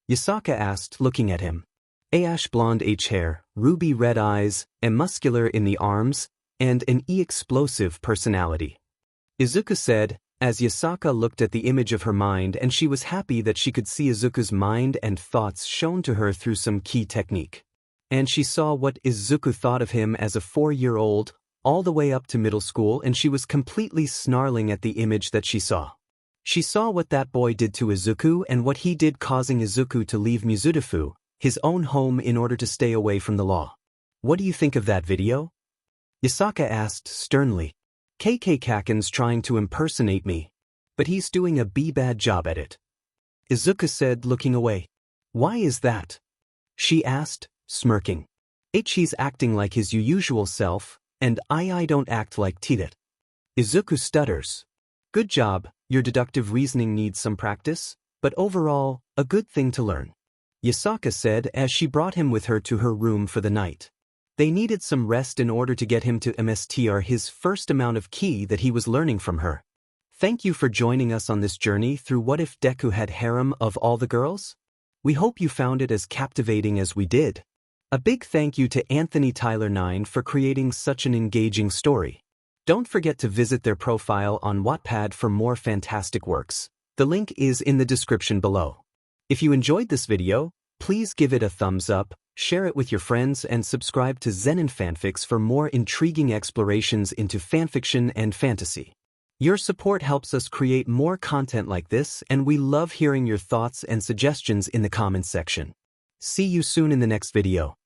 Yasaka asked, looking at him. Ash blonde hair, ruby red eyes, and muscular in the arms, and an explosive personality. Izuku said, as Yasaka looked at the image of her mind, and she was happy that she could see Izuku's mind and thoughts shown to her through some key technique. And she saw what Izuku thought of him as a 4-year-old, all the way up to middle school, and she was completely snarling at the image that she saw. She saw what that boy did to Izuku and what he did, causing Izuku to leave Musutafu, his own home, in order to stay away from the law. What do you think of that video? Yasaka asked sternly. Kaken's trying to impersonate me, but he's doing a bad job at it. Izuku said, looking away. Why is that? She asked, smirking. He's acting like his usual self, and I don't act like that. Izuku stutters. Good job, your deductive reasoning needs some practice, but overall, a good thing to learn. Yasaka said as she brought him with her to her room for the night. They needed some rest in order to get him to MSTR his first amount of ki that he was learning from her. Thank you for joining us on this journey through What If Deku Had Harem of All the Girls? We hope you found it as captivating as we did. A big thank you to Anthony Tyler 9 for creating such an engaging story. Don't forget to visit their profile on Wattpad for more fantastic works. The link is in the description below. If you enjoyed this video, please give it a thumbs up, share it with your friends, and subscribe to Zenin Fanfics for more intriguing explorations into fanfiction and fantasy. Your support helps us create more content like this, and we love hearing your thoughts and suggestions in the comments section. See you soon in the next video.